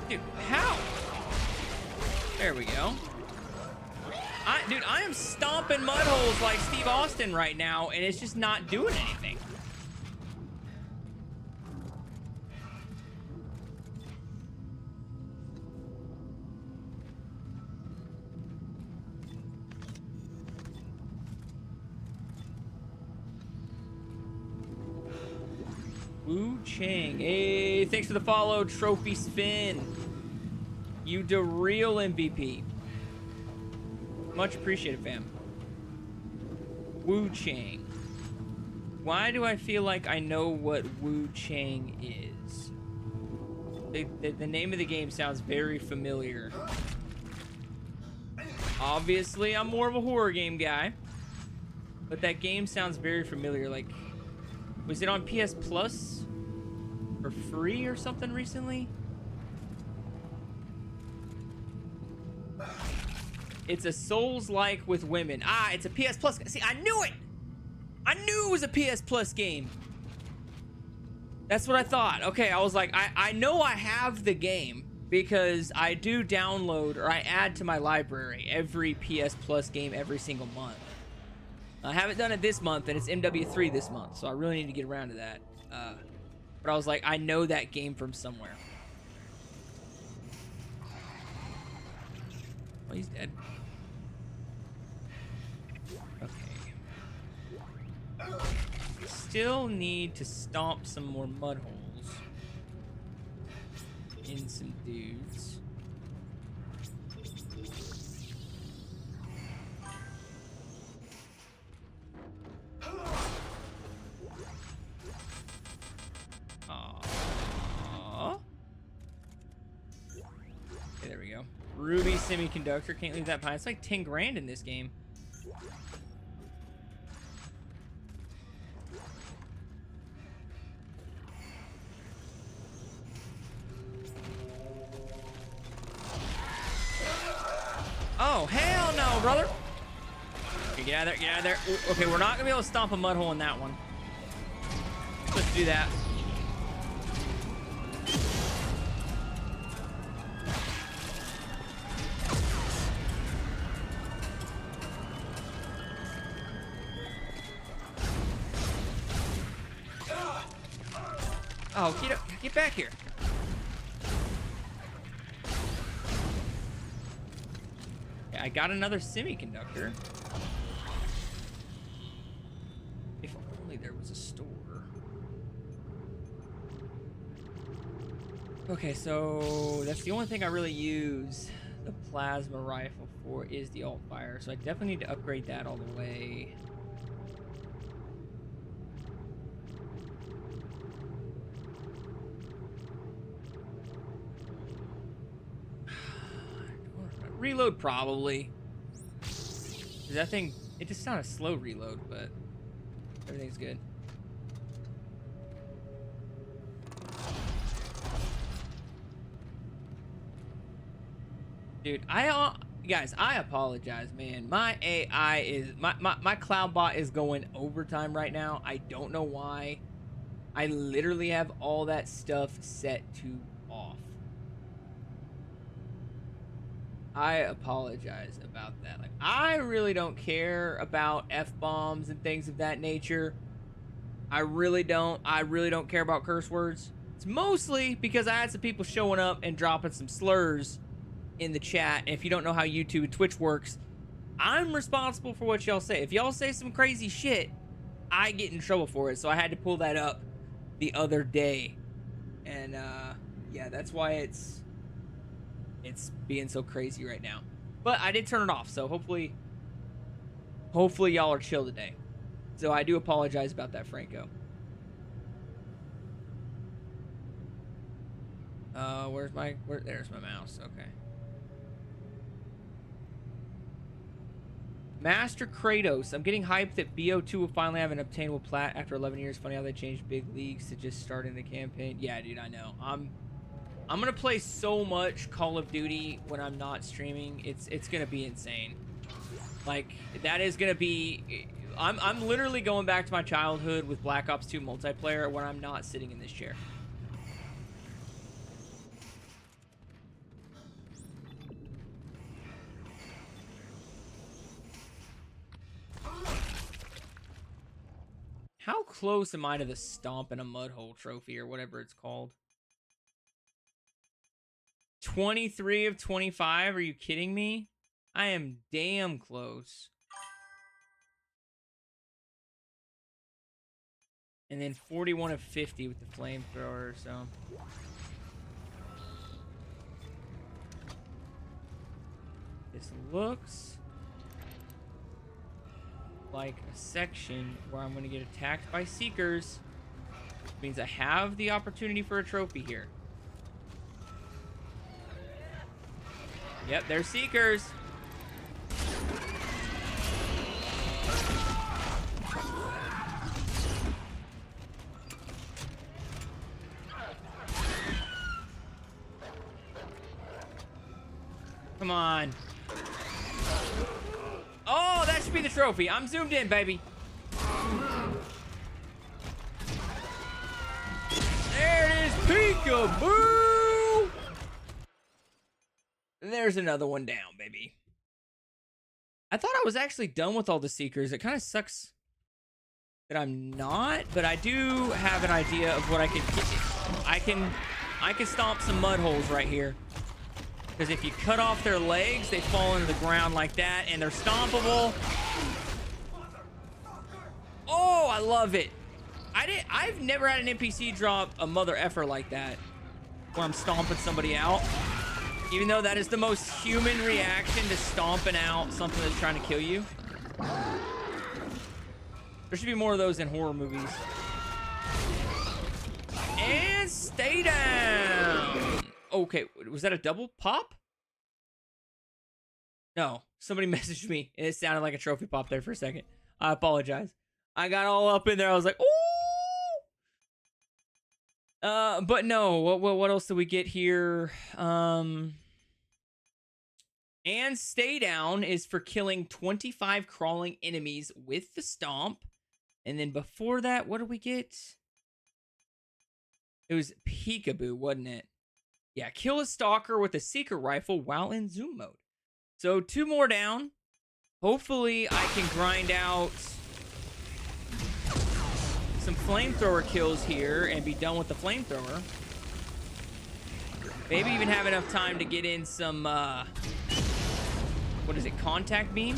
Dude, how? There we go. Dude, I am stomping mud holes like Steve Austin right now, and it's just not doing anything. Wu Chang. Hey, thanks for the follow, Trophy Spin. You the real MVP. Much appreciated, fam. Wu Chang. Why do I feel like I know what Wu Chang is? The name of the game sounds very familiar. Obviously, I'm more of a horror game guy, but that game sounds very familiar. Like, was it on PS Plus for free or something recently? It's a Souls-like with women. Ah, it's a PS Plus. See, I knew it! I knew it was a PS Plus game. That's what I thought. Okay, I was like, I know I have the game because I do download or I add to my library every PS Plus game every single month. I haven't done it this month, and it's MW3 this month, so I really need to get around to that. But I was like, I know that game from somewhere. Oh, he's dead. Okay. still need to stomp some more mud holes in some dudes. Okay, there we go. Ruby semiconductor. Can't leave that behind. It's like 10 grand in this game. Oh, hell no, brother. Okay, get out of there, get out of there. Ooh, okay, we're not gonna be able to stomp a mud hole in that one. Let's do that. Oh, get back here. Okay, I got another semiconductor. If only there was a store. Okay, so that's the only thing I really use the plasma rifle for is the alt fire. So I definitely need to upgrade that all the way. Reload probably. 'Cause that thing, it just sounded slow reload, but everything's good. Dude, guys, I apologize, man. My AI is my cloud bot is going overtime right now. I don't know why. I literally have all that stuff set to off. I apologize about that. Like, I really don't care about F-bombs and things of that nature. I really don't. I really don't care about curse words. It's mostly because I had some people showing up and dropping some slurs in the chat. If you don't know how YouTube and Twitch works, I'm responsible for what y'all say. If y'all say some crazy shit, I get in trouble for it. So I had to pull that up the other day. And, yeah, that's why it's being so crazy right now. But I did turn it off, so hopefully y'all are chill today. So I do apologize about that, Franco. There's my mouse. Okay. Master Kratos. I'm getting hyped that BO2 will finally have an obtainable plat after 11 years. Funny how they changed big leagues to just starting the campaign. Yeah, dude, I know. I'm gonna play so much Call of Duty when I'm not streaming. It's gonna be insane. Like, that is gonna be. I'm literally going back to my childhood with Black Ops 2 multiplayer when I'm not sitting in this chair. How close am I to the stomp in a mud hole trophy or whatever it's called? 23 of 25? Are you kidding me? I am damn close. And then 41 of 50 with the flamethrower, so. This looks like a section where I'm going to get attacked by Seekers. Which means I have the opportunity for a trophy here. Yep, they're Seekers. Come on. Oh, that should be the trophy. I'm zoomed in, baby. There it is. Peekaboo. There's another one down, baby. I thought I was actually done with all the Seekers. It kind of sucks that I'm not, but I do have an idea of what I can get. I can stomp some mud holes right here. Because if you cut off their legs, they fall into the ground like that, and they're stompable. Oh, I love it. I've never had an NPC drop a mother effer like that, where I'm stomping somebody out. Even though that is the most human reaction to stomping out something that's trying to kill you. There should be more of those in horror movies. And stay down. Okay, was that a double pop? No, somebody messaged me and it sounded like a trophy pop there for a second. I apologize. I got all up in there. I was like, ooh. But no, what else do we get here? And stay down is for killing 25 crawling enemies with the stomp. And then before that, what did we get? It was peekaboo, wasn't it? Yeah, kill a stalker with a seeker rifle while in zoom mode. So 2 more down. Hopefully I can grind out some flamethrower kills here and be done with the flamethrower. Maybe even have enough time to get in some, what is it, contact beam?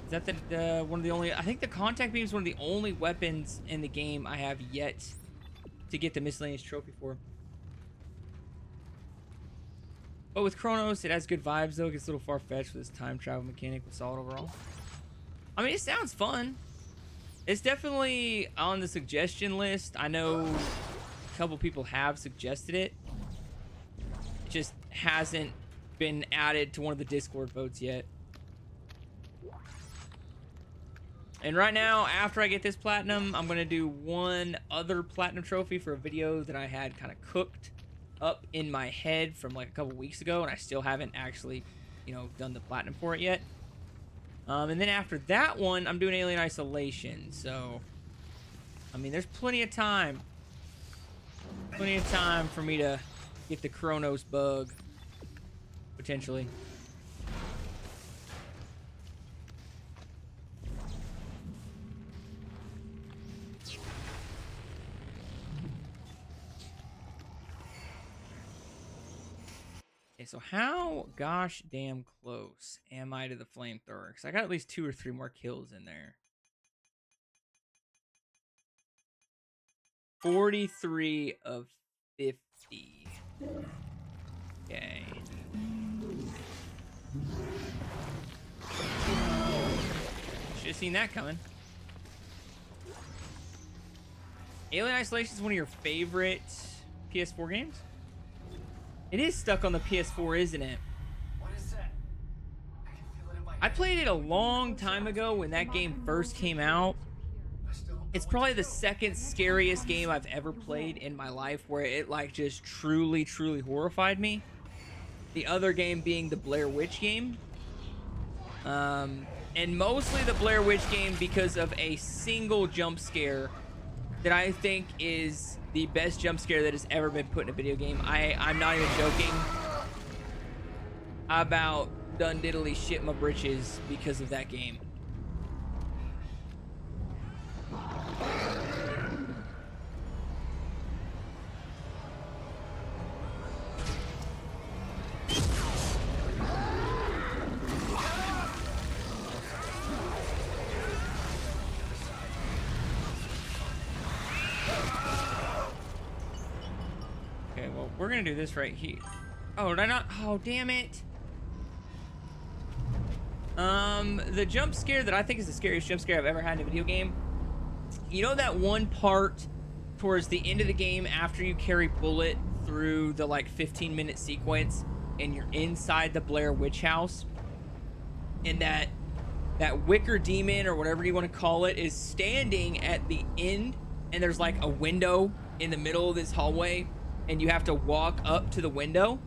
Is that the one of the only... I think the contact beam is one of the only weapons in the game I have yet to get the miscellaneous trophy for. But with Chronos, it has good vibes, though. It gets a little far-fetched with this time travel mechanic, but solid overall. I mean, it sounds fun. It's definitely on the suggestion list. I know a couple people have suggested it. It just hasn't been added to one of the Discord votes yet. And right now, after I get this platinum, I'm going to do one other platinum trophy for a video that I had kind of cooked up in my head from like a couple weeks ago, and I still haven't actually, you know, done the platinum for it yet. And then after that one, I'm doing Alien Isolation. So, I mean, there's plenty of time. Plenty of time for me to get the Chronos bug, potentially. Okay, so how gosh damn close am I to the flamethrower? Because I got at least 2 or 3 more kills in there. 43 of 50. Okay. Should have seen that coming. Alien Isolation is one of your favorite PS4 games? It is stuck on the PS4, isn't it? What is that? I can feel it in my I played it a long time ago when that game first came out. It's probably the second scariest game I've ever played in my life, where it like just truly horrified me. The other game being the Blair Witch game. And mostly the Blair Witch game because of a single jump scare that I think is the best jump scare that has ever been put in a video game. I'm not even joking. I about done diddly shit my britches because of that game. Okay, well, we're gonna do this right here. Oh, did I not? Oh, damn it. The jump scare that I think is the scariest jump scare I've ever had in a video game. You know that one part towards the end of the game after you carry Bullet through the like 15-minute sequence and you're inside the Blair Witch house, and that wicker demon or whatever you want to call it is standing at the end, and there's like a window in the middle of this hallway and you have to walk up to the window.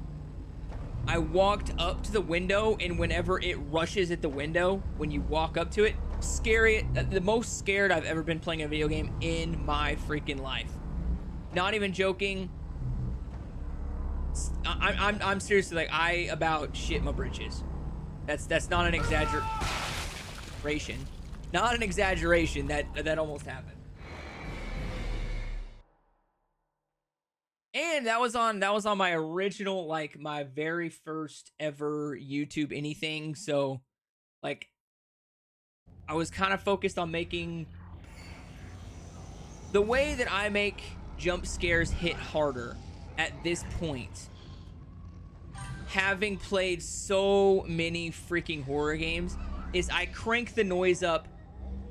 I walked up to the window, and whenever it rushes at the window, when you walk up to it, scary, the most scared I've ever been playing a video game in my freaking life. Not even joking. I'm seriously like, I about shit my britches. That's not an exaggeration. Not an exaggeration. That almost happened. And that was on my original, like my very first ever YouTube anything. So like I was kind of focused on making the way that I make jump scares hit harder at this point. Having played so many freaking horror games, is I crank the noise up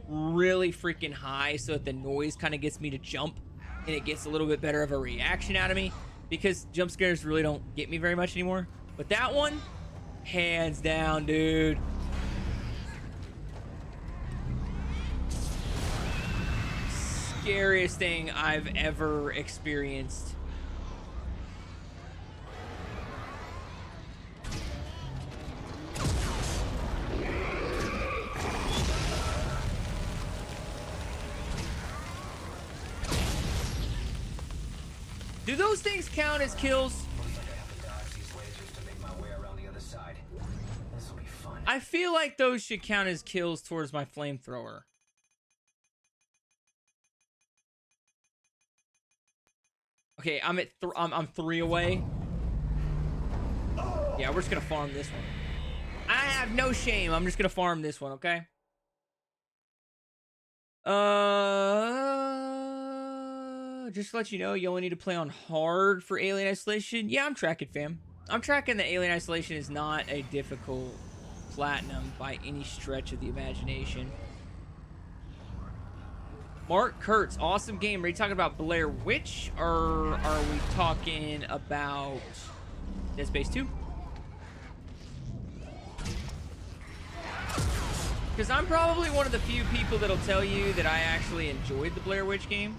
really freaking high so that the noise kind of gets me to jump and it gets a little bit better of a reaction out of me, because jump scares really don't get me very much anymore. But that one, hands down, dude. Scariest thing I've ever experienced. Do those things count as kills? I feel like those should count as kills towards my flamethrower. Okay, I'm at I'm 3 away. Yeah, we're just gonna farm this one. I have no shame. I'm just gonna farm this one, okay? Just to let you know, you only need to play on hard for Alien Isolation. Yeah, I'm tracking, fam. I'm tracking that Alien Isolation is not a difficult platinum by any stretch of the imagination. Mark Kurtz, awesome game. Are you talking about Blair Witch, or are we talking about Dead Space 2? Because I'm probably one of the few people that'll tell you that I actually enjoyed the Blair Witch game.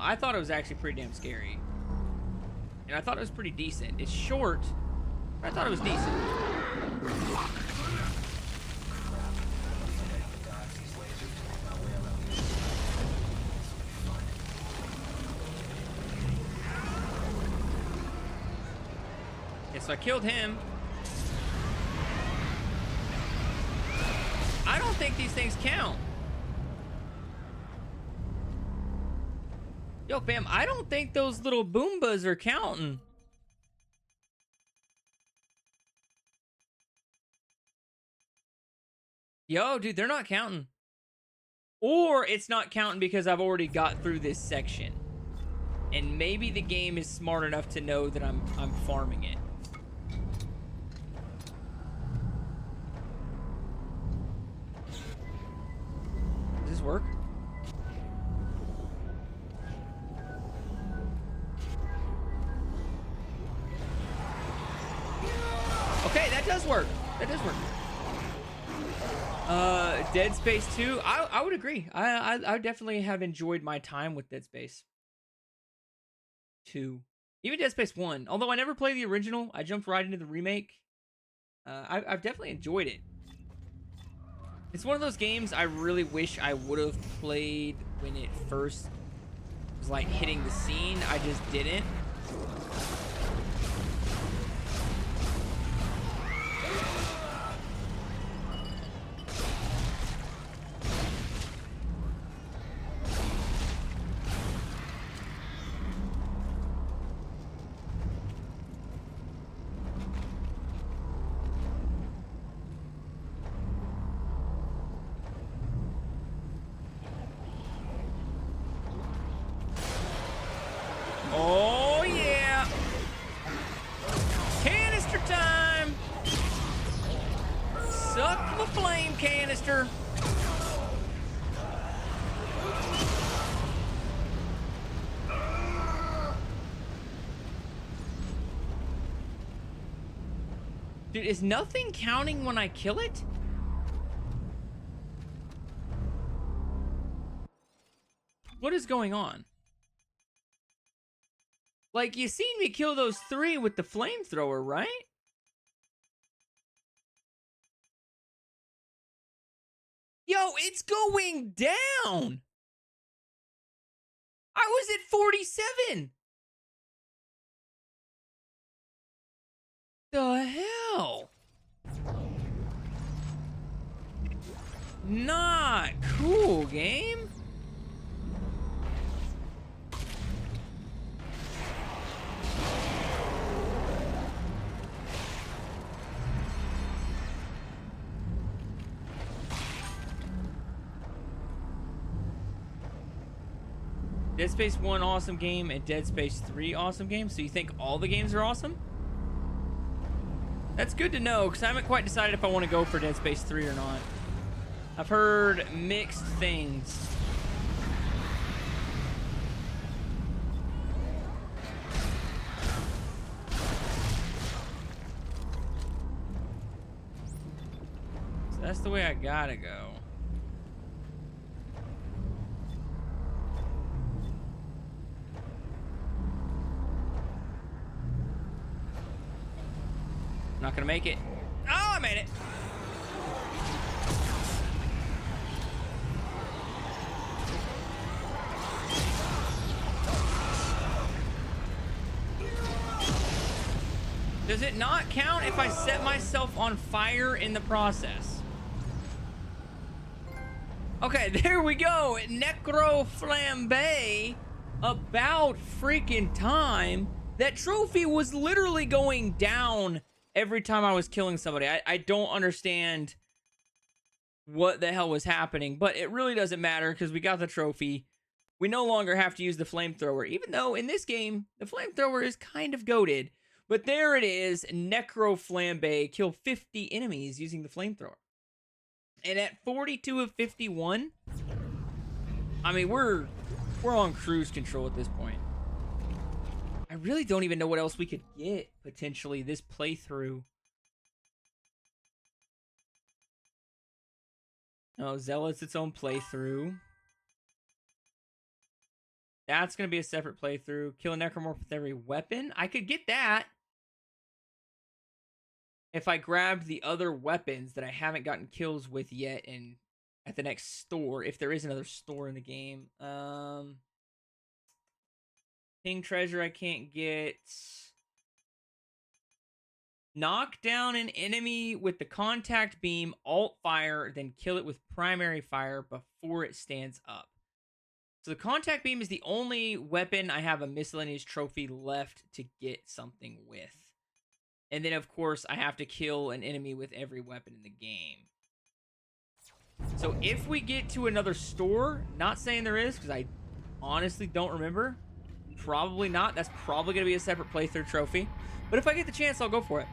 I thought it was actually pretty damn scary. And I thought it was pretty decent. It's short, but I thought it was decent. Yeah, so I killed him. I don't think these things count. Yo, fam, I don't think those little Boombas are counting. Yo, dude, they're not counting. Or it's not counting because I've already got through this section. And maybe the game is smart enough to know that I'm farming it. Does this work? Okay, that does work. That does work. Dead Space 2. I would agree. I definitely have enjoyed my time with Dead Space 2. Even Dead Space 1. Although I never played the original, I jumped right into the remake. I've definitely enjoyed it. It's one of those games I really wish I would have played when it first was like hitting the scene. I just didn't. Oh, yeah. Canister time. Suck the flame canister. Dude, is nothing counting when I kill it? What is going on? Like, you seen me kill those 3 with the flamethrower, right? Yo, it's going down! I was at 47! The hell? Not cool, game. Dead Space 1 awesome game and Dead Space 3 awesome game. So you think all the games are awesome? That's good to know, because I haven't quite decided if I want to go for Dead Space 3 or not. I've heard mixed things. So that's the way I gotta go. I'm not gonna make it. Oh, I made it. Does it not count if I set myself on fire in the process? Okay, there we go. Necro Flambe. About freaking time. That trophy was literally going down every time I was killing somebody. I don't understand what the hell was happening, but it really doesn't matter because we got the trophy. We no longer have to use the flamethrower, even though in this game, the flamethrower is kind of goated. But there it is, Necro Flambe, kill 50 enemies using the flamethrower. And at 42 of 51, I mean, we're on cruise control at this point. I really don't even know what else we could get, potentially, this playthrough. Oh, Zealot's its own playthrough. That's going to be a separate playthrough. Kill a Necromorph with every weapon. I could get that if I grabbed the other weapons that I haven't gotten kills with yet and at the next store, if there is another store in the game. King Treasure I can't get. Knock down an enemy with the contact beam, alt fire, then kill it with primary fire before it stands up. So the contact beam is the only weapon I have a miscellaneous trophy left to get something with. And then, of course, I have to kill an enemy with every weapon in the game. So if we get to another store, not saying there is, because I honestly don't remember. Probably not. That's probably going to be a separate playthrough trophy. But if I get the chance, I'll go for it.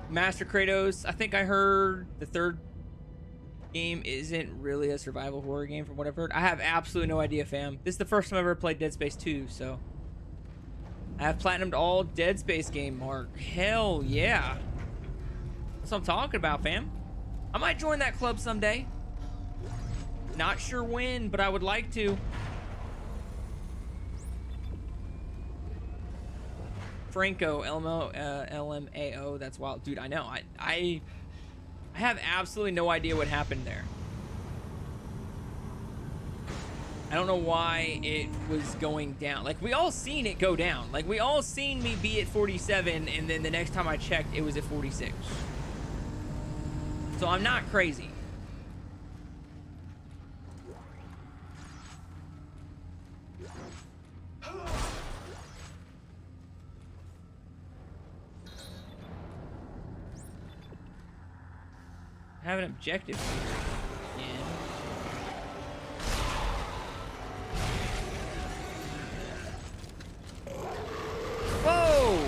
Master Kratos, I think I heard the third game isn't really a survival horror game from what I've heard. I have absolutely no idea, fam. This is the first time I've ever played Dead Space 2, so I have platinumed all Dead Space game, Mark. Hell yeah. That's what I'm talking about, fam. I might join that club someday. Not sure when, but I would like to. Franco, LMAO, that's wild. Dude, I know. I have absolutely no idea what happened there. I don't know why it was going down. Like, we all seen it go down. Like, we all seen me be at 47, and then the next time I checked, it was at 46. So I'm not crazy. I have an objective here again. Whoa!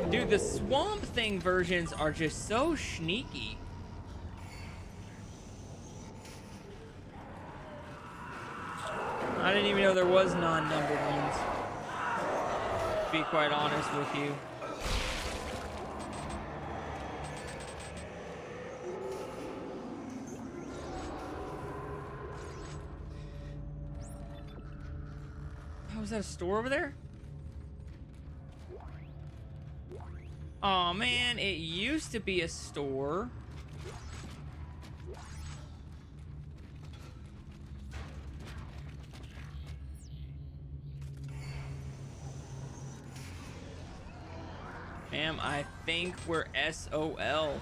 Dude, the Swamp Thing versions are just so sneaky. I didn't even know there was non-numbered ones. To be quite honest with you. Was that a store over there? Oh man, it used to be a store. Ma'am, I think we're SOL.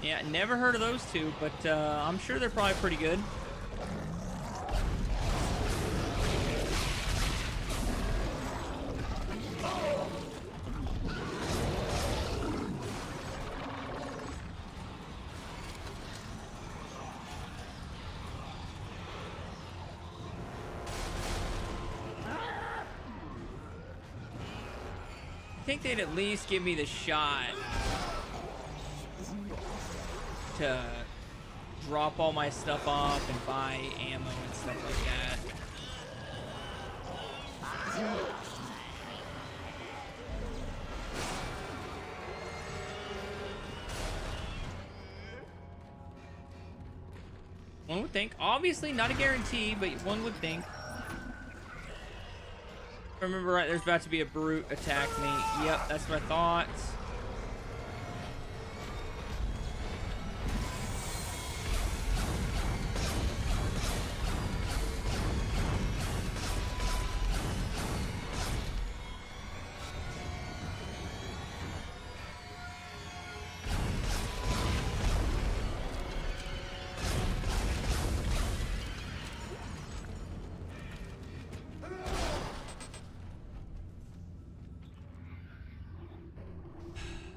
Yeah, never heard of those two, but I'm sure they're probably pretty good. I think they'd at least give me the shot to drop all my stuff off and buy ammo and stuff like that. One would think. Obviously, not a guarantee, but one would think. If I remember right, there's about to be a brute attack me. Yep, that's what I thought.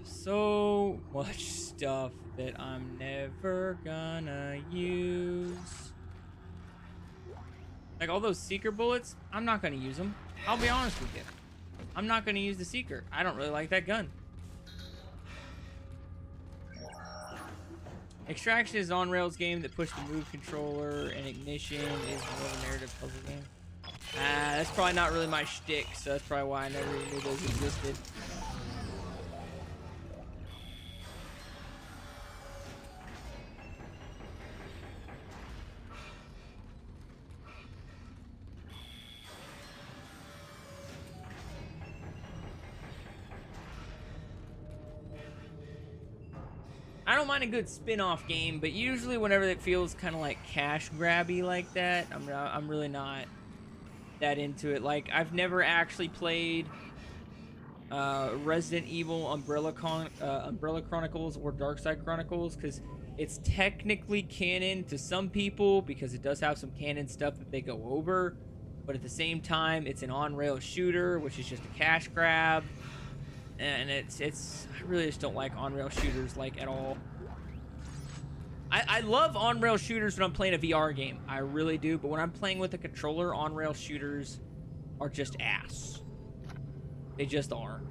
So much stuff that I'm never gonna use. Like all those seeker bullets, I'm not gonna use them. I'll be honest with you. I'm not gonna use the seeker. I don't really like that gun. Extraction is an on-rails game that pushed the move controller, and Ignition is more of a narrative puzzle game. That's probably not really my shtick, so that's probably why I never even knew those existed. I don't mind a good spin-off game, but usually whenever it feels kind of like cash grabby like that, I'm really not that into it. Like, I've never actually played Resident Evil Umbrella Chronicles or Darkside Chronicles because it's technically canon to some people because it does have some canon stuff that they go over, but at the same time, it's an on-rail shooter, which is just a cash grab. And it's I really just don't like on-rail shooters like at all. I love on-rail shooters when I'm playing a VR game. I really do, but when I'm playing with a controller, on-rail shooters are just ass. They just are.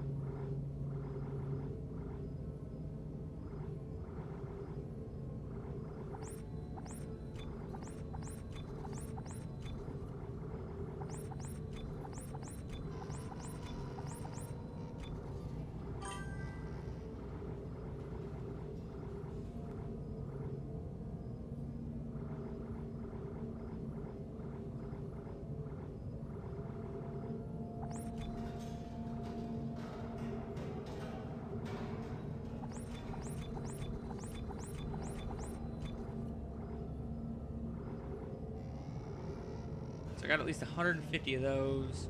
I got at least 150 of those.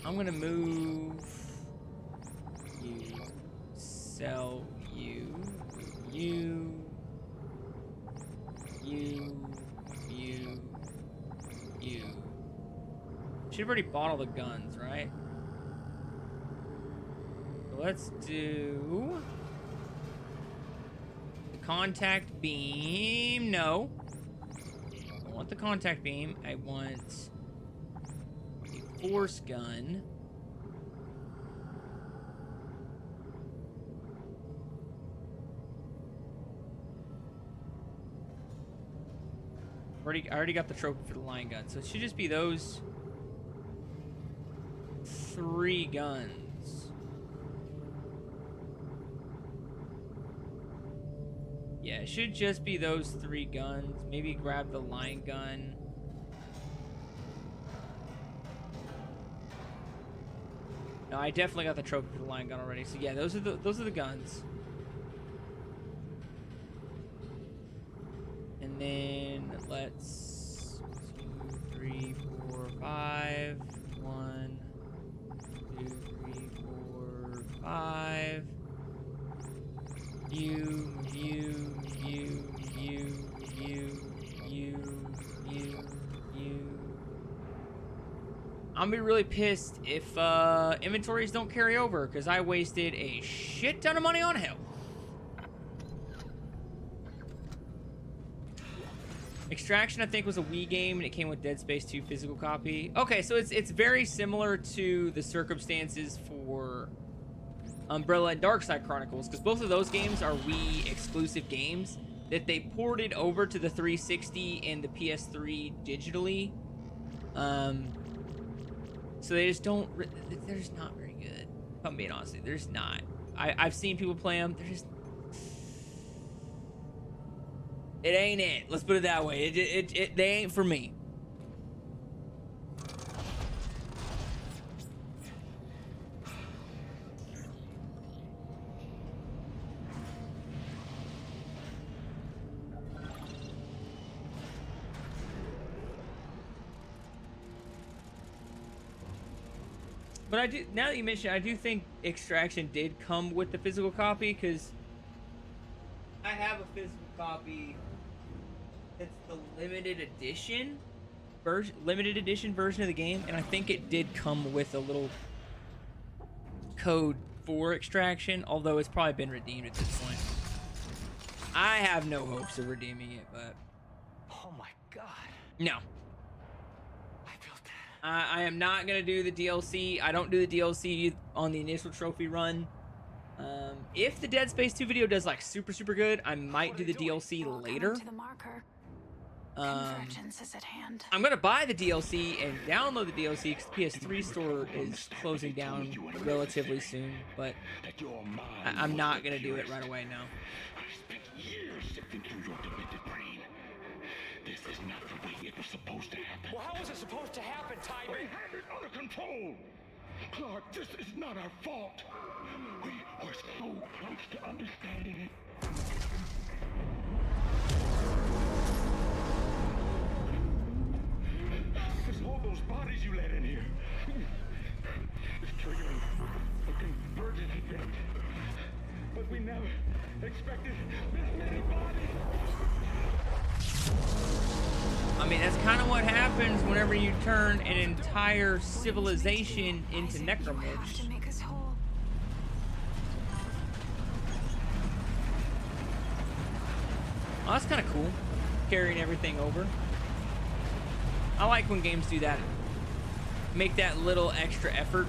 I'm gonna move you, sell you, you. Should have already bought all the guns, right? So let's do the contact beam. No. I want the contact beam. I want a force gun. I already got the trophy for the line gun, so it should just be those 3 guns. Yeah, it should just be those 3 guns. Maybe grab the line gun. No, I definitely got the trophy for the line gun already. So yeah, those are the guns. And then let's 2, 3, 4, 5. 1, 2, 3, 4, 5. You. I'm gonna be really pissed if inventories don't carry over, because I wasted a shit ton of money on health. Extraction, I think, was a Wii game, and it came with Dead Space 2 physical copy. Okay, so it's very similar to the circumstances for Umbrella and Darkside Chronicles, because both of those games are Wii exclusive games that they ported over to the 360 and the PS3 digitally. So they just don't. They're just not very good. If I'm being honest, they're just not. I've seen people play them. They're just. It ain't it. Let's put it that way. They ain't for me. But I do, now that you mention it, I do think Extraction did come with the physical copy, because I have a physical copy. It's the limited edition version of the game, and I think it did come with a little code for Extraction, although it's probably been redeemed at this point. I have no hopes of redeeming it, but Oh my god. no. I feel that. I am not gonna do the DLC. I don't do the DLC on the initial trophy run. If the Dead Space 2 video does like super good, I might do the DLC later. To the marker. Convergence is at hand. I'm gonna buy the DLC and download the DLC because the PS3 store is closing down relatively soon, but I'm not gonna do it right away now. I spent years sifting through your demented brain. This is not the way it was supposed to happen. Well, how was it supposed to happen, Tiger? We had it under control. Clark, this is not our fault. We were so close to understanding it. It's all those bodies you let in here. It's triggering a convergence event. But we never expected this many bodies. I mean, that's kind of what happens whenever you turn an entire civilization into necromorphs. To make us whole. Oh, that's kind of cool, carrying everything over. I like when games do that. Make that little extra effort.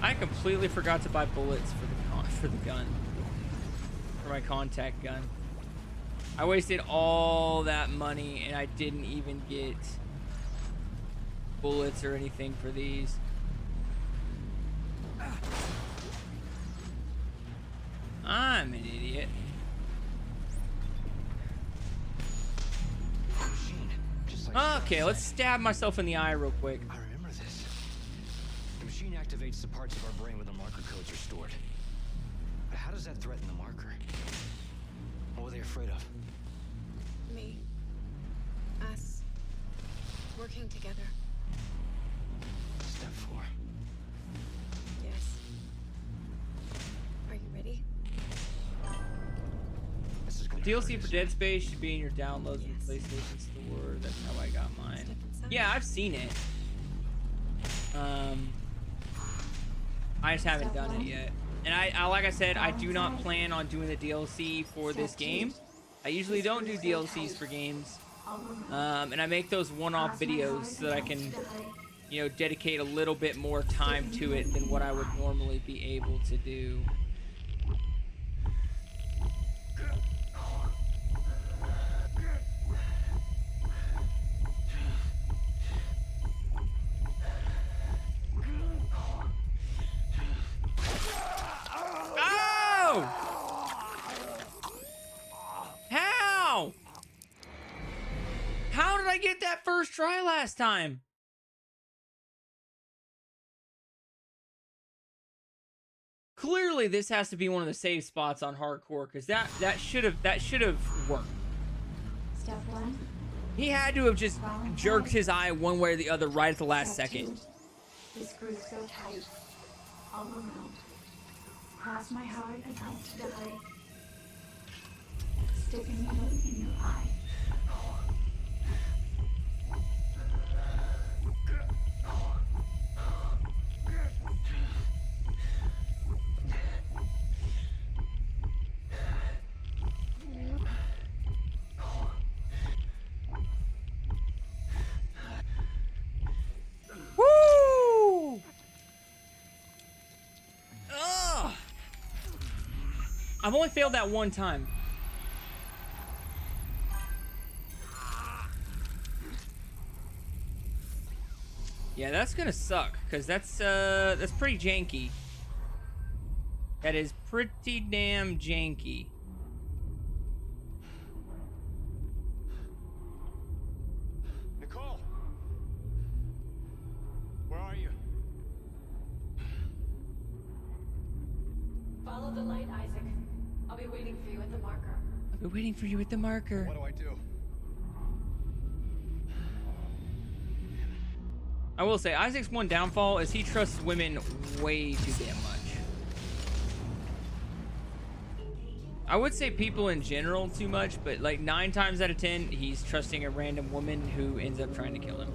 I completely forgot to buy bullets for the gun. For my contact gun. I wasted all that money and I didn't even get bullets or anything for these. I'm an idiot. Machine, just like Okay, let's stab myself in the eye real quick. I remember this. The machine activates the parts of our brain where the marker codes are stored. But how does that threaten the marker? What were they afraid of? Me. Us. Working together. Step 4. Yes. Are you ready? This is gonna DLC hurt, for isn't Dead it? Space should be in your downloads in Yes. the PlayStation Store. That's how I got mine. Step inside. Yeah, I've seen it. I just haven't done it yet. And I like I said, I do not plan on doing the DLC for this game. I usually don't do DLCs for games. And I make those one-off videos so that I can, you know, dedicate a little bit more time to it than what I would normally be able to do. How? How did I get that first try last time? Clearly, this has to be one of the save spots on hardcore, because that should have worked. Step 1. He had to have just jerked his eye one way or the other right at the last second. The screws so tight, all around. Cross my heart and hope to die. Stick a needle in your eye. Woo! Ugh! I've only failed that one time. Yeah, that's gonna suck, because that's pretty janky. That is pretty damn janky. Nicole! Where are you? Follow the light, Isaac. I'll be waiting for you at the marker. I'll be waiting for you at the marker. What do I do? I will say, Isaac's one downfall is he trusts women way too damn much. I would say people in general too much, but like 9 times out of 10, he's trusting a random woman who ends up trying to kill him.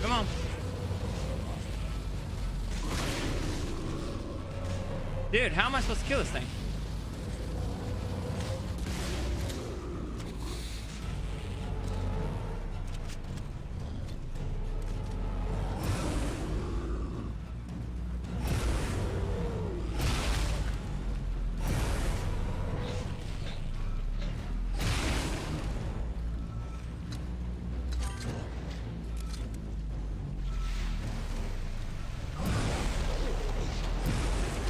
Come on. Dude, how am I supposed to kill this thing?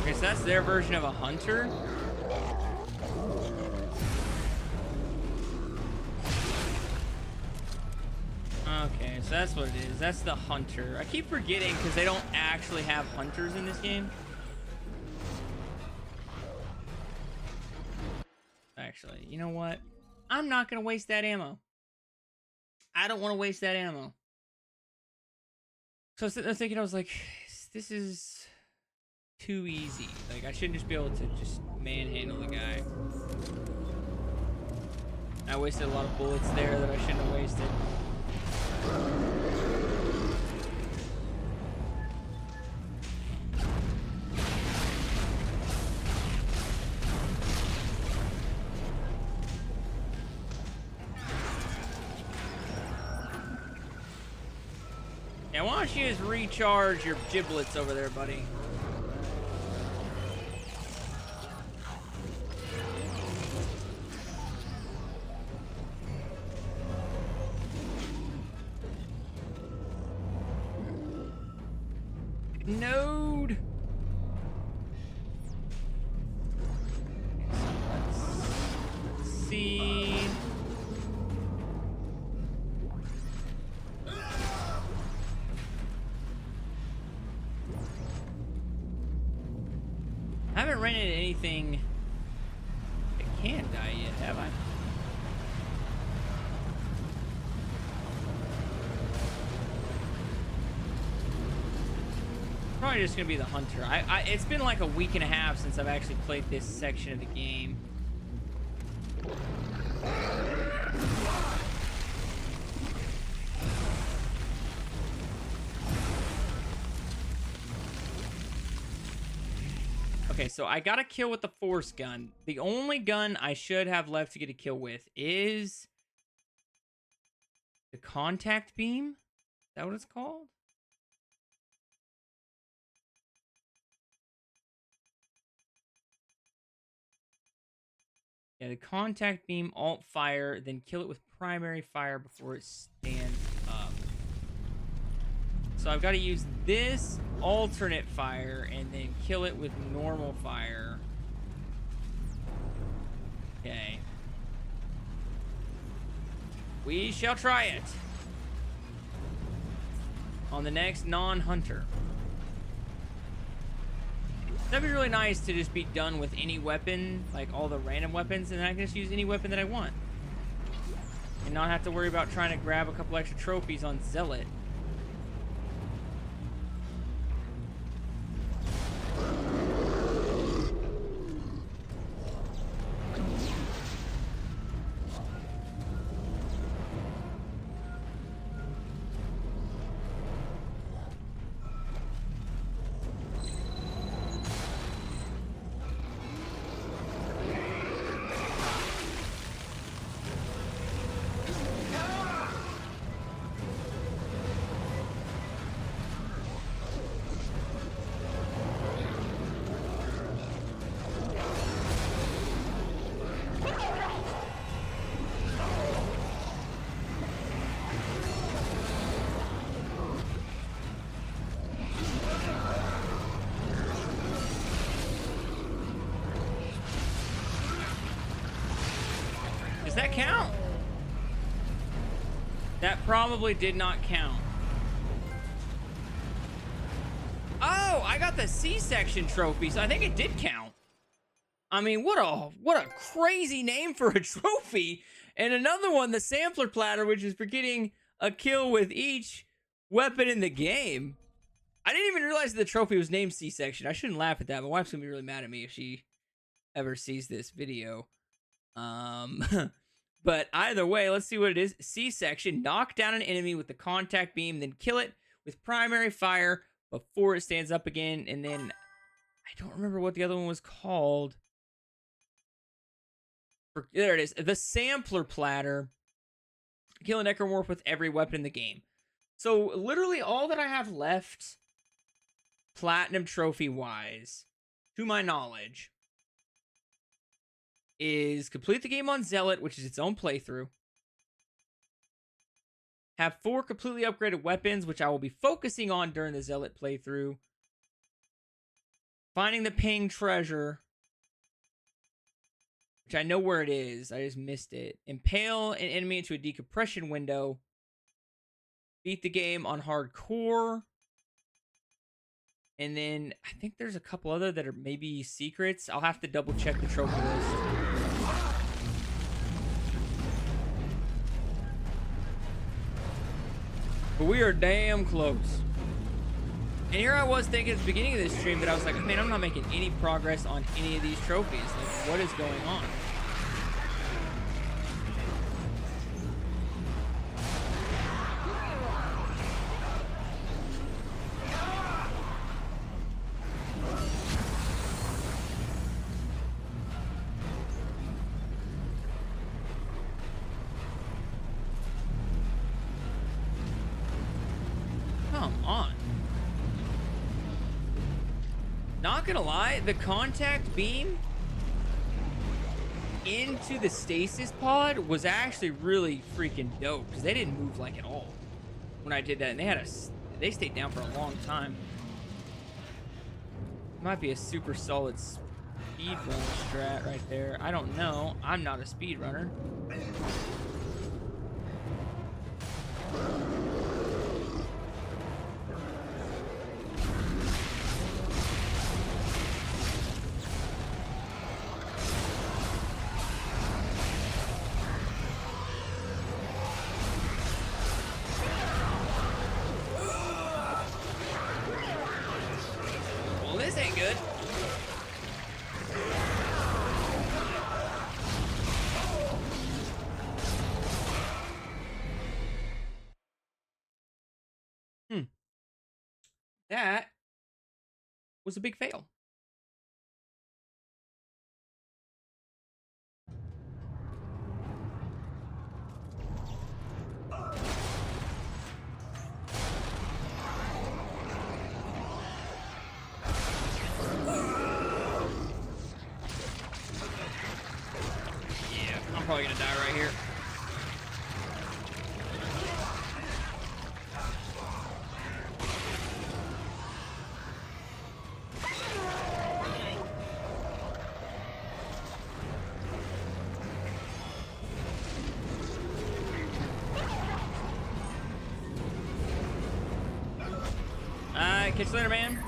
Okay, so that's their version of a hunter. Okay, so that's what it is. That's the hunter. I keep forgetting because they don't actually have hunters in this game. Actually, you know what? I'm not going to waste that ammo. I don't want to waste that ammo. So I was sitting there thinking, I was like, this is too easy. Like, I shouldn't just be able to just manhandle the guy. I wasted a lot of bullets there that I shouldn't have wasted. Yeah, why don't you just recharge your giblets over there, buddy? Node. Let's see. I haven't ran into anything that can't die yet, have I? Probably just gonna be the hunter. It's been like a week and a half since I've actually played this section of the game. Okay, so I got a kill with the force gun. The only gun I should have left to get a kill with is the contact beam. Is that what it's called? Yeah, the contact beam, alt fire, then kill it with primary fire before it stands up. So I've got to use this alternate fire and then kill it with normal fire. Okay. We shall try it. on the next non-hunter. That'd be really nice to just be done with any weapon, like all the random weapons, and I can just use any weapon that I want. And not have to worry about trying to grab a couple extra trophies on Zealot. Does that count? That probably did not count. Oh, I got the C-section trophy, so I think it did count. I mean, what a crazy name for a trophy. And another one, the sampler platter, which is for getting a kill with each weapon in the game. I didn't even realize the trophy was named C-section. I shouldn't laugh at that. My wife's gonna be really mad at me if she ever sees this video. But either way, let's see what it is. C-section, knock down an enemy with the contact beam, then kill it with primary fire before it stands up again. And then I don't remember what the other one was called. There it is. The sampler platter. Kill a necromorph with every weapon in the game. So literally all that I have left, platinum trophy wise, to my knowledge, is complete the game on Zealot, which is its own playthrough. Have 4 completely upgraded weapons, which I will be focusing on during the Zealot playthrough. Finding the ping treasure, which I know where it is. I just missed it. Impale an enemy into a decompression window. Beat the game on hardcore. And then I think there's a couple other that are maybe secrets. I'll have to double check the trophy list. But we are damn close. And here I was thinking at the beginning of this stream that I was like, man, I'm not making any progress on any of these trophies. Like, what is going on? Come on. Not gonna lie, the contact beam into the stasis pod was actually really freaking dope because they didn't move like at all when I did that, and they stayed down for a long time. Might be a super solid speedrunner strat right there. I don't know. I'm not a speedrunner. Well, this ain't good. That was a big fail. Yeah, I'm probably gonna die right here. Catch you later, man.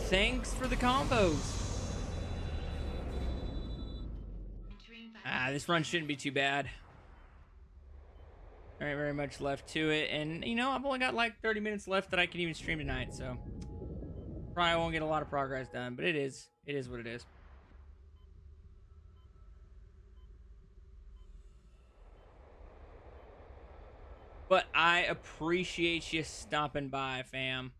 Thanks for the combos. This run shouldn't be too bad. Very, very much left to it. And, you know, I've only got like 30 minutes left that I can even stream tonight, so probably won't get a lot of progress done, but it is what it is. But I appreciate you stopping by, fam.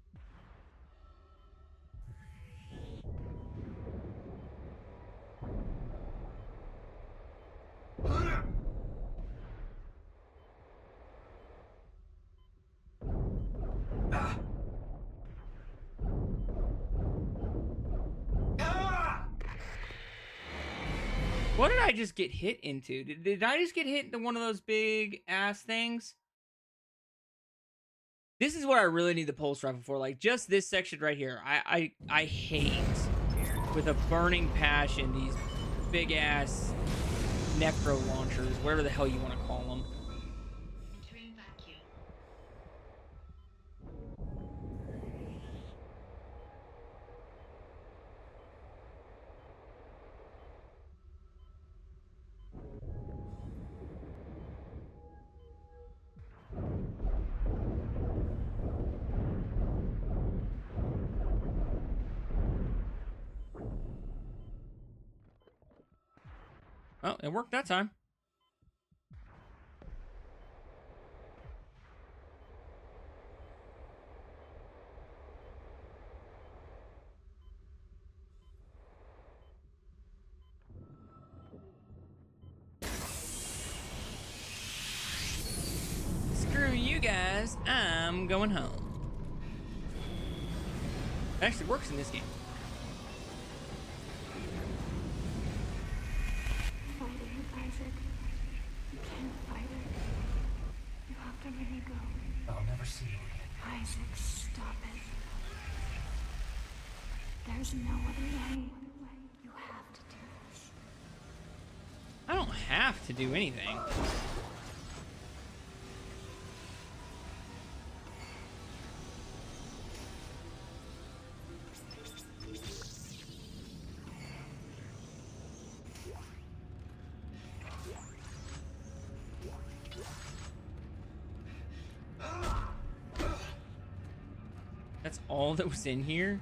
What did I just get hit into? Did I just get hit into one of those big ass things? This is what I really need the pulse rifle for. Like, just this section right here. I hate with a burning passion these big ass necro launchers, whatever the hell you want to call them. Oh, it worked that time. Screw you guys, I'm going home. It actually works in this game. Isaac. You can't fight it. You have to let me go. I'll never see you again. Isaac, stop it. There's no other way. You have to do this. I don't have to do anything. That's all that was in here?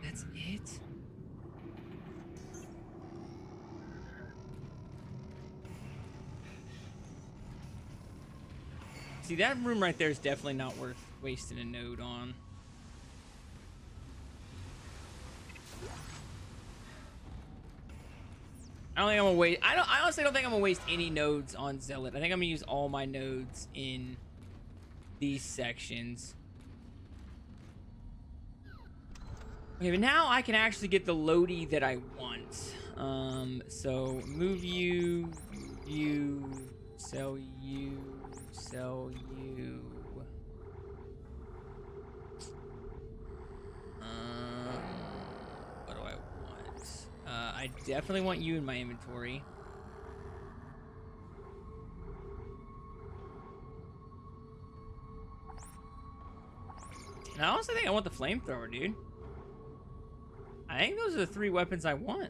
That's it? See, that room right there is definitely not worth wasting a node on. I don't think I'm gonna waste. I honestly don't think I'm gonna waste any nodes on Zealot. I think I'm gonna use all my nodes in these sections. Okay, but now I can actually get the Lodi that I want. So move you, sell you, sell you. What do I want? I definitely want you in my inventory. And I also think I want the flamethrower, dude. I think those are the 3 weapons I want.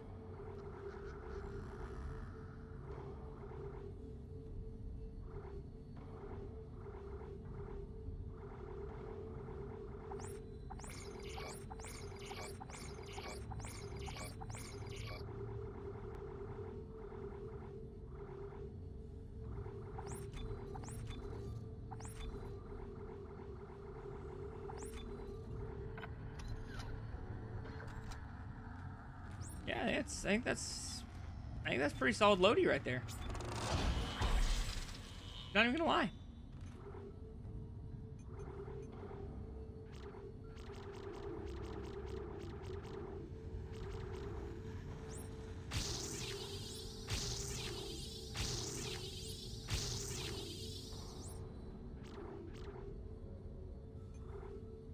Yeah, I think that's pretty solid Lodi right there. Not even gonna lie.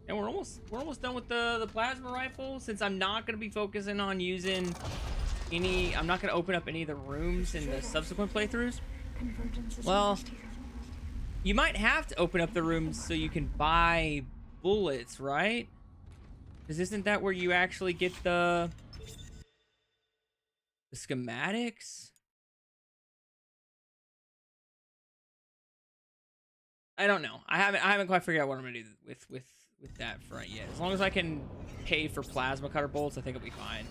And we're almost done with the plasma rifle, since I'm not gonna be focusing on using any. I'm not gonna open up any of the rooms in the subsequent playthroughs. Well, You might have to open up the rooms so you can buy bullets, right? Because isn't that where you actually get the schematics? I don't know. I haven't quite figured out what I'm gonna do with that front yet. As long as I can pay for plasma cutter bolts, I think it'll be fine.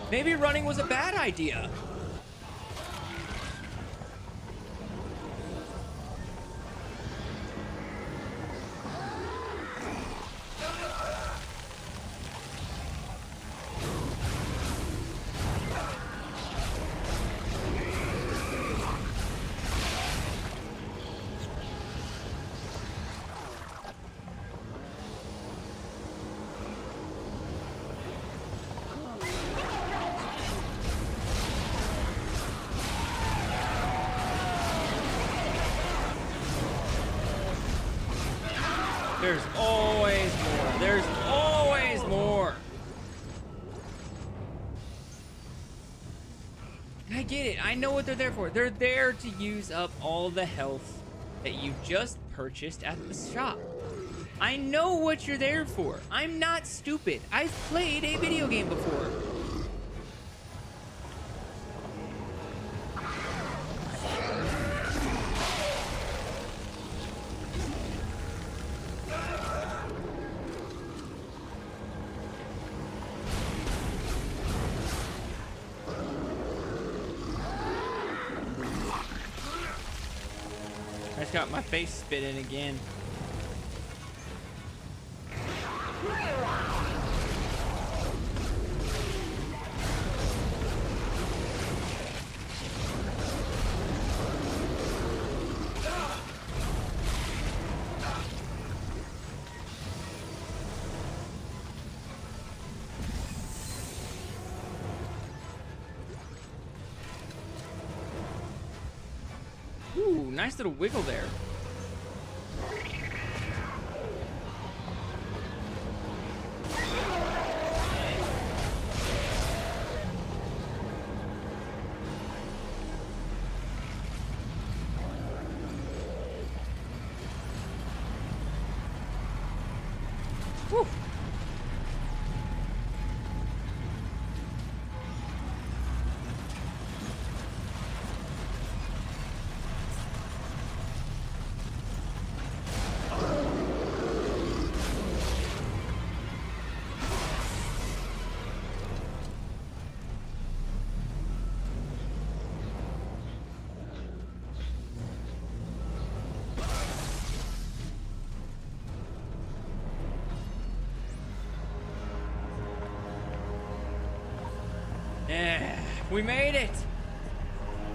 Maybe running was a bad idea. There's always more. There's always more. I get it. I know what they're there for. They're there to use up all the health that you just purchased at the shop. I know what you're there for. I'm not stupid. I've played a video game before. I just got my face spit in again. Ooh, nice little wiggle there. Woo. Yeah, we made it.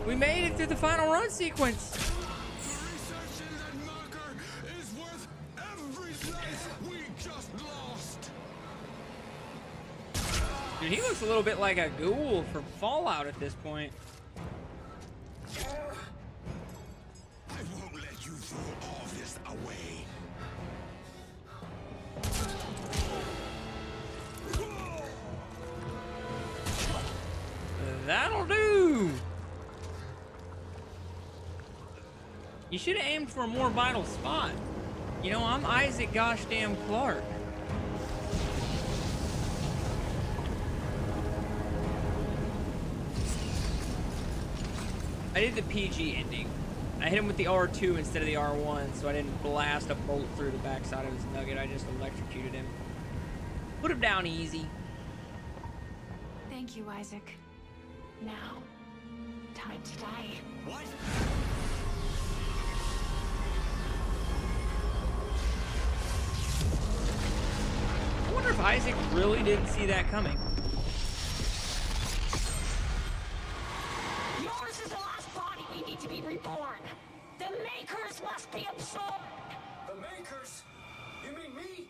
We made it through the final run sequence. The research in that marker is worth every life we just lost. Dude, he looks a little bit like a ghoul from Fallout at this point. I won't let you throw all this away. That'll do. You should have aimed for a more vital spot. You know, I'm Isaac gosh damn Clarke. I did the PG ending. I hit him with the R2 instead of the R1, so I didn't blast a bolt through the backside of his nugget. I just electrocuted him. Put him down easy. Thank you, Isaac. Now, time to die. What? I wonder if Isaac really didn't see that coming. Yours is the last body we need to be reborn. The Makers must be absorbed. The Makers? You mean me?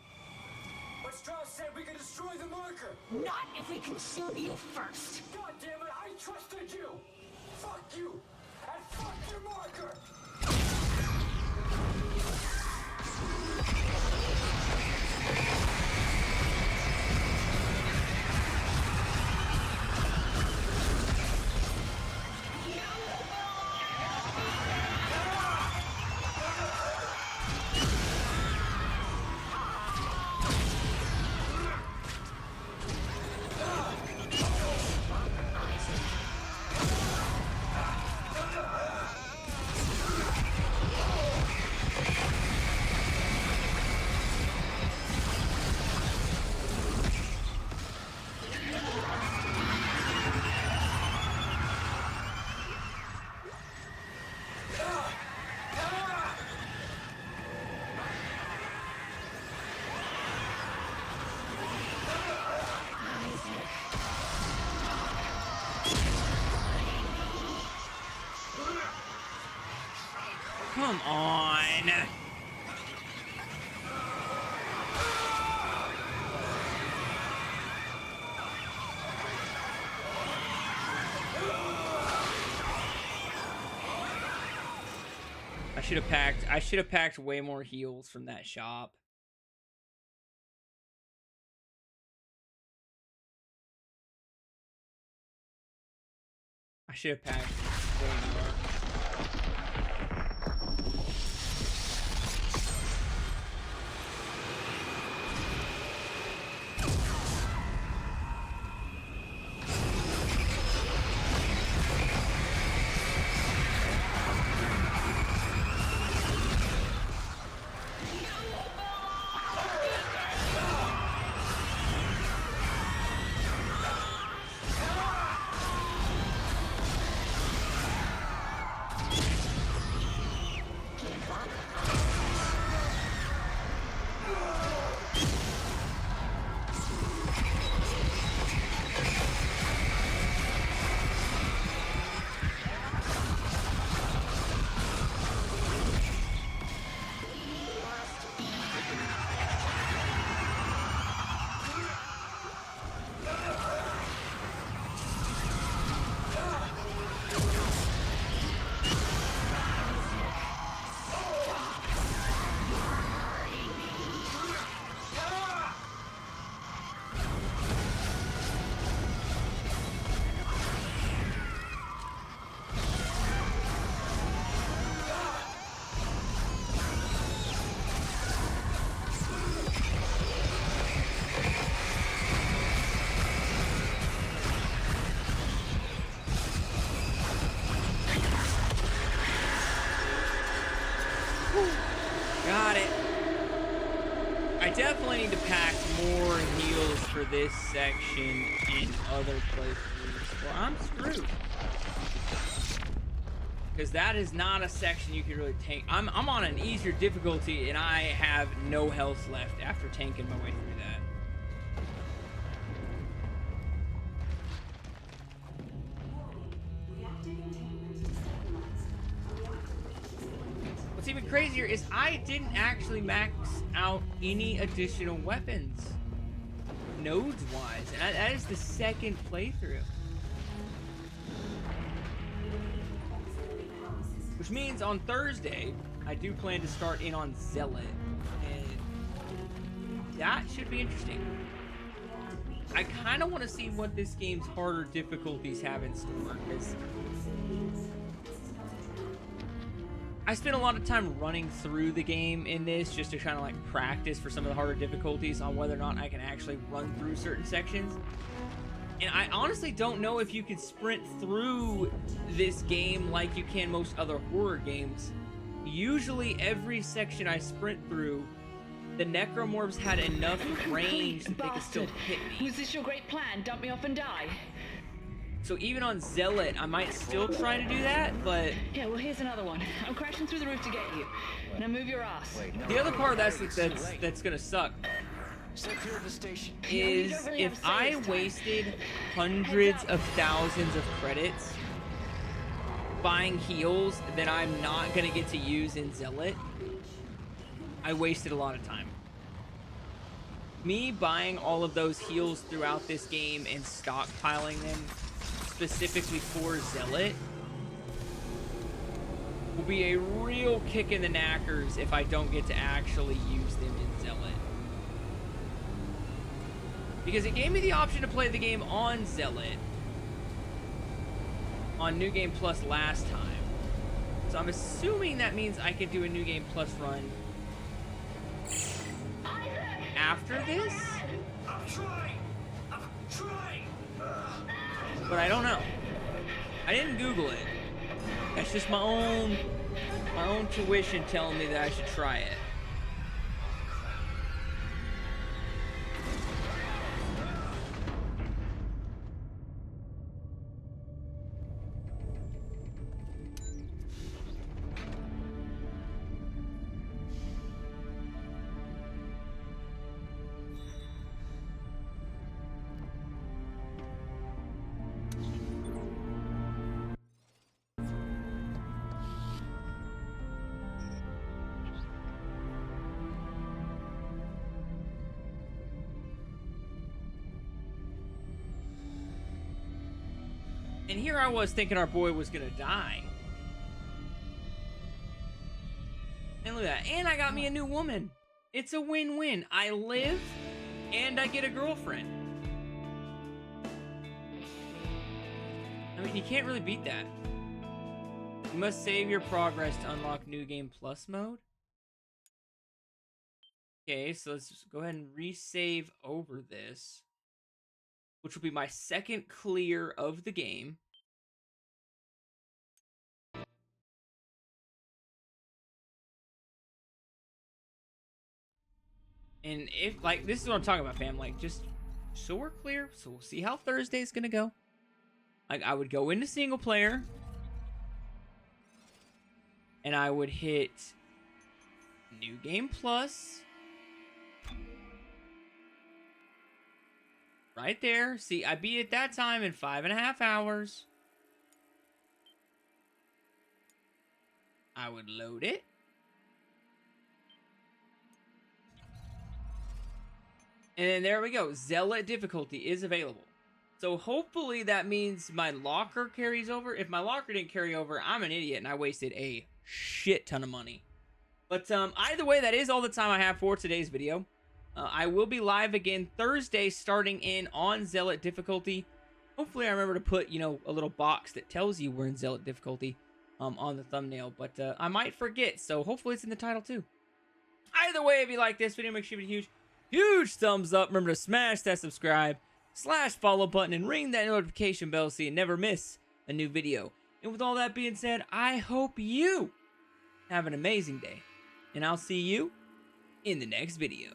But Strauss said we could destroy the marker. Not if we can shoot you first. God damn it, I trusted you. Fuck you. And fuck your marker. Come on. I should have packed way more heals from that shop. I should have packed way more. Got it. I definitely need to pack more heals for this section in other playthroughs, or I'm screwed. Because that is not a section you can really tank. I'm on an easier difficulty, and I have no health left after tanking my way through that. What's even crazier is I didn't actually max out any additional weapons, nodes-wise, and that is the second playthrough. Which means on Thursday, I do plan to start in on Zealot, and that should be interesting. I kind of want to see what this game's harder difficulties have in store, because I spent a lot of time running through the game in this just to kind of like practice for some of the harder difficulties on whether or not I can actually run through certain sections. And I honestly don't know if you can sprint through this game like you can most other horror games. Usually every section I sprint through, the necromorphs had enough range that they could still hit me. Was this your great plan? Dump me off and die? So even on Zealot, I might still try to do that, but... Yeah, well, here's another one. I'm crashing through the roof to get you. Now move your ass. The other part that's gonna suck is if I wasted hundreds of thousands of credits buying heals that I'm not gonna get to use in Zealot, I wasted a lot of time. Me buying all of those heals throughout this game and stockpiling them specifically for Zealot will be a real kick in the knackers if I don't get to actually use them in Zealot. Because it gave me the option to play the game on Zealot on New Game Plus last time. So I'm assuming that means I could do a New Game Plus run after this? I'm trying! I'm trying! But I don't know. I didn't Google it. That's just my own tuition telling me that I should try it. And here I was thinking our boy was gonna die. And look at that. And I got me a new woman. It's a win-win. I live and I get a girlfriend. I mean, you can't really beat that. You must save your progress to unlock New Game Plus mode. Okay, so let's just go ahead and resave over this, which will be my second clear of the game. And if, like, this is what I'm talking about, fam. Like, just so we're clear, so we'll see how Thursday's gonna go. Like, I would go into single player, and I would hit New Game Plus. Right there. See, I beat it that time in 5.5 hours. I would load it. And then there we go. Zealot difficulty is available. So hopefully that means my locker carries over. If my locker didn't carry over, I'm an idiot and I wasted a shit ton of money. But either way, that is all the time I have for today's video. I will be live again Thursday, starting in on Zealot difficulty. Hopefully I remember to put, you know, a little box that tells you we're in Zealot difficulty on the thumbnail. But I might forget, so hopefully it's in the title too. Either way, if you like this video, make sure you give it a huge thumbs up. Remember to smash that subscribe/follow button and ring that notification bell so you never miss a new video. And with all that being said, I hope you have an amazing day. And I'll see you in the next video.